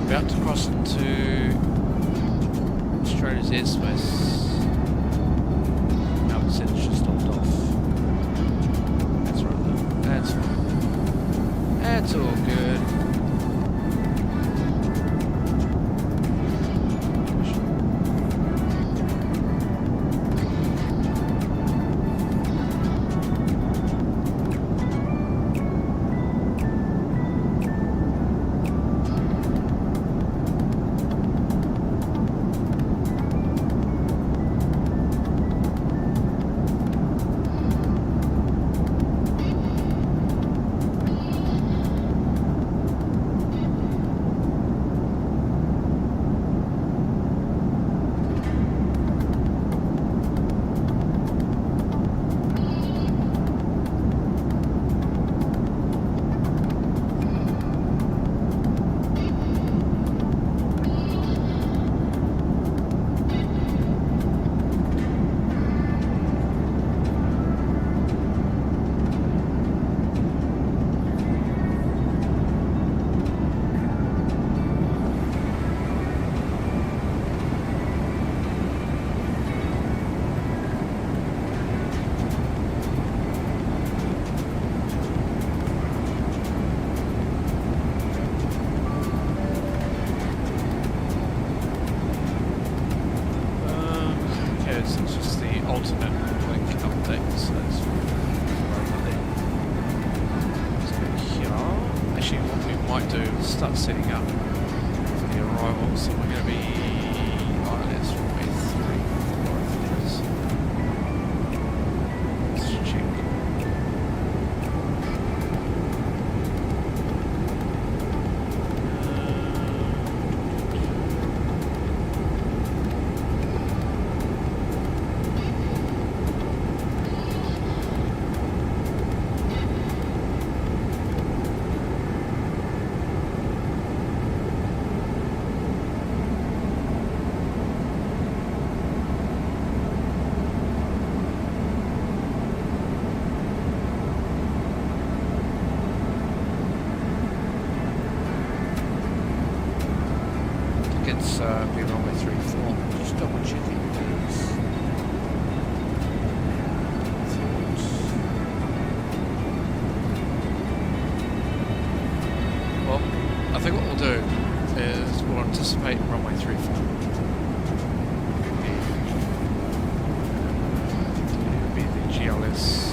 About to cross into Australia's airspace. Now the percentage just stopped off. That's right though. That's fine. That's all good. Start setting up for the arrival, so we're going to be that's way 3, 4 I think it is. Let's check. think it's be runway 34. Just double checking these. Well, I think what we'll do is we'll anticipate runway 34. It'll be the GLS.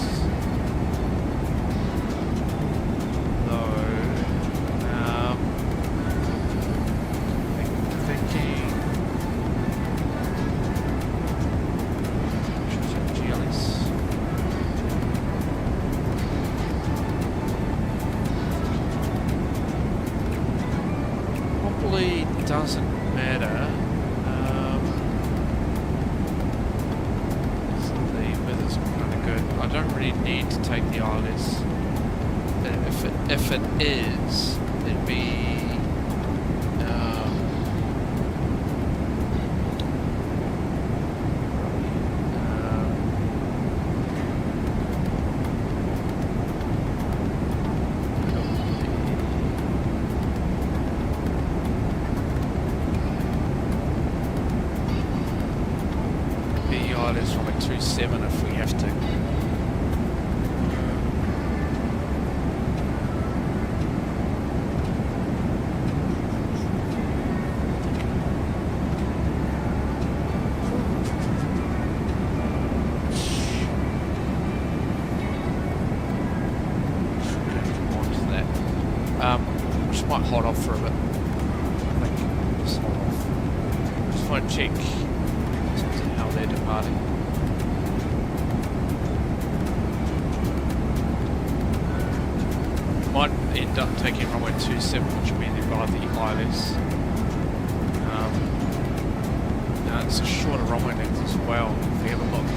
Doesn't matter. So the weather's kind of good. I don't really need to take the ILS. If it is, it'd be from a 27 if we have to. Just might hold off for a bit. I think just hold off. Just want to check how they're departing. Might end up taking runway 27, which will be by the ILS. Now it's a shorter runway length as well. If we have a look,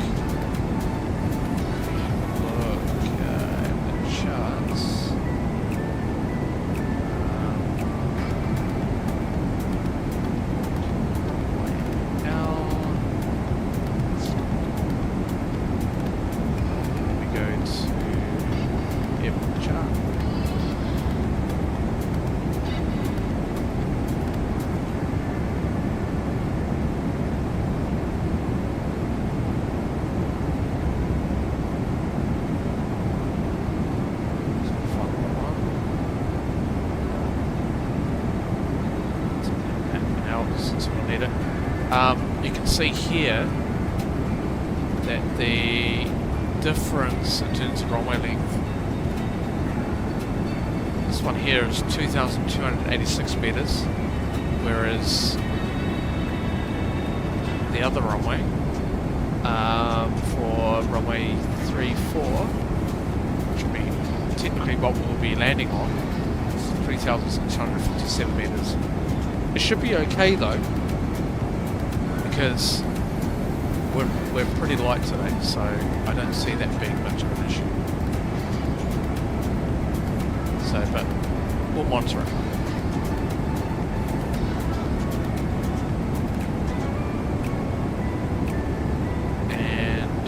at the charts. You can see here that the difference in terms of runway length, this one here is 2,286 meters, whereas the other runway for runway 34, which will be technically what we'll be landing on, is 3,657 meters. It should be okay though, because we're pretty light today, so I don't see that being much of an issue. So, but we'll monitor it. And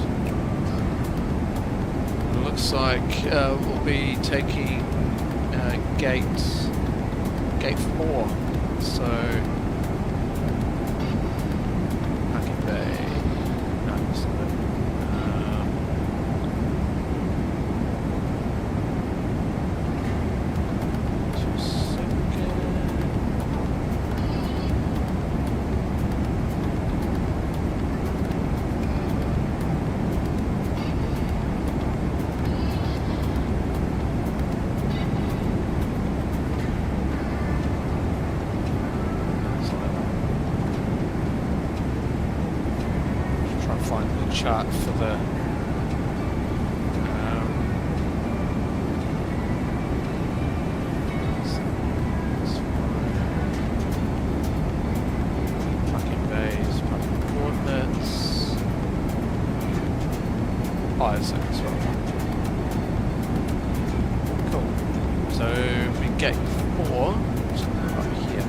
it looks like we'll be taking gate 4. So. Chart for the parking bays, parking coordinates. Oh, it's as well. Cool. So we gate 4 up here.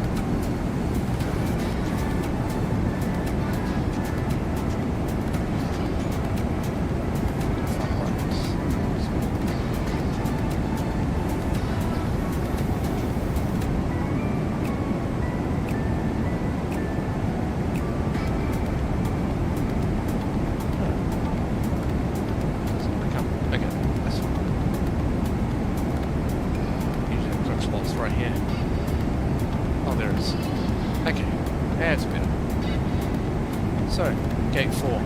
That's better. So, gate 4.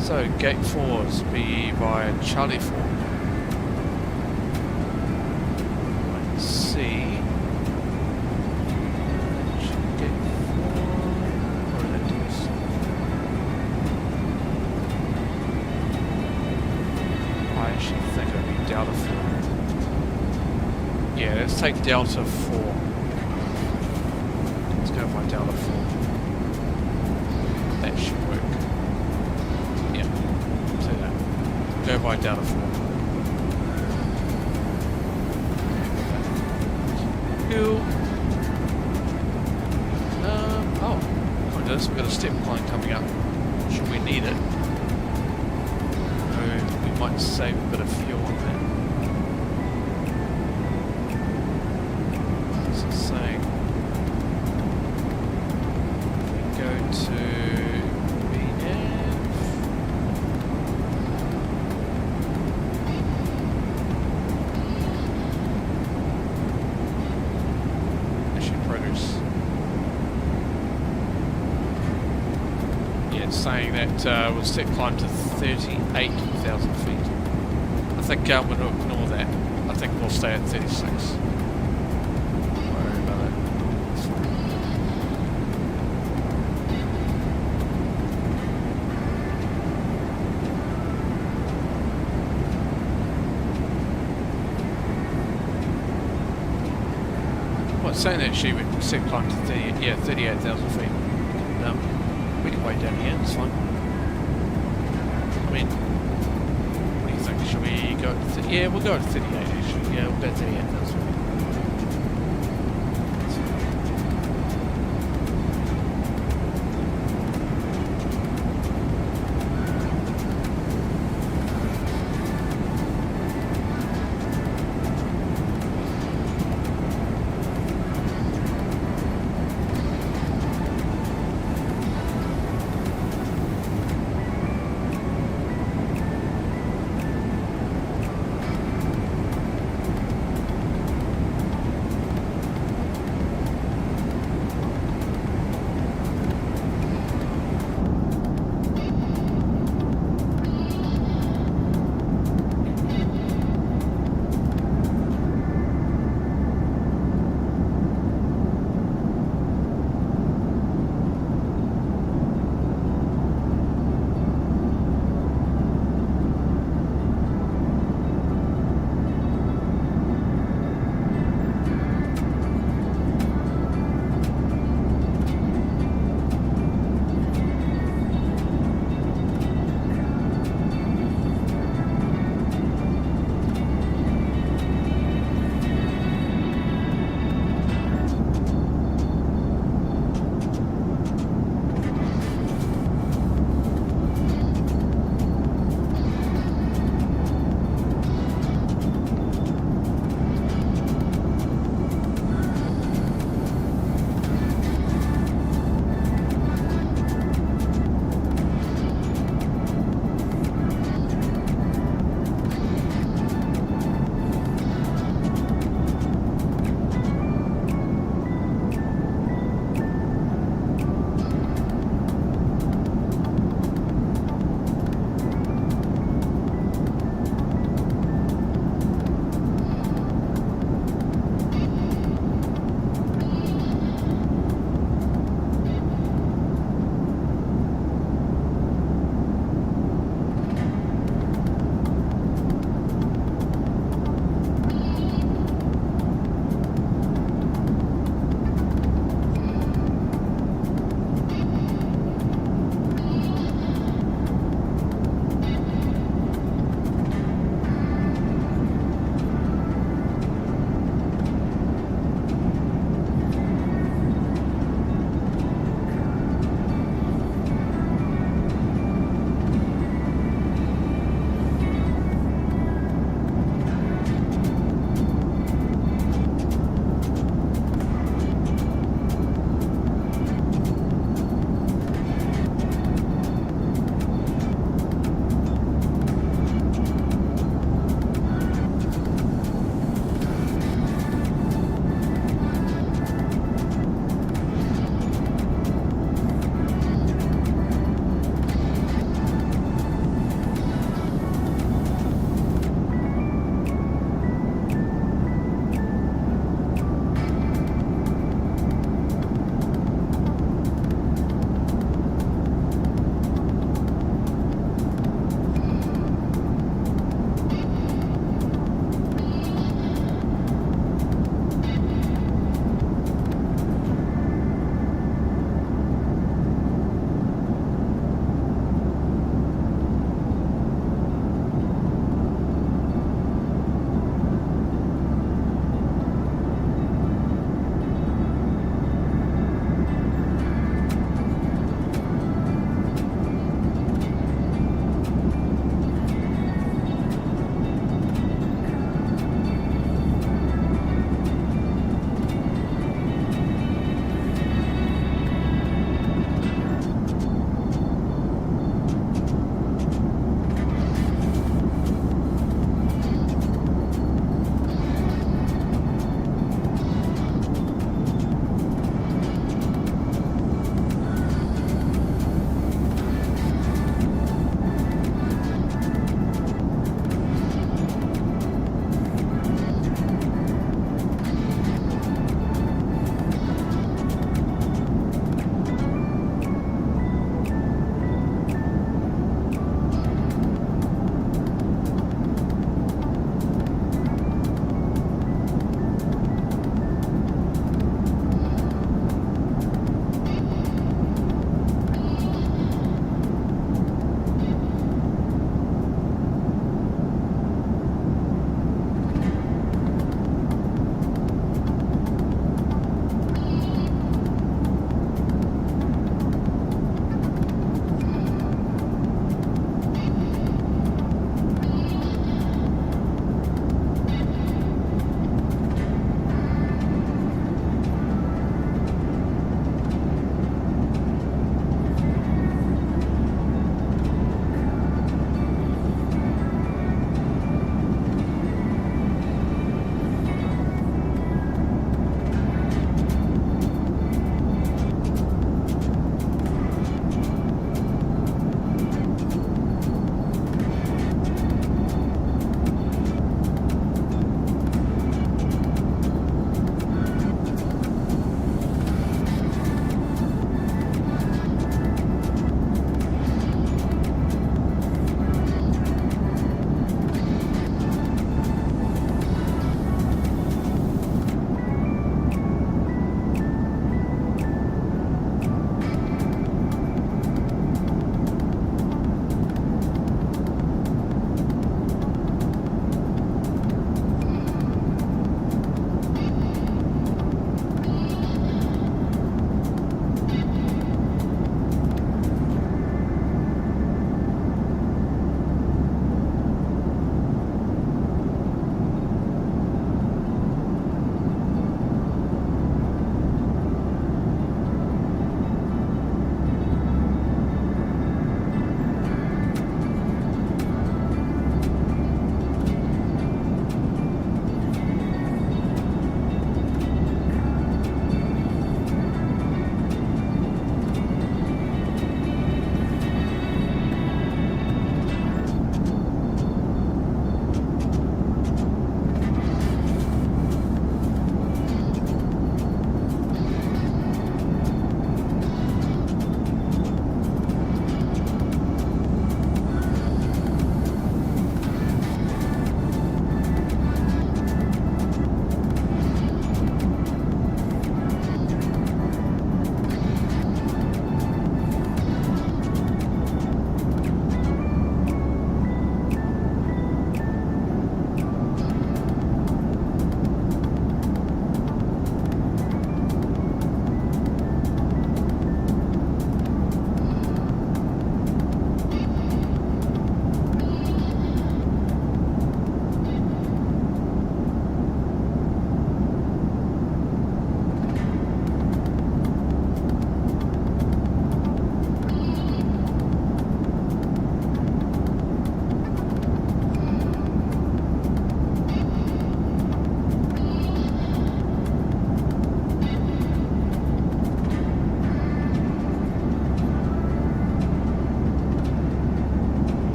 So, gate 4's be via Charlie 4. Let's see. Gate 4. What did that do? I actually think it would be Delta 4. Yeah, let's take Delta 4. Let's go by Delta 4. That should work. Go by Delta 4. Cool. Oh, look at this. We've got a step climb coming up. Should we need it? We might save a bit of fuel on that. What's it saying? We go to saying that we'll step climb to 38,000 feet. I think we'll ignore that. I think we'll stay at 36. Don't worry about that. It's fine. Well, it's saying actually we step climb to 38,000 feet. We can wait down here, it's fine. I mean, what do you think? Should we go to yeah, we'll go to 38 actually. Yeah, we'll go to 38,000.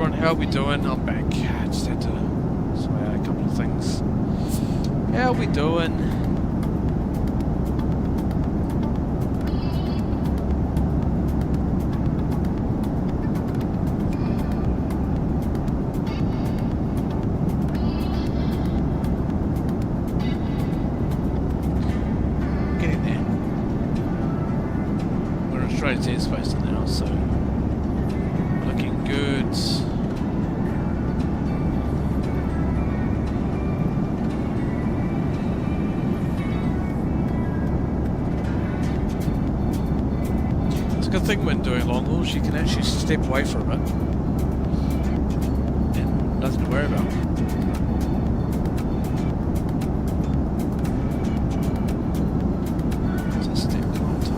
everyone, how are we doing? I'm back. I just had to sort out a couple of things. How are we doing? Getting there. We're in Australia's airspace now, so looking good. It's a good thing when doing long hauls, you can actually step away from it and nothing to worry about. Just step on top.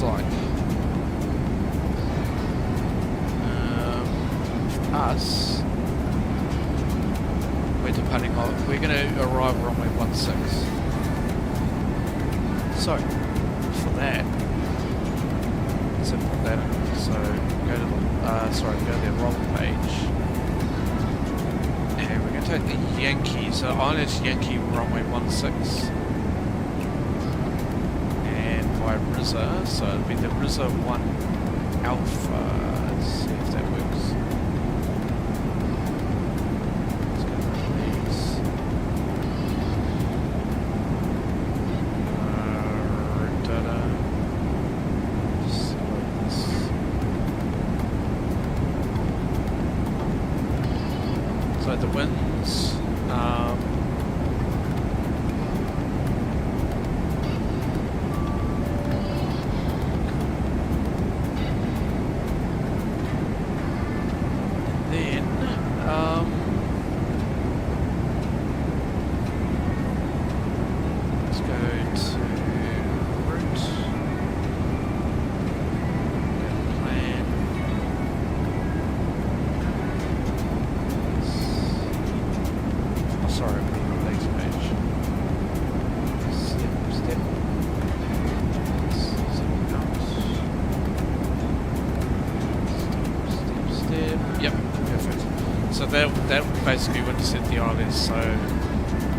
Like us, we're departing on, we're going to arrive runway 16. So for that, so put that in. So go to the go to the roll page, and we're going to take the Yankee. So on it's Yankee runway 16. By RZA, so it'll be the RZA 1 Alpha. Let's see if that works. Let's go with these. Data. So the winds. So that basically would set the ILS, so I'm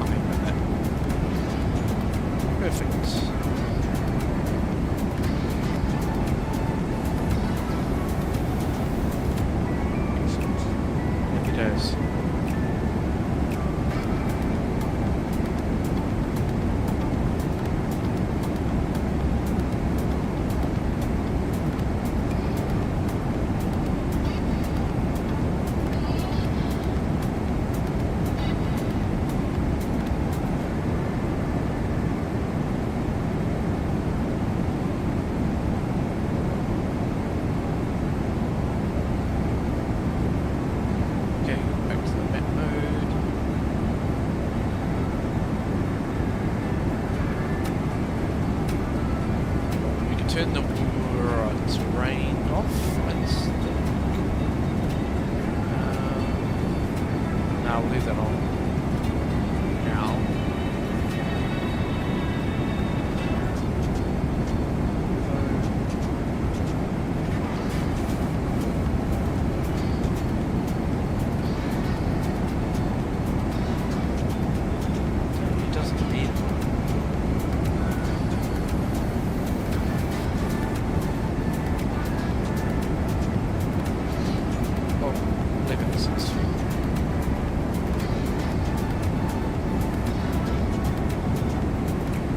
happy with that. Perfect. Happy days. Turn the terrain off instead. No, we'll leave that on. Now.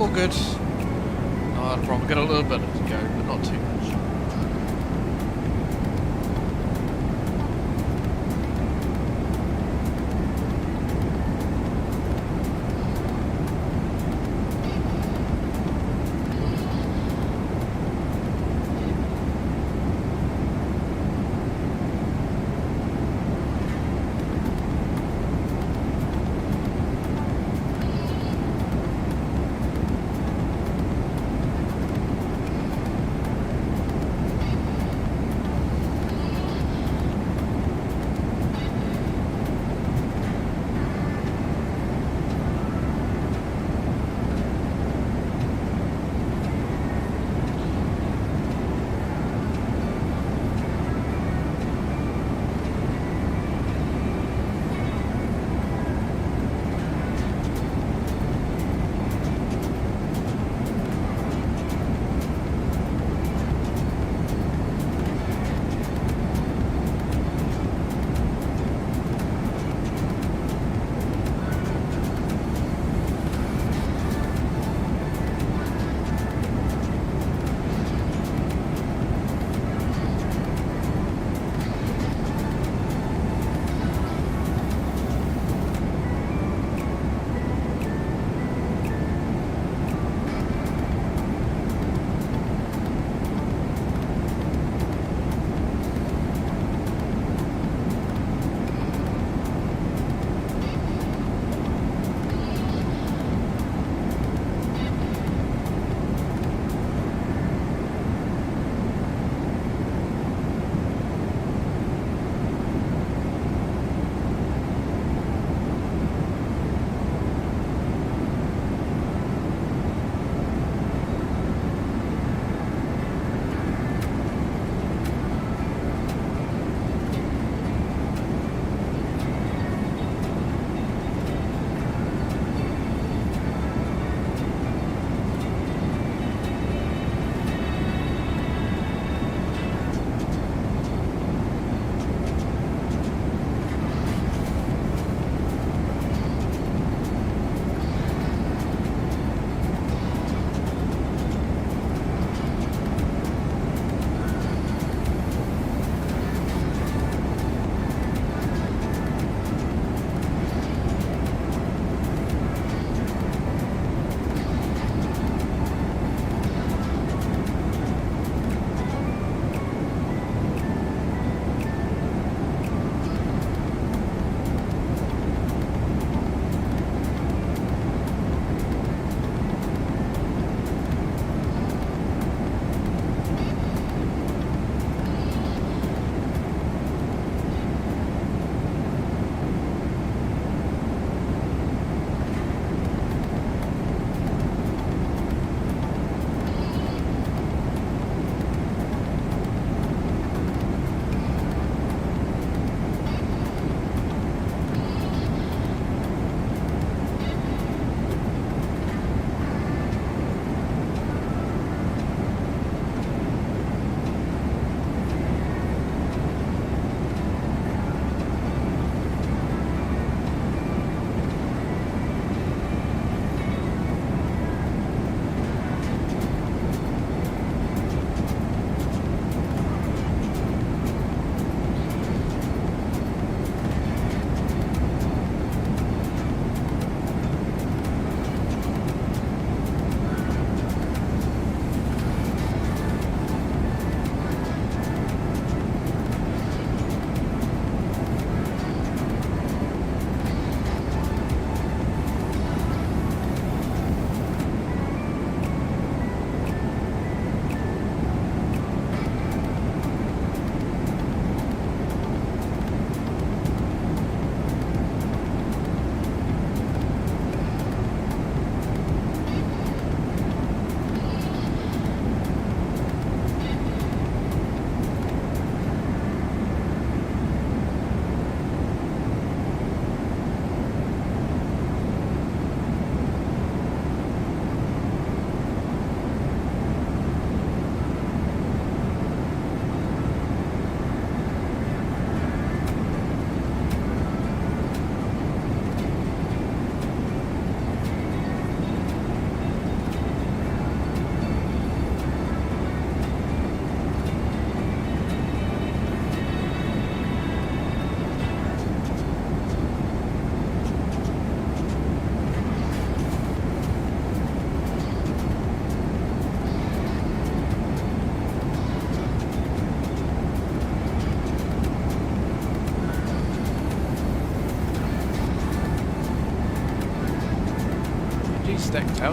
all good. Not a problem. Got a little bit to go, but not too much.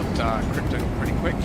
cloud crypting pretty quick.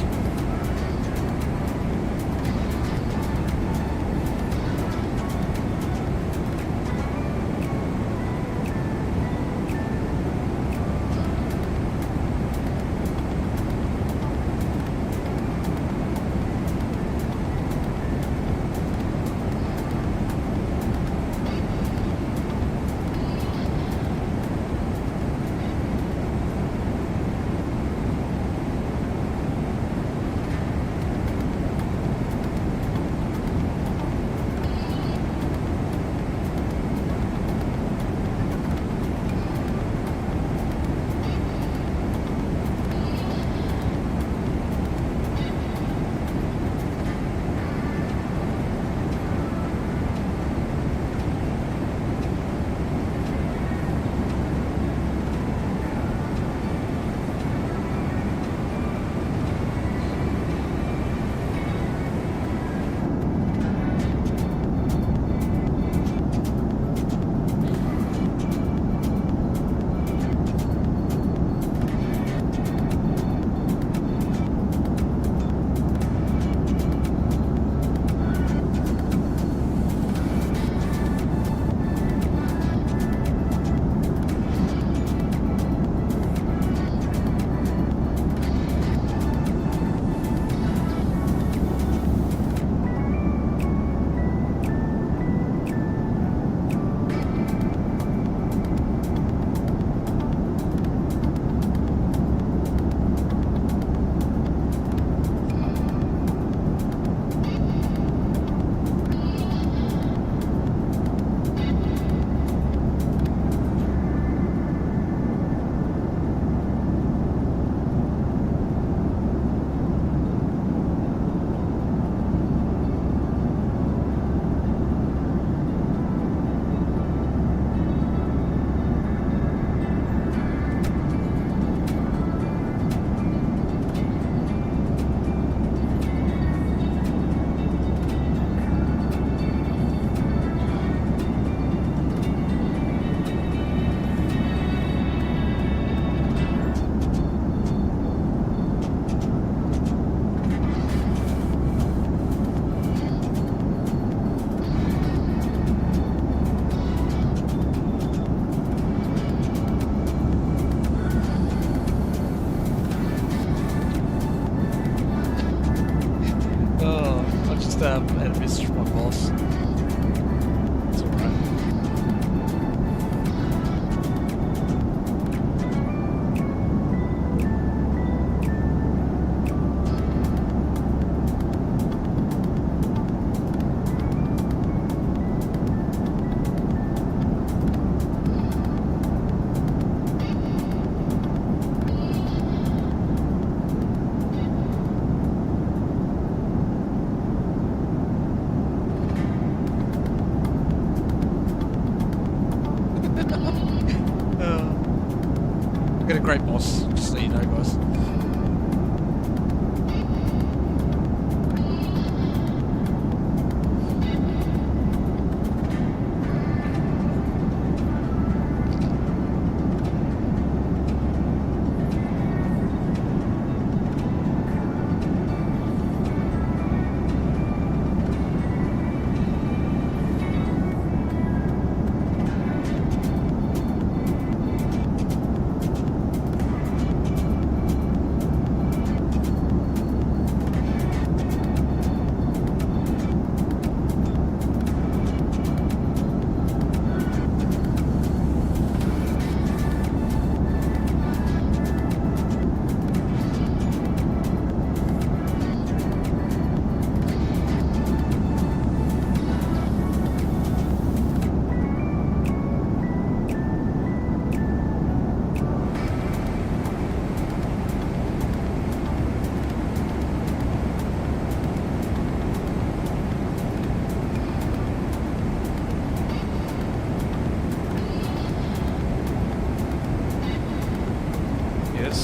Had a message from my boss. It's alright. I've got a great boss, just so you know, guys.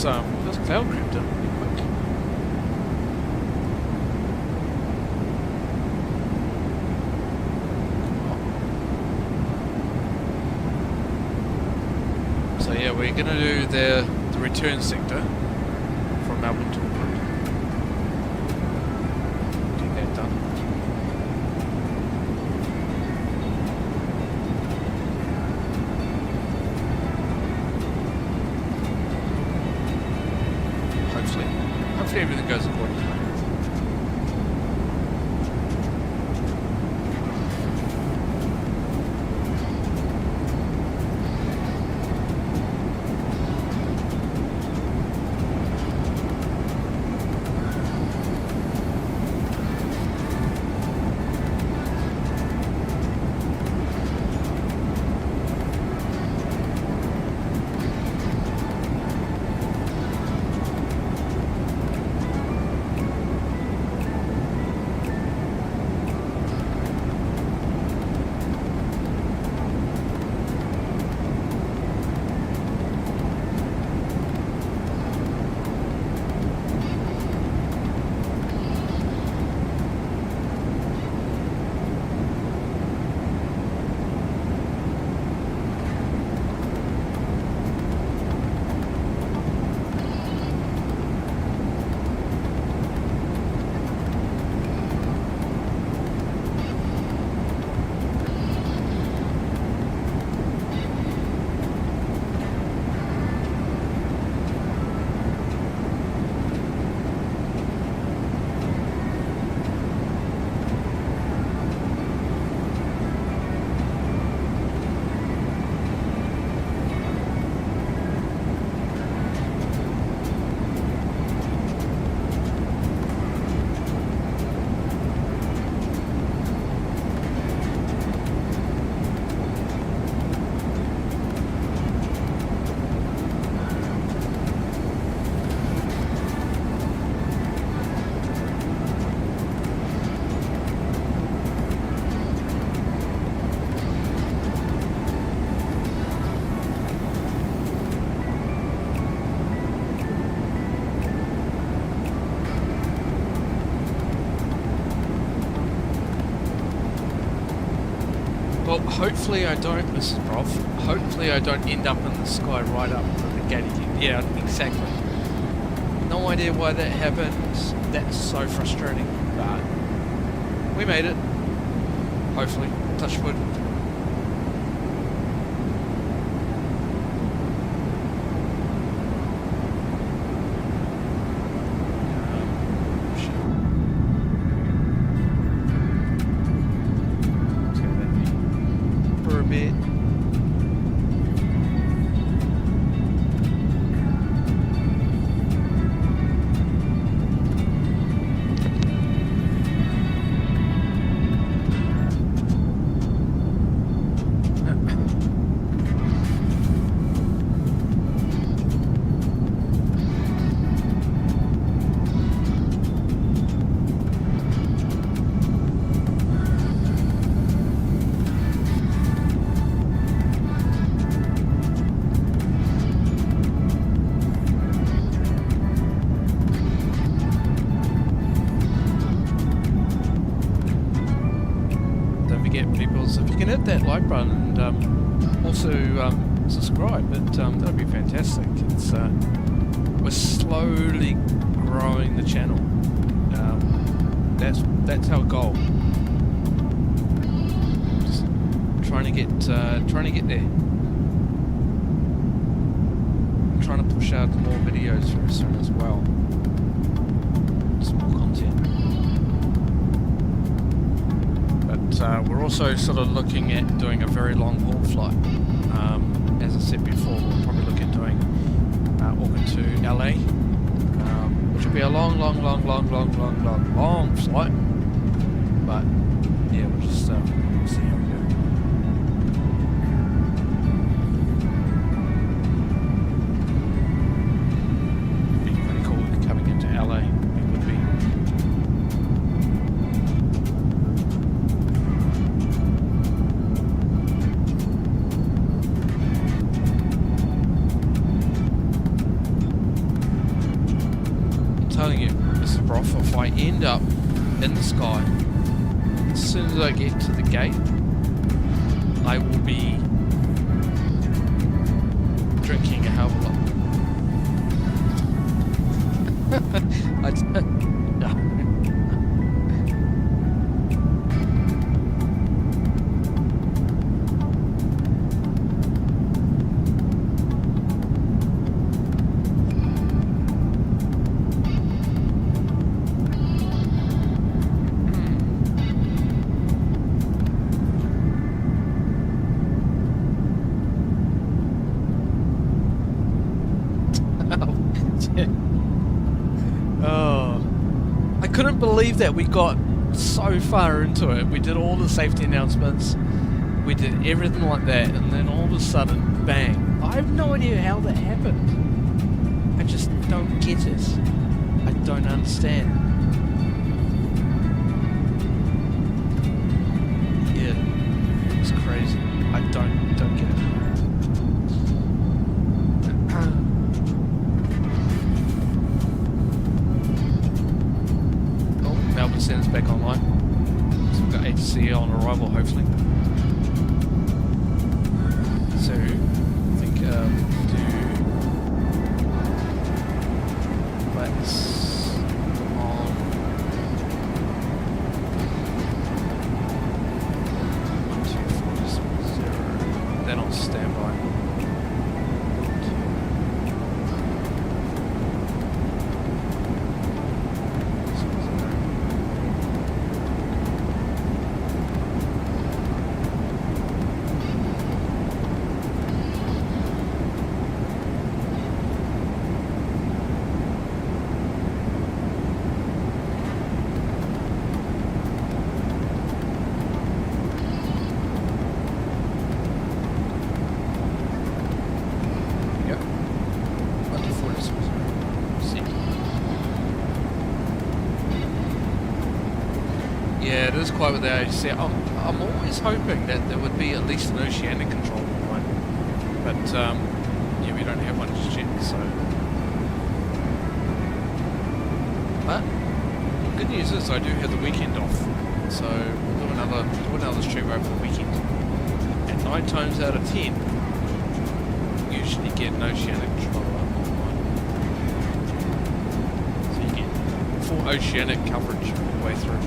There's cloud crypto pretty quick. So yeah, we're gonna do the return sector from hopefully everything goes according to plan. Well, hopefully I don't, Mrs. Prof. Hopefully I don't end up in the sky right up to the gate again. Yeah, exactly. No idea why that happened. That's so frustrating. But we made it. Hopefully. Touch wood. If you can hit that like button and also subscribe, that'd be fantastic. It's we're slowly growing the channel. That's our goal. Just trying to get there. I'm trying to push out more videos very soon as well. Some more content. We're also sort of looking at doing a very long haul flight. As I said before, we'll probably look at doing Auckland to LA, which will be a long flight. But yeah, we'll just see how we go. It'd be pretty cool coming into LA. It would be. Telling you, Mr. Prof, if I end up in the sky, as soon as I get to the gate, I will be drinking a hell of a lot. No. Oh, I couldn't believe that we got so far into it. We did all the safety announcements, we did everything like that, and then all of a sudden, bang. I have no idea how that happened. I just don't get it. I don't understand. Yeah, it's crazy. I don't get it. Oh, Melbourne Centre's back online. So we've got HC on arrival, hopefully. So, I think let's on 124.0, then on standby. Yeah, it is quite with the AGC. I'm always hoping that there would be at least an oceanic control line, but yeah, we don't have one just yet. So, but good news is I do have the weekend off, so we'll do another stream over the weekend. And 9 times out of 10, usually get an oceanic control online, so you get full oceanic coverage all the way through.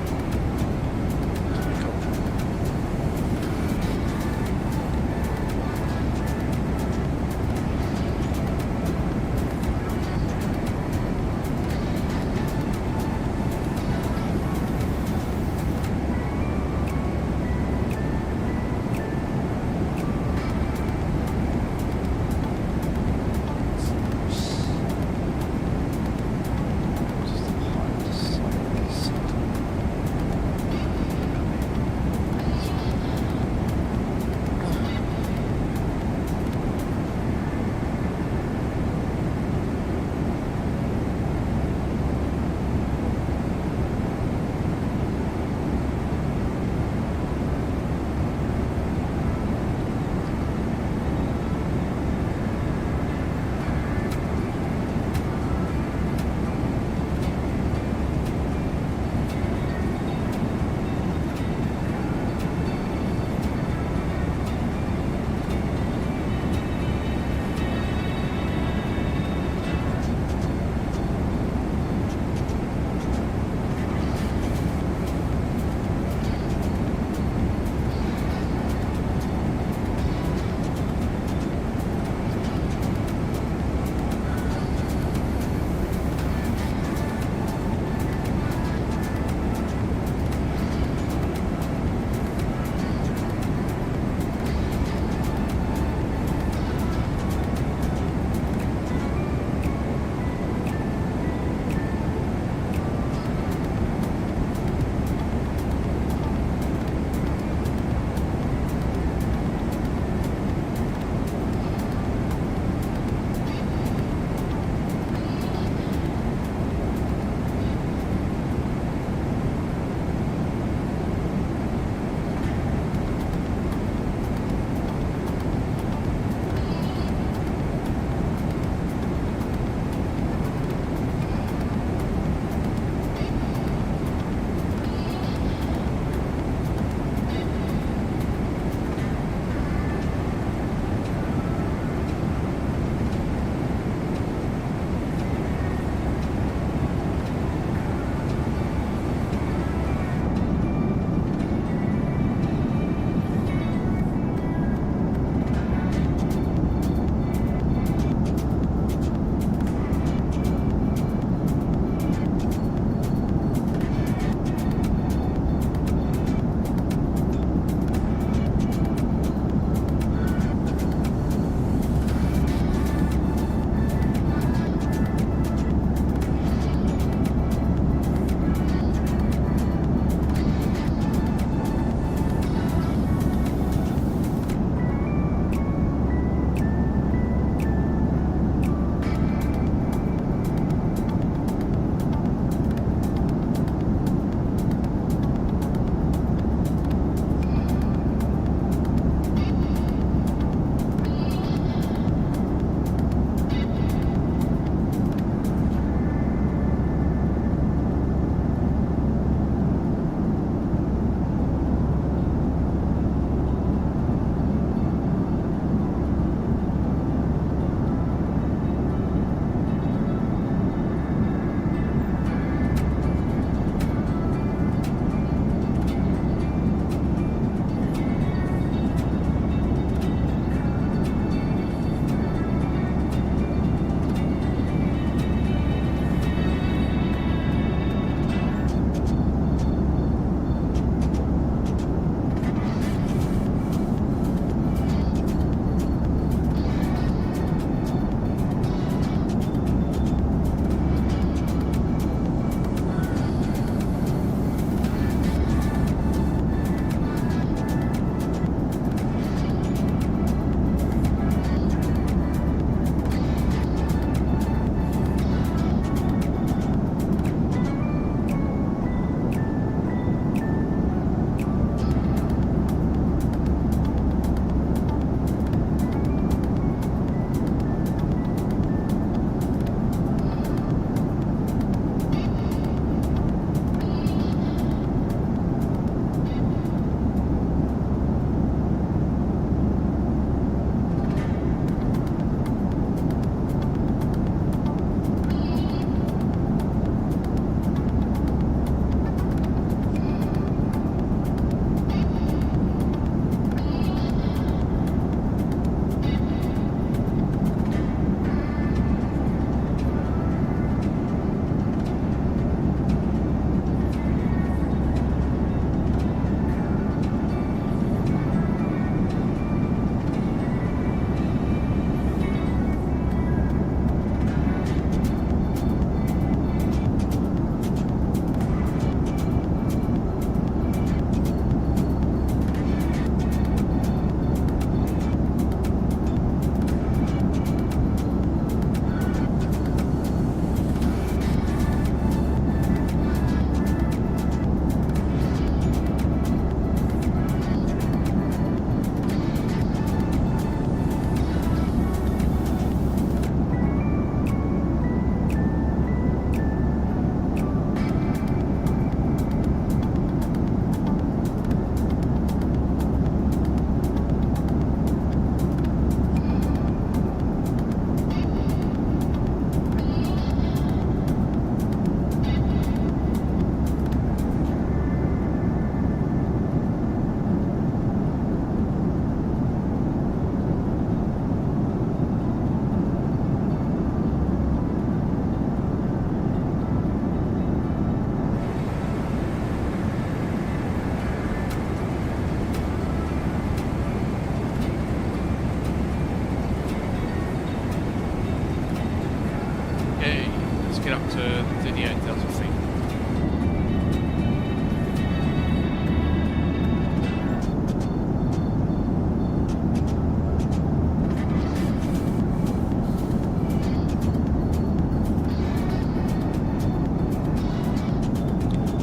to 38,000 feet.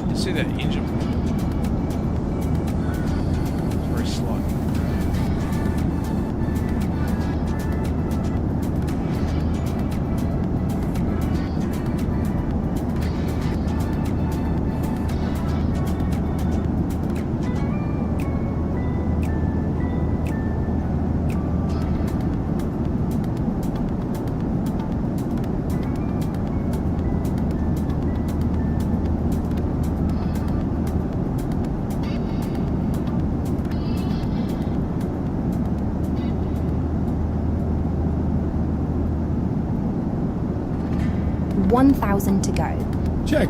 You see that engine? It's very slow. $1,000 to go. Check.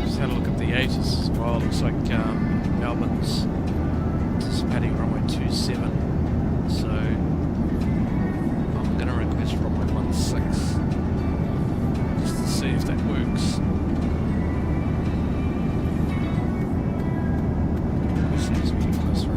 Just had a look at the ATIS as well. Looks like Melbourne's anticipating runway 27. So I'm going to request runway 16 just to see if that works. Seems to be closer.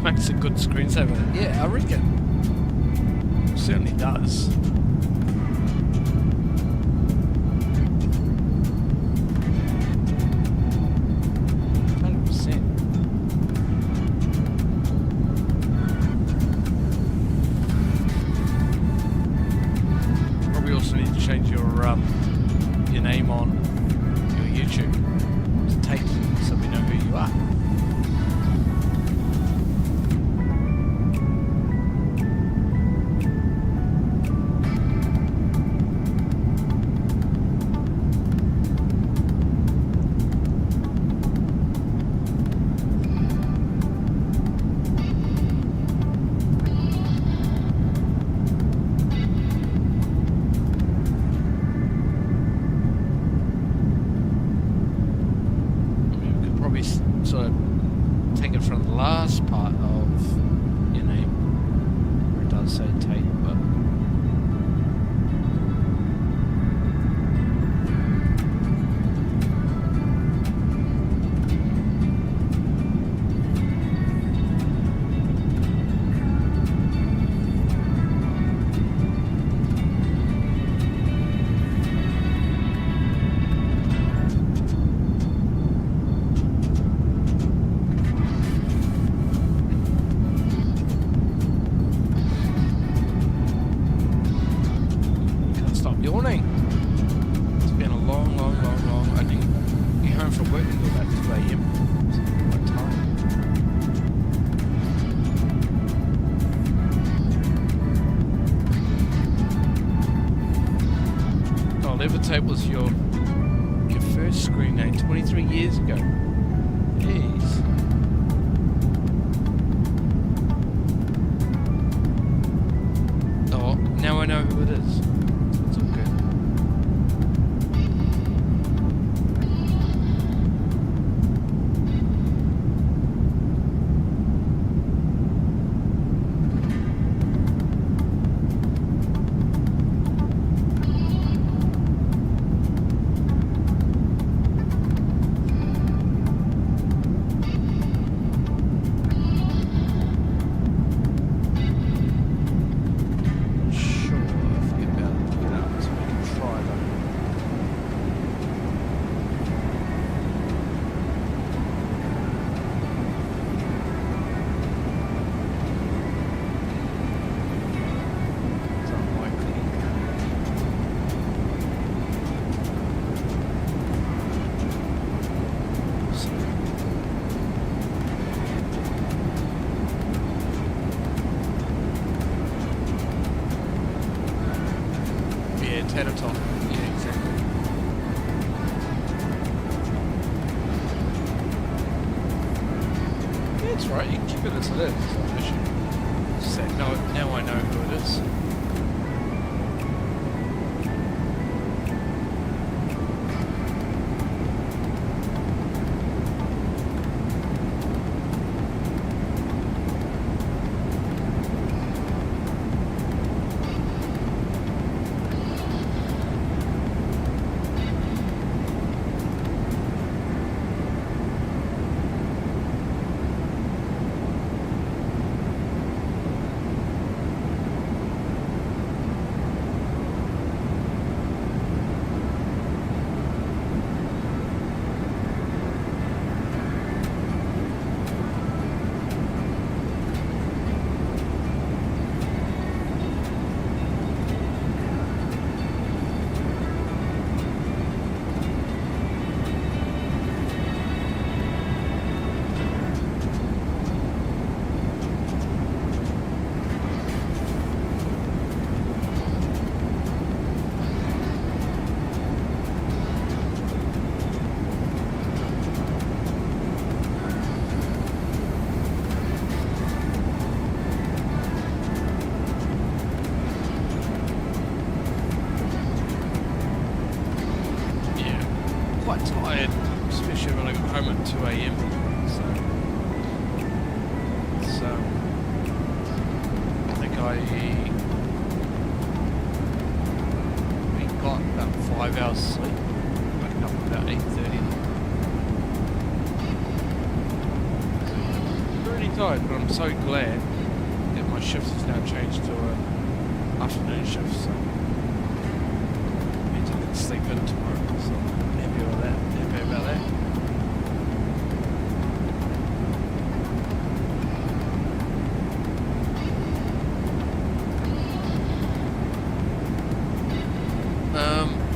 makes a good screensaver. Yeah, I reckon. Certainly does. Probably also need to change your name on your YouTube to Tate, so we know who you are. Sort of take it from the last part of your name, where it does say Tate, but yawning. It's been a long. I think you're home from work until about 2 AM. It's quite tired. Oh, Levitate was your first screen name 23 years ago. Jeez. Oh, now I know who it is. Head of top. Yeah, exactly. Yeah, it's right, you can keep it as it is, it's not an issue. Just say, no, now I know who it is. Tired, especially when I got home at 2 AM. So I think we got about 5 hours sleep. Woke up about 8:30. So, pretty tired, but I'm so glad that my shift has now changed to an afternoon shift, so means I can sleep in tomorrow, so I'm happy with that, happy about that.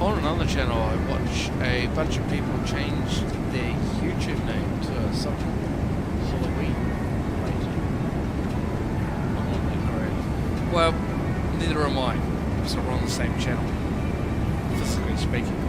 On another channel I watch, a bunch of people changed their YouTube name to something Halloween related. I'm not that great. Well, neither am I, so we're on the same channel, physically speaking.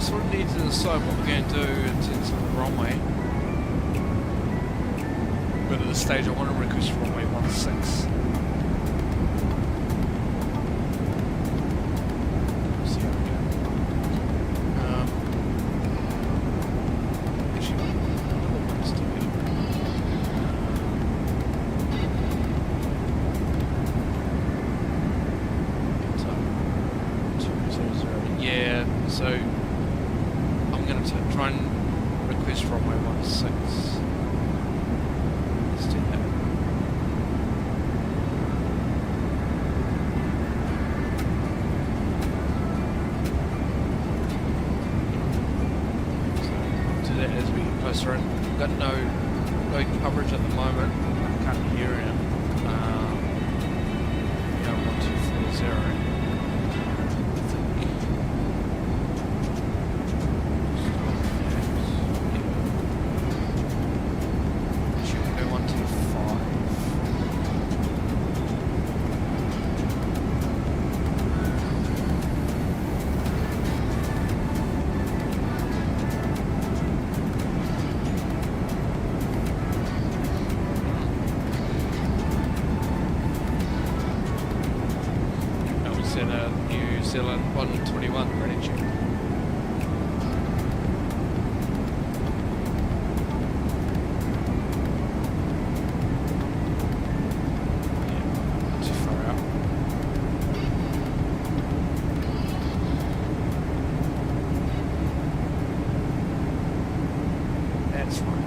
sort of need to decide what we're going to do in terms of the runway. But at this stage I want to request runway 16. See how we go. Actually, another one's to be. Yeah, so I'm going to try and request runway 16. Let's do that. So do that as we get closer in. We've got no coverage at the moment. I can't hear him. 1240. New Zealand 121 ready check. Yeah, not too far out. That's fine.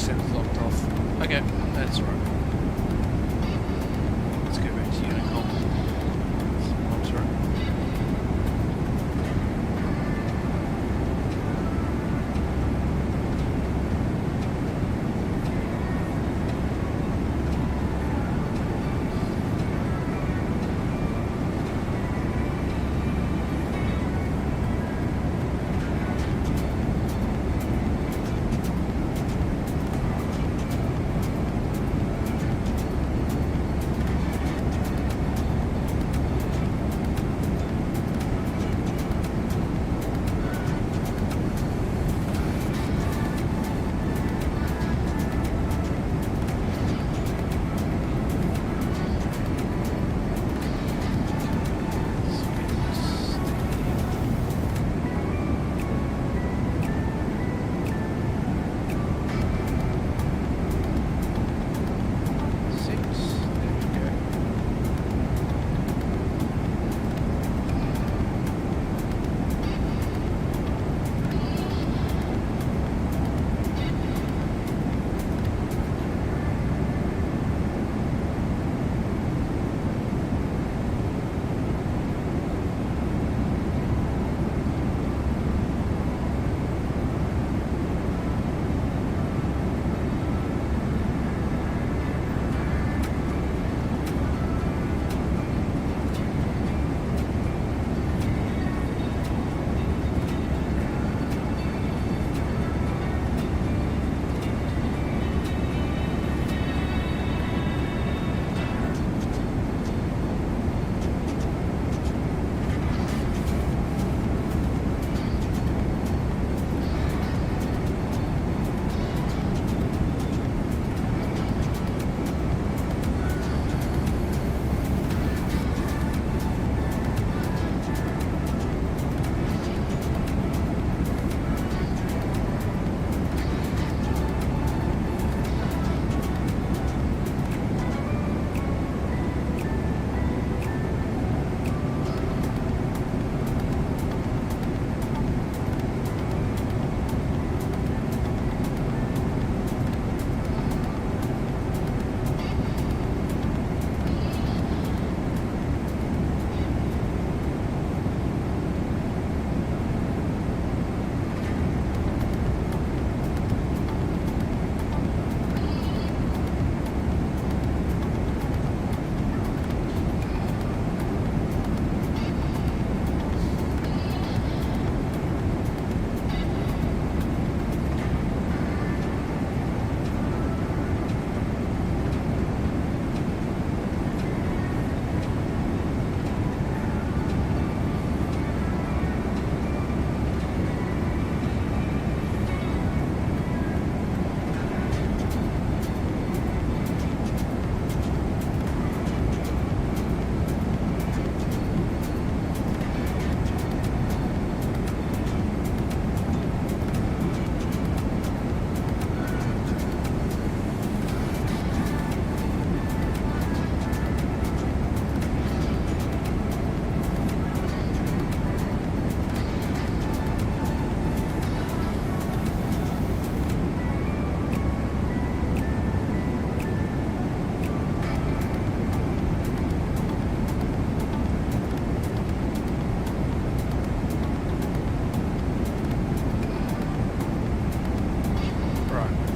Descent's locked off. Okay, that's right. Let's go back to Unicom. Let's monitor it.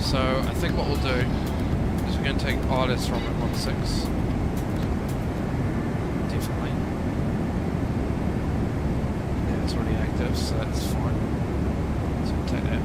So I think what we'll do is we're going to take ILS from at 16. Definitely. Yeah, it's already active, so that's fine. So we'll take that.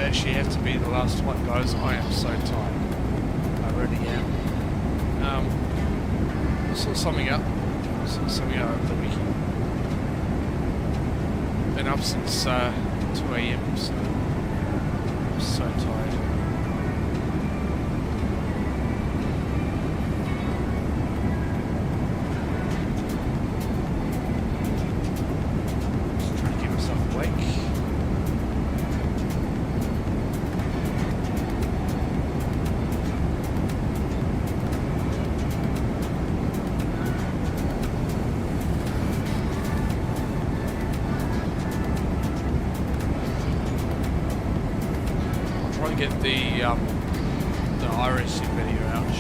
actually have to be the last one, guys. I am so tired. I really am. I saw something up. Over the weekend. Been up since 2 AM, so I'm so tired. Just trying to keep myself awake. Get the iRacing video out as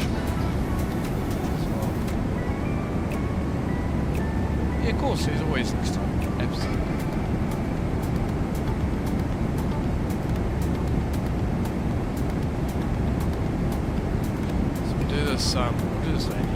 well. Yeah, of course, there's always next time. Absolutely. So we'll do this later.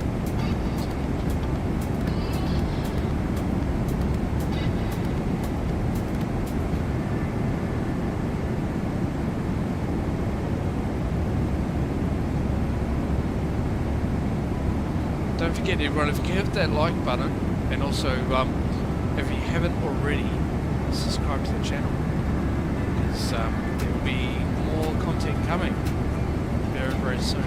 Don't forget everyone, if you can hit that like button, and also if you haven't already, subscribe to the channel, because there will be more content coming very, very soon.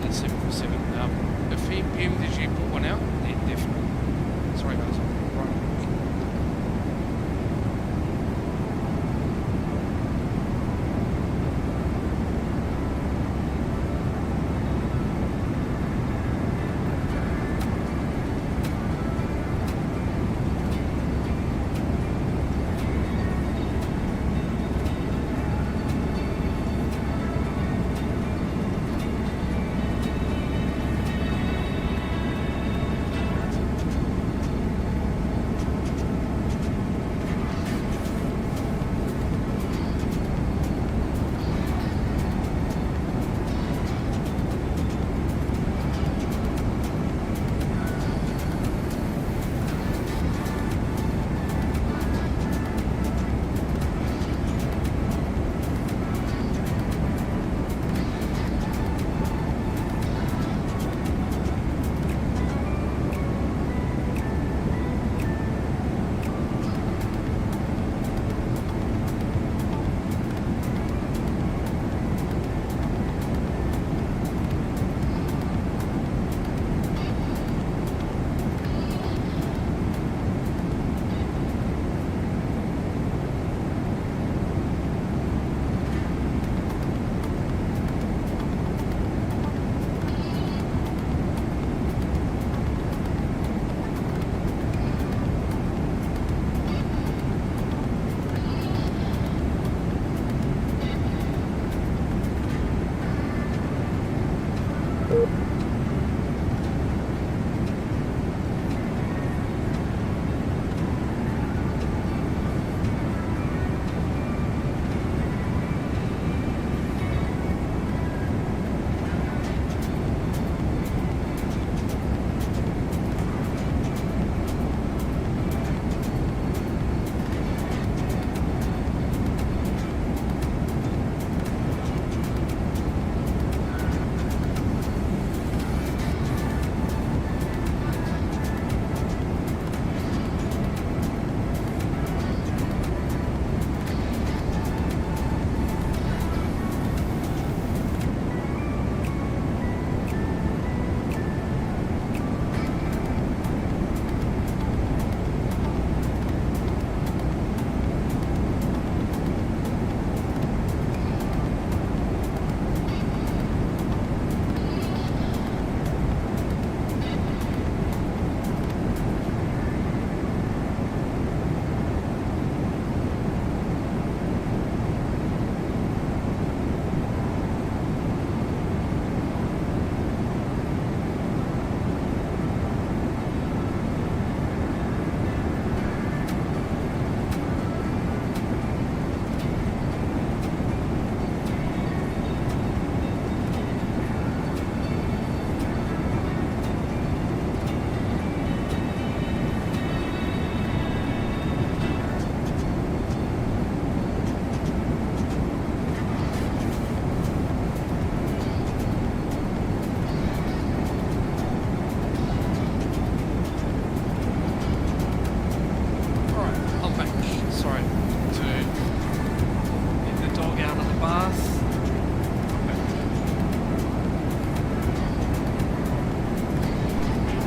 that 747. If PMDG put one out, then definitely. Sorry guys. Right.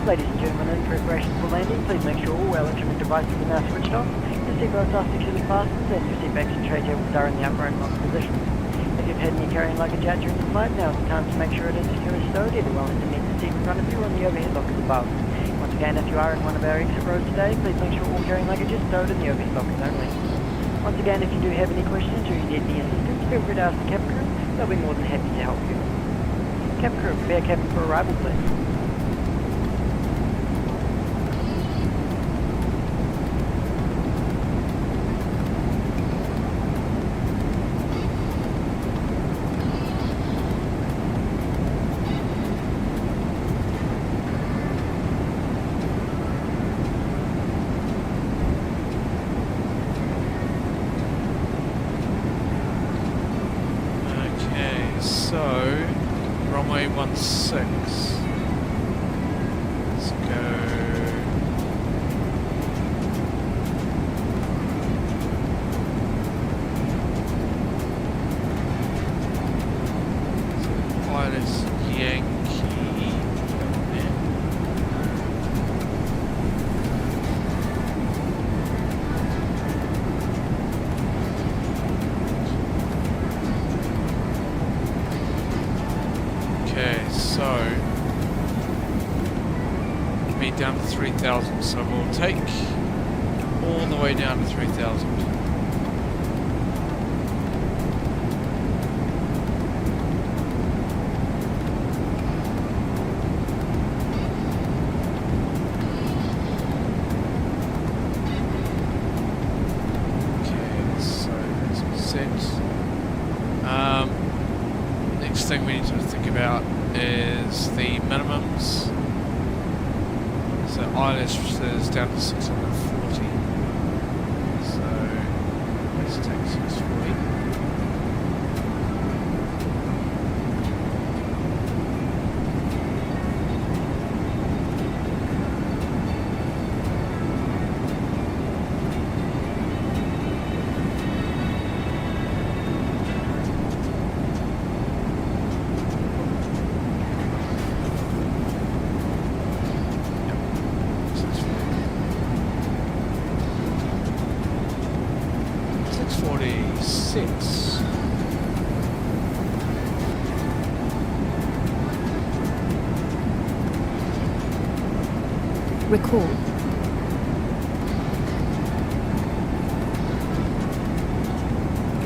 Ladies and gentlemen, in preparation for landing, please make sure all electronic devices are now switched off, your seatbelts are securely fastened, and your seat backs and tray tables are in the upper and locked positions. If you've had any carrying luggage out during the flight, now is the time to make sure it is securely stowed, either well underneath the seat in front of you or in the overhead lockers above. Once again, if you are in one of our exit rows today, please make sure all carrying luggage is stowed in the overhead lockers only. Once again, if you do have any questions or you need any assistance, feel free to ask the cabin crew. They'll be more than happy to help you. Cabin crew, prepare cabin for arrival, please. Runway 16. Let's go. So pilot's yank. So we'll take all the way down to 3,000. Next thing we need to think about is the minimums. So ILS is down to 640. So let's take 640. Recall.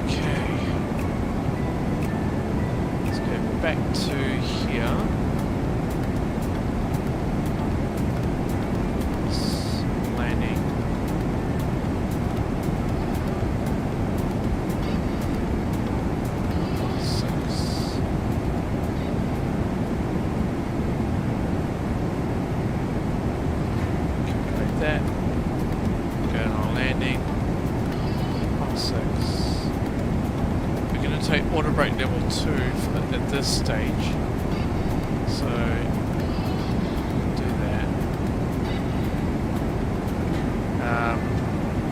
Okay. Let's go back to here. Landing. That. Going on landing. 1.6. We're going to take auto brake level 2 at this stage. So do that.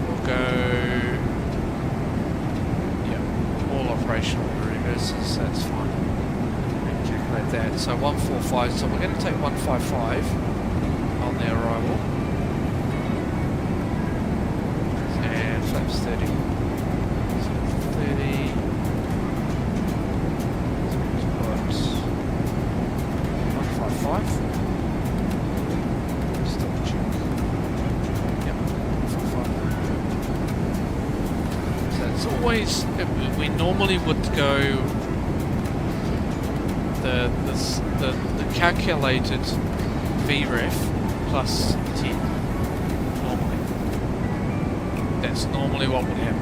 We'll go. Yeah, all operational reverses. That's fine. And calculate that. So 145. So we're going to take 155 on the arrival. Flaps 30. So 30. We've got 155. Just double check. Yep, 155. So it's always, we normally would go the calculated VREF plus 10. That's normally what would happen.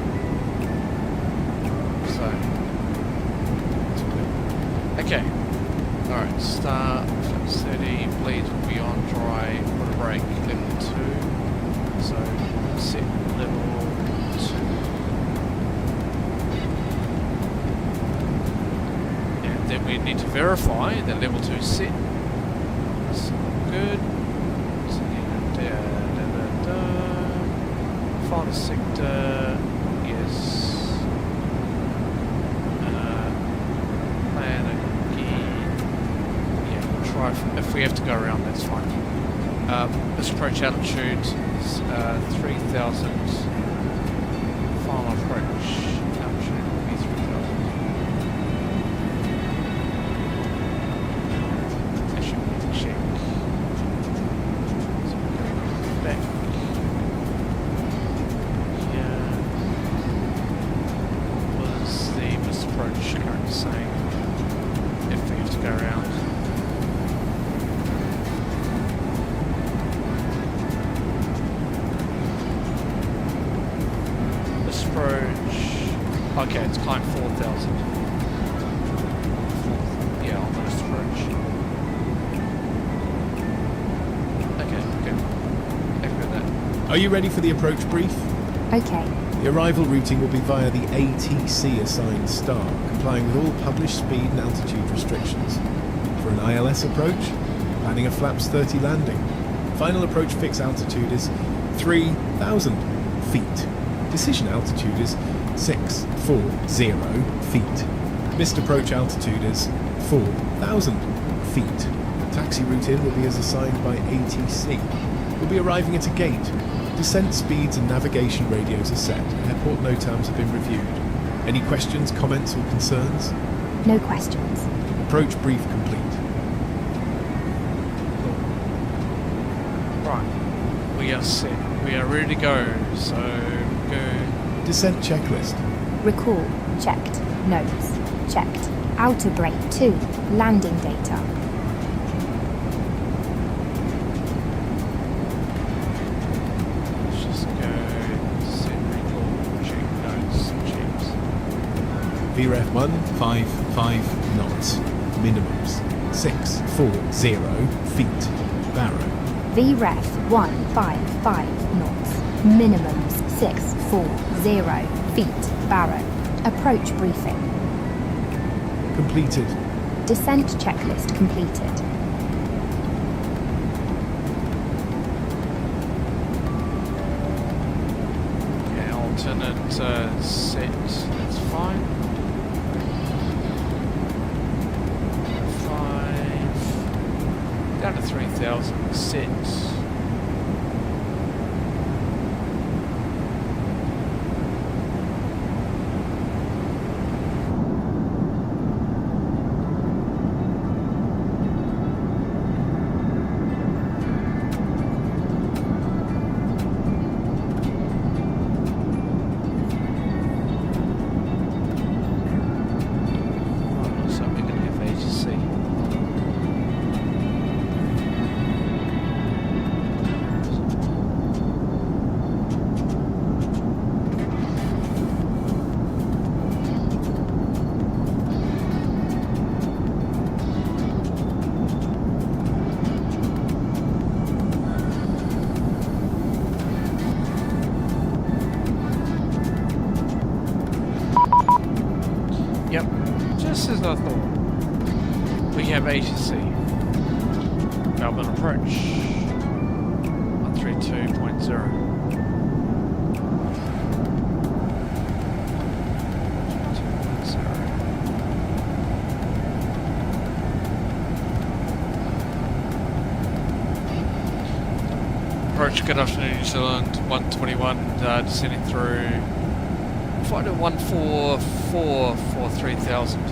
So, okay. Alright, start, flaps 30, bleeds will be on, dry, auto brake, level 2. So, set level 2. And then we need to verify that level 2 is set. So, good. So, final sector, yes. Plan again. Yeah, we'll try. If we have to go around, that's fine. This approach altitude is 3,000. Final approach altitude will be 3,000. That should be a check. So we're going back. Approach currently saying if we have to go around. This approach, okay, it's climb 4,000. Yeah, on this approach. Okay, good. Happy with that. Are you ready for the approach brief? Okay. The arrival routing will be via the ATC assigned star, complying with all published speed and altitude restrictions. For an ILS approach, planning a flaps 30 landing. Final approach fix altitude is 3,000 feet. Decision altitude is 640 feet. Missed approach altitude is 4,000 feet. Taxi route in will be as assigned by ATC. We'll be arriving at a gate. Descent speeds and navigation radios are set. Airport NOTAMs have been reviewed. Any questions, comments or concerns? No questions. Approach brief complete. Right. We we are set. We are ready to go. So go. Descent checklist. Recall, checked. Notes, checked. Outer brake 2, landing data. Let's just go set recall, check notes, checks. VREF 155 knots. Minimums 640 feet. Barrow. VREF 155 knots. Minimums 640 feet. Barrow. Approach briefing. Completed. Descent checklist completed. Okay, alternate set. That's fine. 5 down to 3,000 set. Yep, just as I thought. We have ATC. Melbourne approach. 132.0. Approach, good afternoon New Zealand, 121, descending through flight at 144 for 3,000.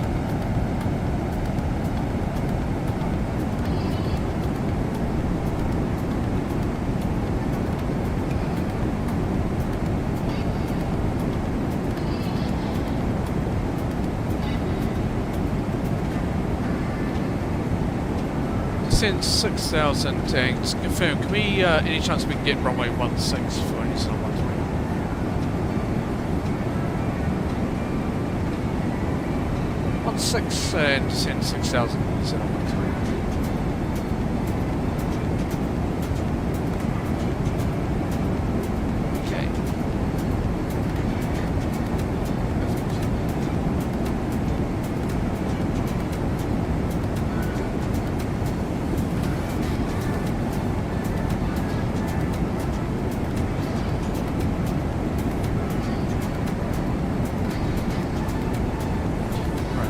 Descend 6,000 and just confirm, can we, any chance we can get runway 16 for New Zealand 120? 16 and descend 6,000 New Zealand 120. Okay.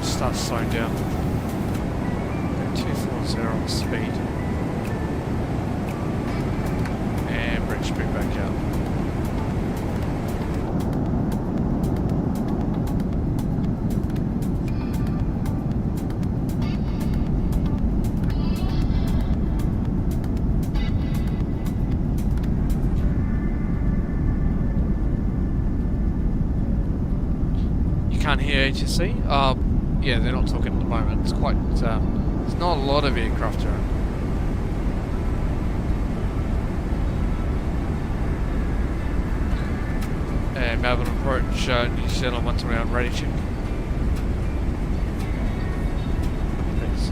Start slowing down. 240 on speed. And bring speed back out. You can't hear HSC? Yeah, they're not talking at the moment. It's quite, there's not a lot of aircraft around. And Melbourne approach, New Zealand 120 on radio check. Thanks.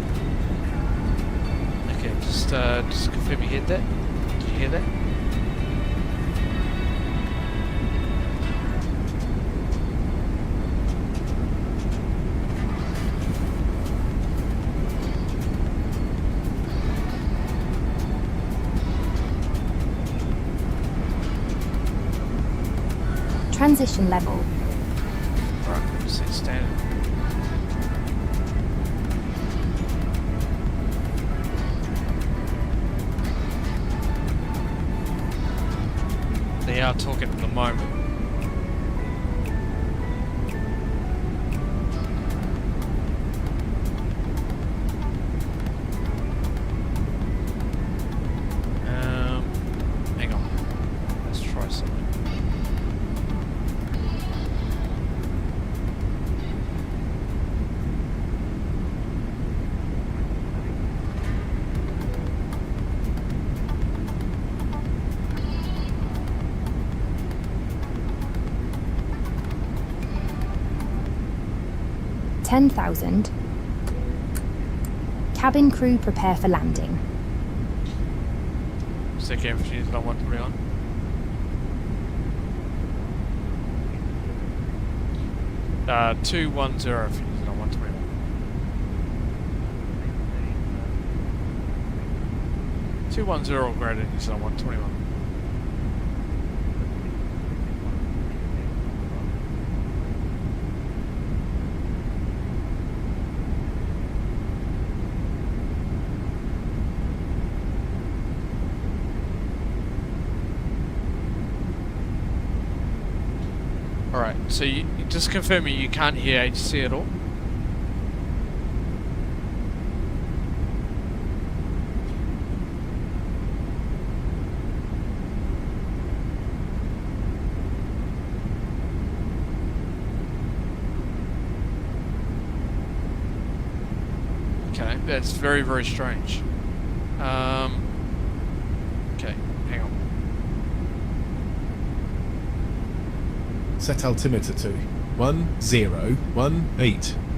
Okay, just confirm you heard that. Did you hear that? Transition level. Right, set standard. They are talking at the moment. Hang on. 10,000. Cabin crew prepare for landing. Second infantry is on 121. Uh, 210 if you use it on 121. 210 graded use it on 121. Alright, so you just confirming you can't hear HC at all? Okay, that's very, very strange. Okay, hang on. Set altimeter to 1018.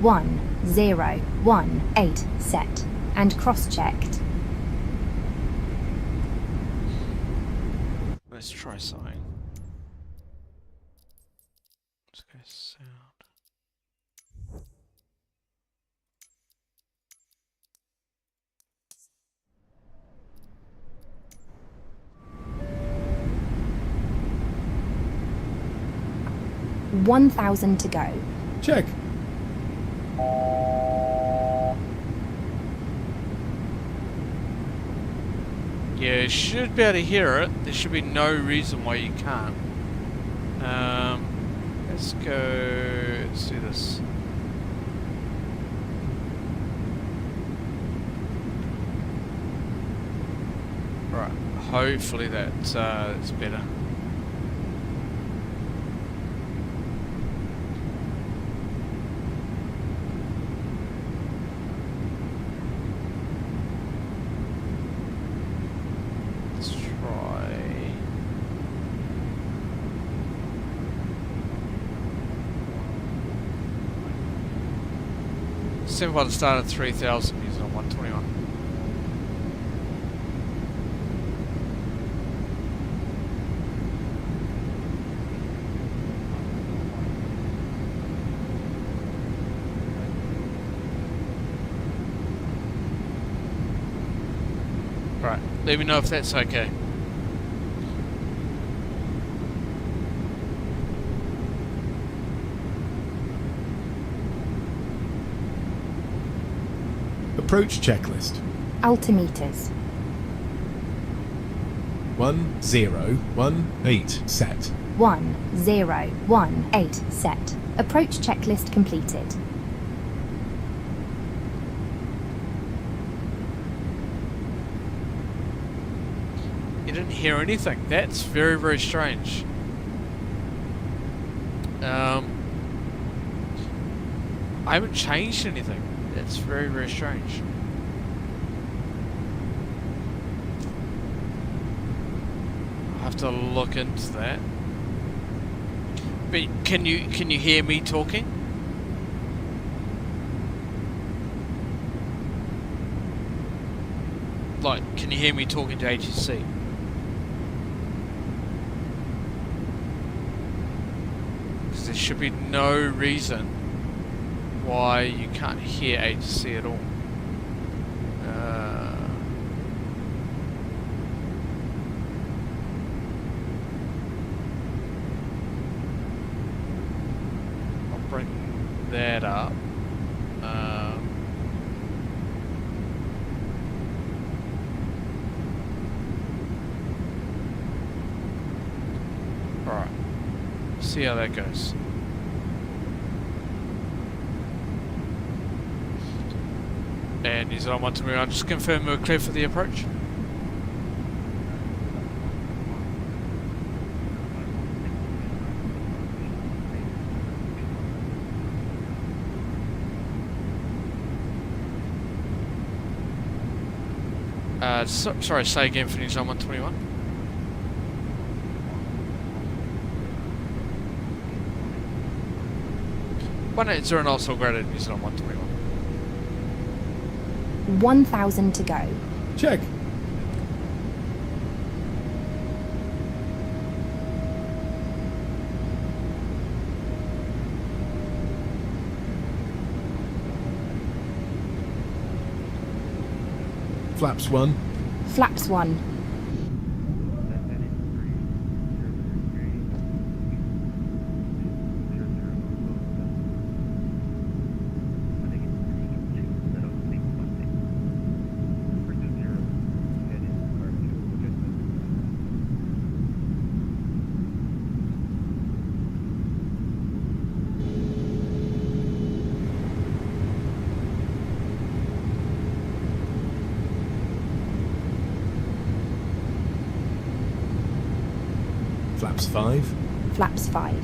1018 set and cross-checked. Let's try something. Let's go sound. – 1,000 to go. Check. Yeah, you should be able to hear it. There should be no reason why you can't. Let's go. Let's do this. Right. Hopefully that's better. Send by the start at 3,000 using on 121. Right, let me know if that's okay. Approach checklist. Altimeters. 1018 set. 1018 set. Approach checklist completed. You didn't hear anything. That's very, very strange. I haven't changed anything. That's very, very strange. I'll have to look into that. But can you hear me talking? Like, can you hear me talking to HSC? Because there should be no reason why you can't hear HC at all. I'll bring that up. Alright. See how that goes. And New Zealand 121, just confirm we're clear for the approach. Sorry, say again for New Zealand 121. 180 and also graded New Zealand 121. 1,000 to go. Check. Flaps 1. Flaps 1. Flaps 5. Flaps 5.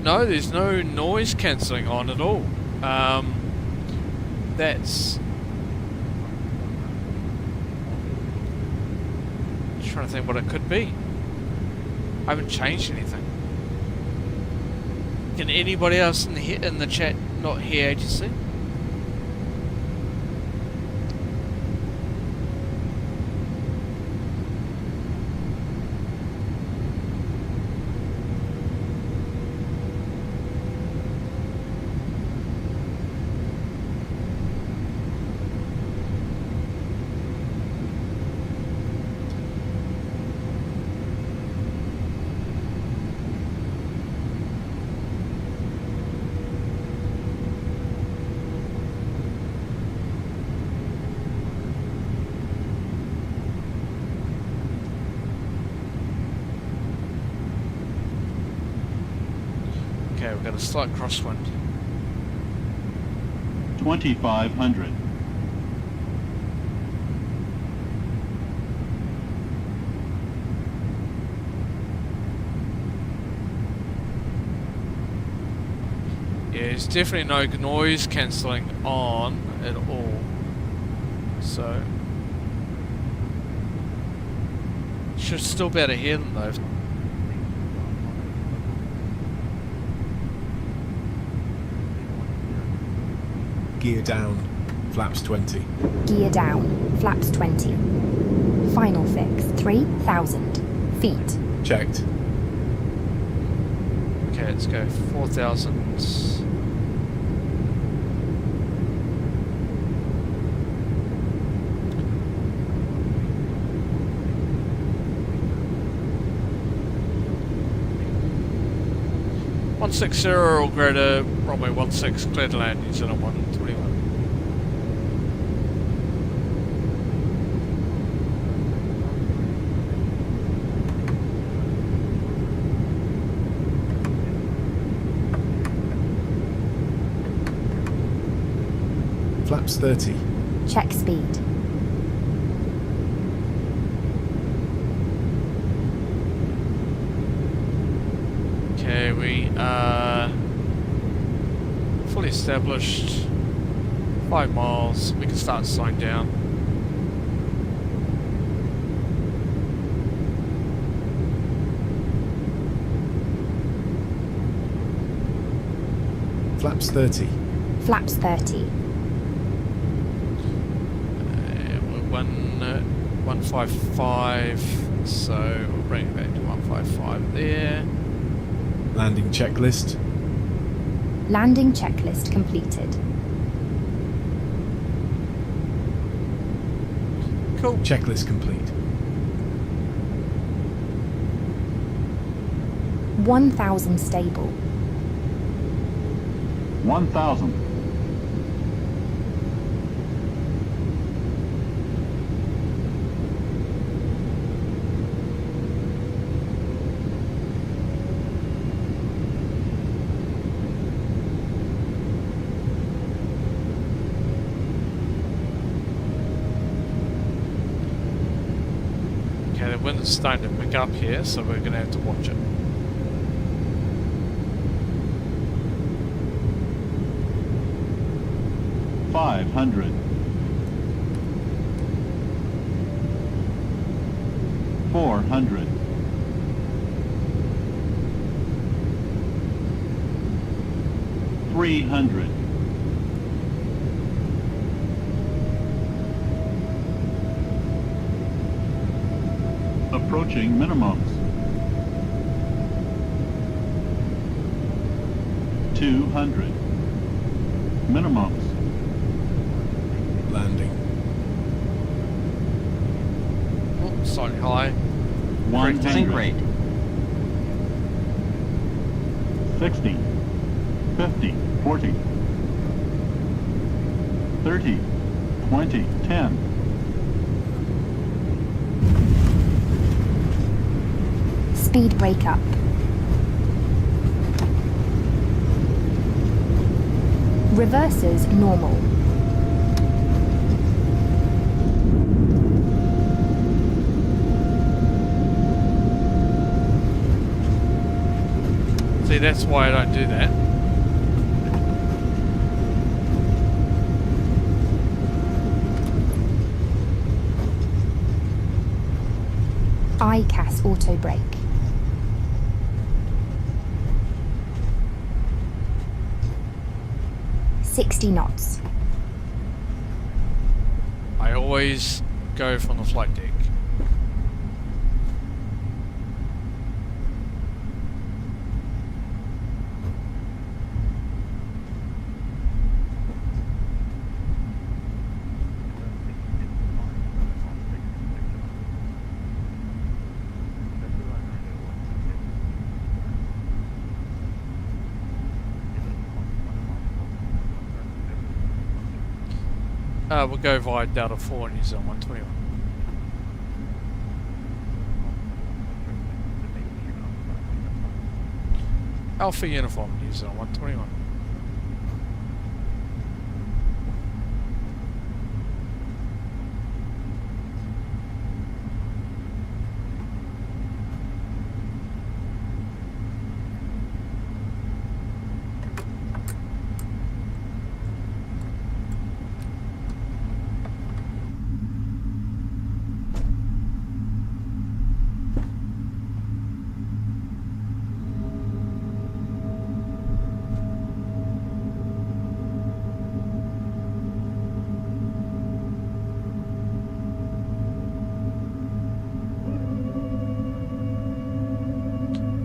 No, there's no noise cancelling on at all. That's... Just trying to think what it could be. I haven't changed anything. Can anybody else in the chat not hear agency? Okay, we've got a slight crosswind. 2,500. Yeah, there's definitely no noise cancelling on at all. So should still be able to hear them though. Gear down. Flaps 20. Gear down. Flaps 20. Final fix. 3,000 feet. Checked. Okay, let's go 4,000. One 60 or greater, runway 16, clear to land, New Zealand 121. Flaps 30. Check speed. Okay, we are fully established. 5 miles. We can start slowing down. Flaps 30. Flaps 30. We're 155, so we'll bring it back to 155 there. Landing checklist. Landing checklist completed. Cool. Checklist complete. 1,000 stable. 1,000. the wind is starting to pick up here, so we're going to have to watch it. $500. 400. 300. 400. Approaching minimums. 200. Minimums. Landing. Oh, slightly high. 100. Sink rate. 60. 50. 40. 30. 20. 10. Speed brake up. Reverses normal. See, that's why I don't do that. ICAS auto brake. $60 knots. I always go from the flight deck. We'll go via Delta 4 New Zealand 121. Alpha Uniform New Zealand 121.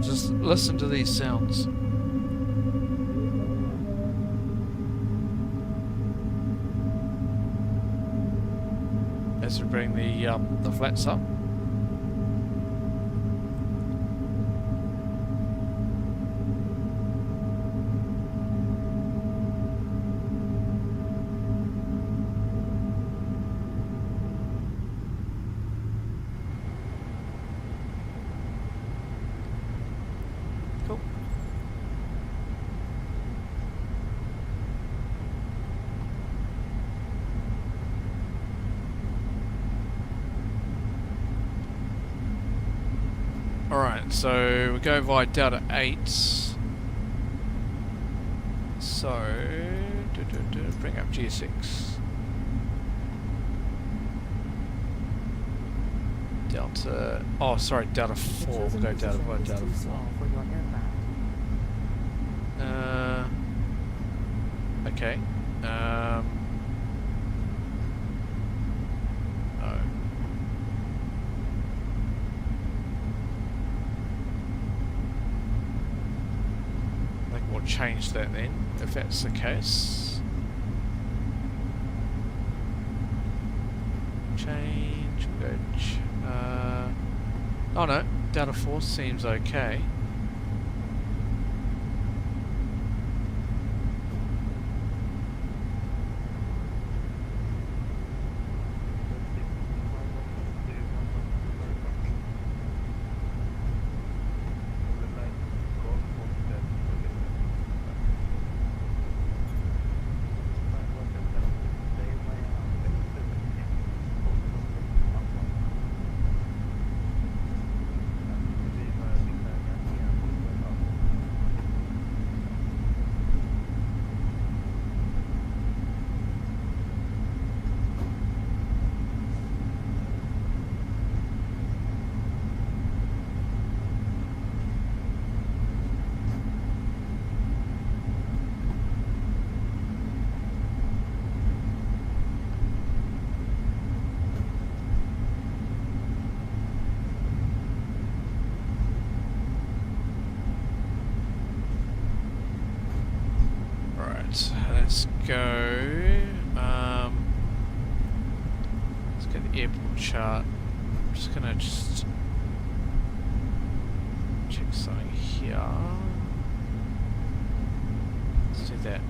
Just listen to these sounds. As we bring the flats up. Cool. Alright, so we go via Delta 8. So, bring up G6. Delta, oh sorry, Delta 4, we'll go Delta 4, Delta 4. Okay. No. I think we'll change that then, if that's the case. Change, go, oh no, Delta 4 seems okay. go. Let's get the airport chart. I'm just gonna check something here. Let's do that.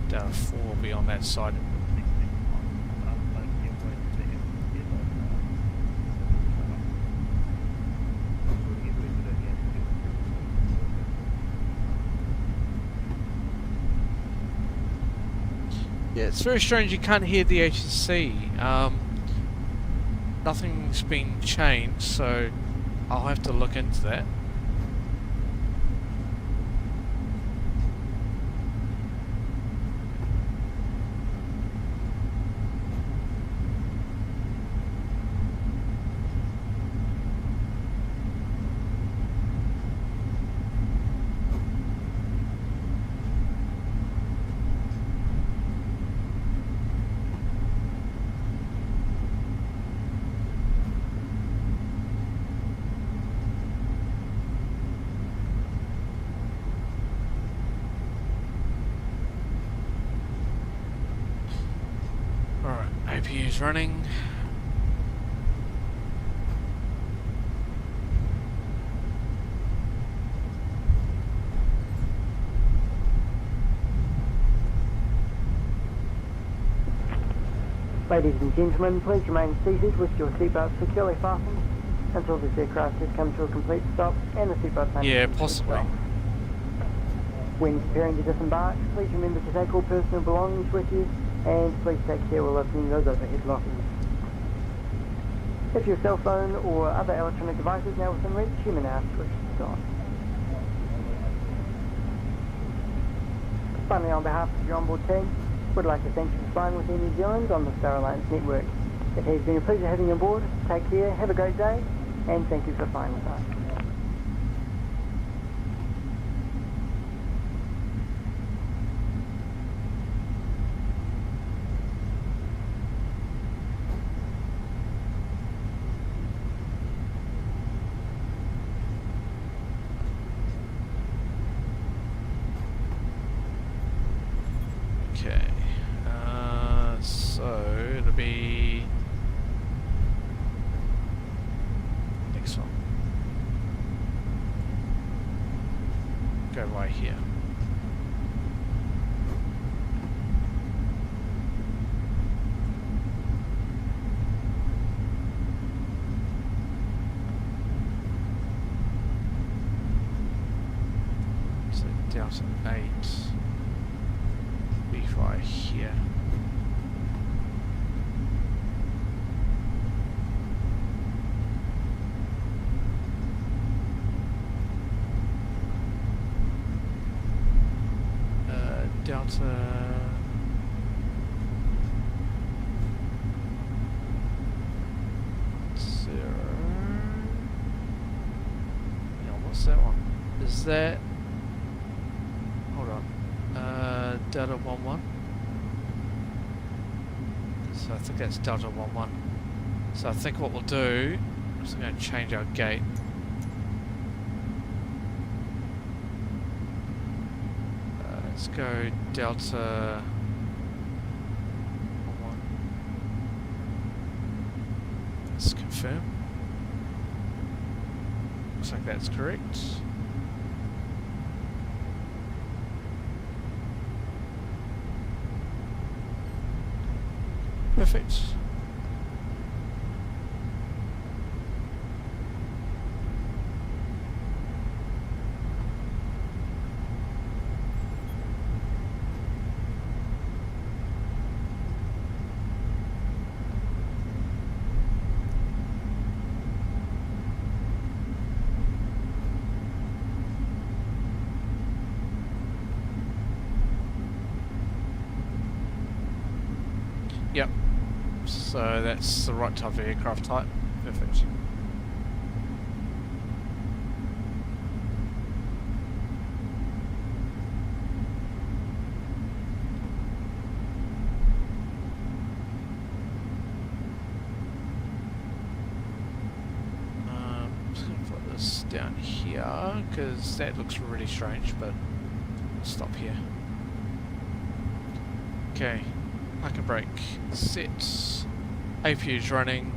Data 4 will be on that side. Yeah, it's very strange you can't hear the HSC. Nothing's been changed, so I'll have to look into that. APU is running. Ladies and gentlemen, please remain seated with your seatbelts securely fastened until this aircraft has come to a complete stop and the seatbelt sign. Yeah, possibly. When preparing to disembark, please remember to take all personal belongings with you, and please take care while opening those overhead lockers. If your cell phone or other electronic device is now within reach, you may now switch this on. Finally, on behalf of your onboard team, we'd like to thank you for flying with Air New Zealand on the Star Alliance network. It has been a pleasure having you on board. Take care, have a great day, and thank you for flying with us. Okay, so it'll be next one. Go right here. So Delta 8. Right here. Delta 0. Yeah, what's that one? Is that? Hold on. Delta 11. So I think that's Delta 11. So I think what we'll do is I'm going to change our gate. Let's go Delta 11. Let's confirm. Looks like that's correct. Perfect. Yep. So that's the right type of aircraft type. Perfect. here, because that looks really strange, but stop here. Okay, parking brake set. APU's running.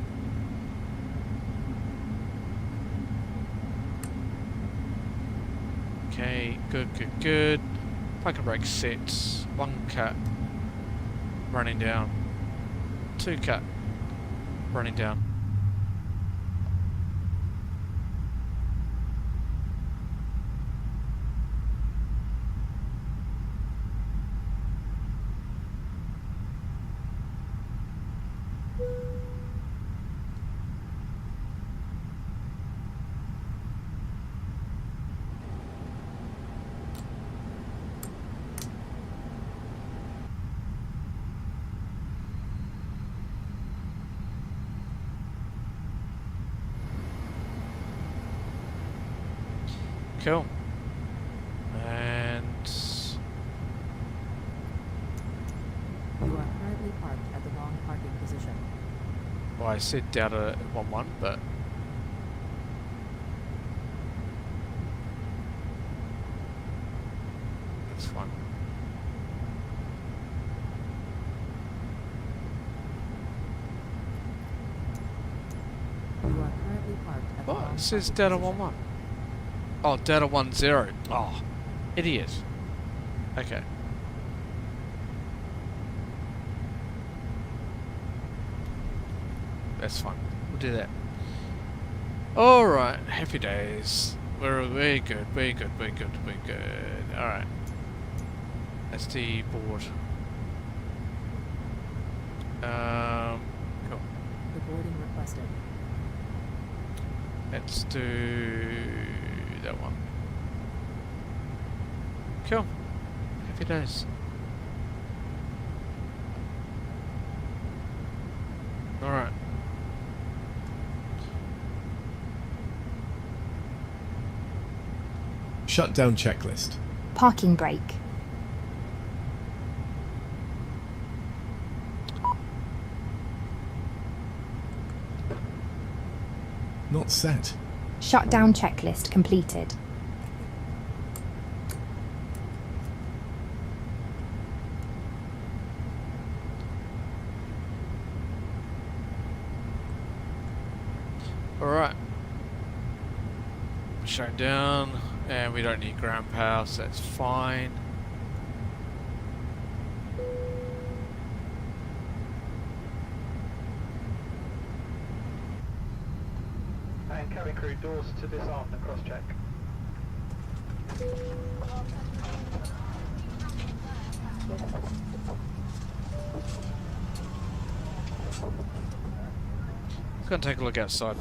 Okay, good. Parking brake set. 1 cut. Running down. 2 cut. Running down. Cool. And You are currently parked at the wrong parking position. well, I said Delta 11, but that's fine. You are currently parked at the What? wrong It says parking Delta position. 11. Oh, Delta 10. Oh, idiot. Okay. That's fine. We'll do that. Alright, happy days. We're good. Alright. That's the board. Cool. The boarding requested. Let's do that one. Cool. Happy days. Alright. Shutdown checklist. Parking brake. Not set. Shutdown checklist completed. Alright. Shut down. And we don't need ground power, so that's fine. And cabin crew, doors to disarm and cross-check. Go and take a look outside.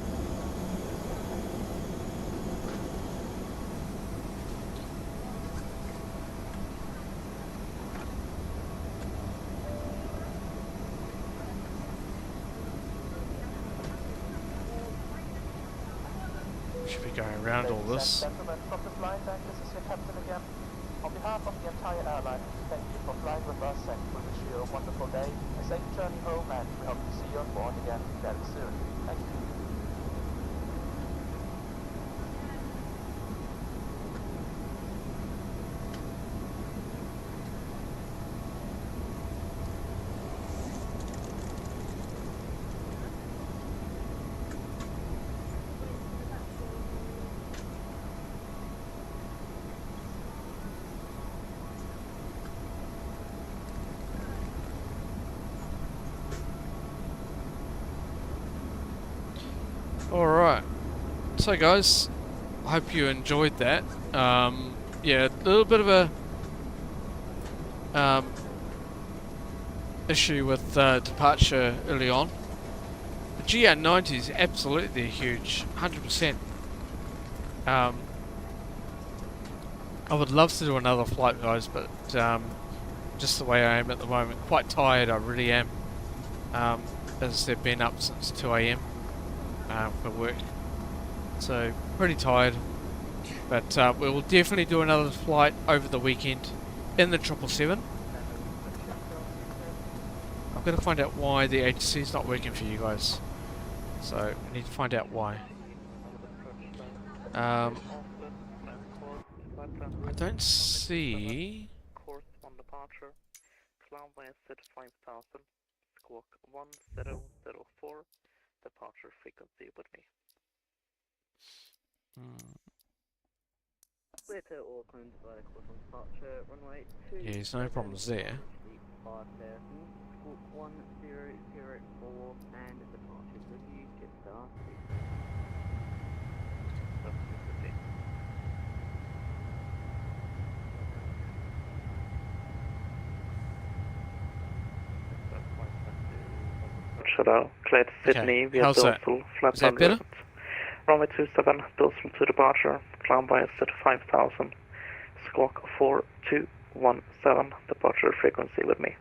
Should be going around all this. Gentlemen from the flight deck, this is your captain again. On behalf of the entire airline, thank you for flying with us and we wish you a wonderful day, a safe journey home, and we hope to see you on board again very soon. Thank you. Alright, so guys, I hope you enjoyed that. Yeah, a little bit of a issue with departure early on. The GR90 is absolutely huge, 100%. I would love to do another flight, guys, but just the way I am at the moment, quite tired, I really am. As I said, been up since 2 AM. For work, so pretty tired, but we will definitely do another flight over the weekend in the 777. I'm going to find out why the ATC is not working for you guys, so we need to find out why. Don't see. Course 1 departure. Climb by set 5000. Squawk 1004. Departure frequency with me. Clear to Auckland by the course on departure. Runway 2. Yeah, there's no problems there. 5000. Squawk 1004 and departure with you. Jetstar. Hello, clear to Sydney via how's that? Dorsal, flat Is that better? Runway 27, Dorsal to departure, climb by set 5000, squawk 4217, departure frequency with me.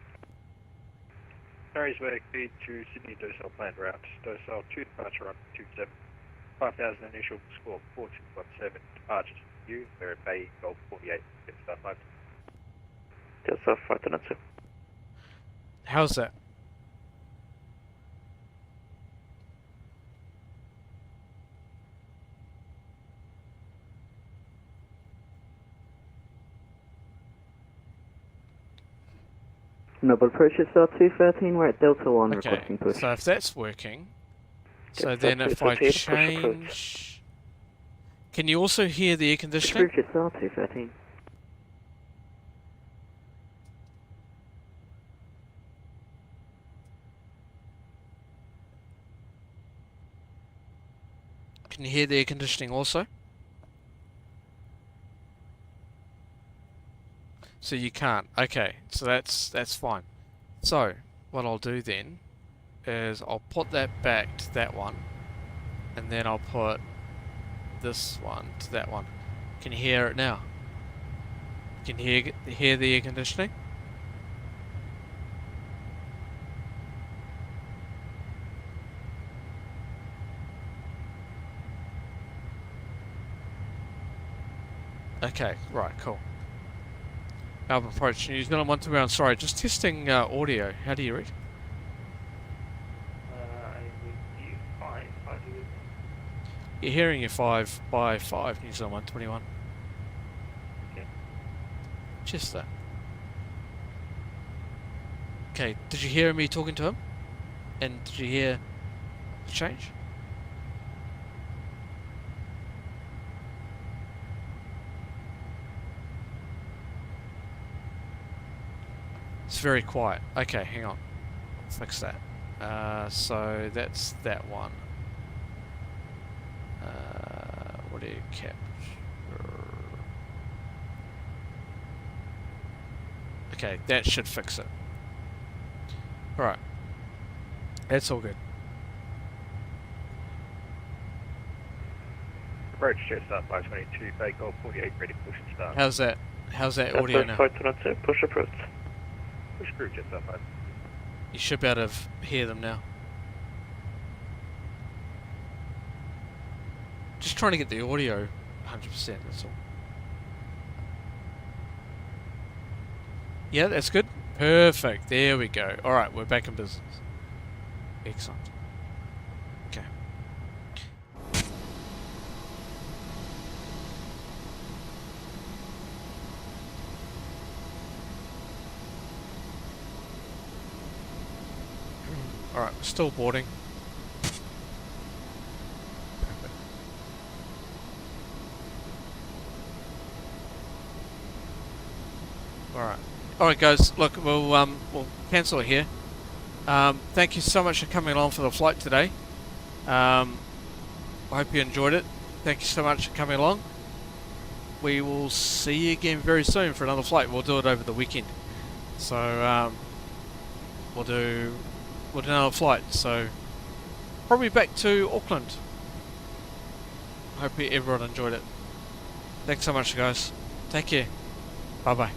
Harry's way feed to Sydney Dorsal planned route, Dorsal 2 departure on 27, 5000 initial squawk 4217, departure to you, we're at Bay Golf 48, Jetstar 5. Jetstar 522. How's that? Noble approach Jetstar 213, we're at Delta 1 Okay, requesting push. so if that's working, so Jetstar then if I 213, push change... Can you also hear the air conditioning? Approach Jetstar 213. Can you hear the air conditioning also? So you can't. Okay, so that's fine. So what I'll do then is I'll put that back to that one, and then I'll put this one to that one. Can you hear it now? Can you hear the air conditioning? Okay, right, cool. Melbourne approach, New Zealand 121, sorry, just testing audio. How do you read? You're hearing your 5 by 5, New Zealand 121. Okay. Just that. Okay, did you hear me talking to him? And did you hear the change? It's very quiet. Okay, hang on. Fix that. So that's that one. What do you capture? Okay, that should fix it. Alright. That's all good. Approach Jetstar 522, Bay Golf 48, ready to push and start. How's that audio now? 522, push approved. Push through Jetstar 5. You should be able to hear them now. Just trying to get the audio 100%, that's all. Yeah, that's good. Perfect. There we go. Alright, we're back in business. Excellent. Okay. Alright, we're still boarding. Alright guys, look, we'll cancel it here. Thank you so much for coming along for the flight today. I hope you enjoyed it. Thank you so much for coming along. We will see you again very soon for another flight. We'll do it over the weekend. So we'll do another flight. So probably back to Auckland. Hope everyone enjoyed it. Thanks so much guys. Take care. Bye bye.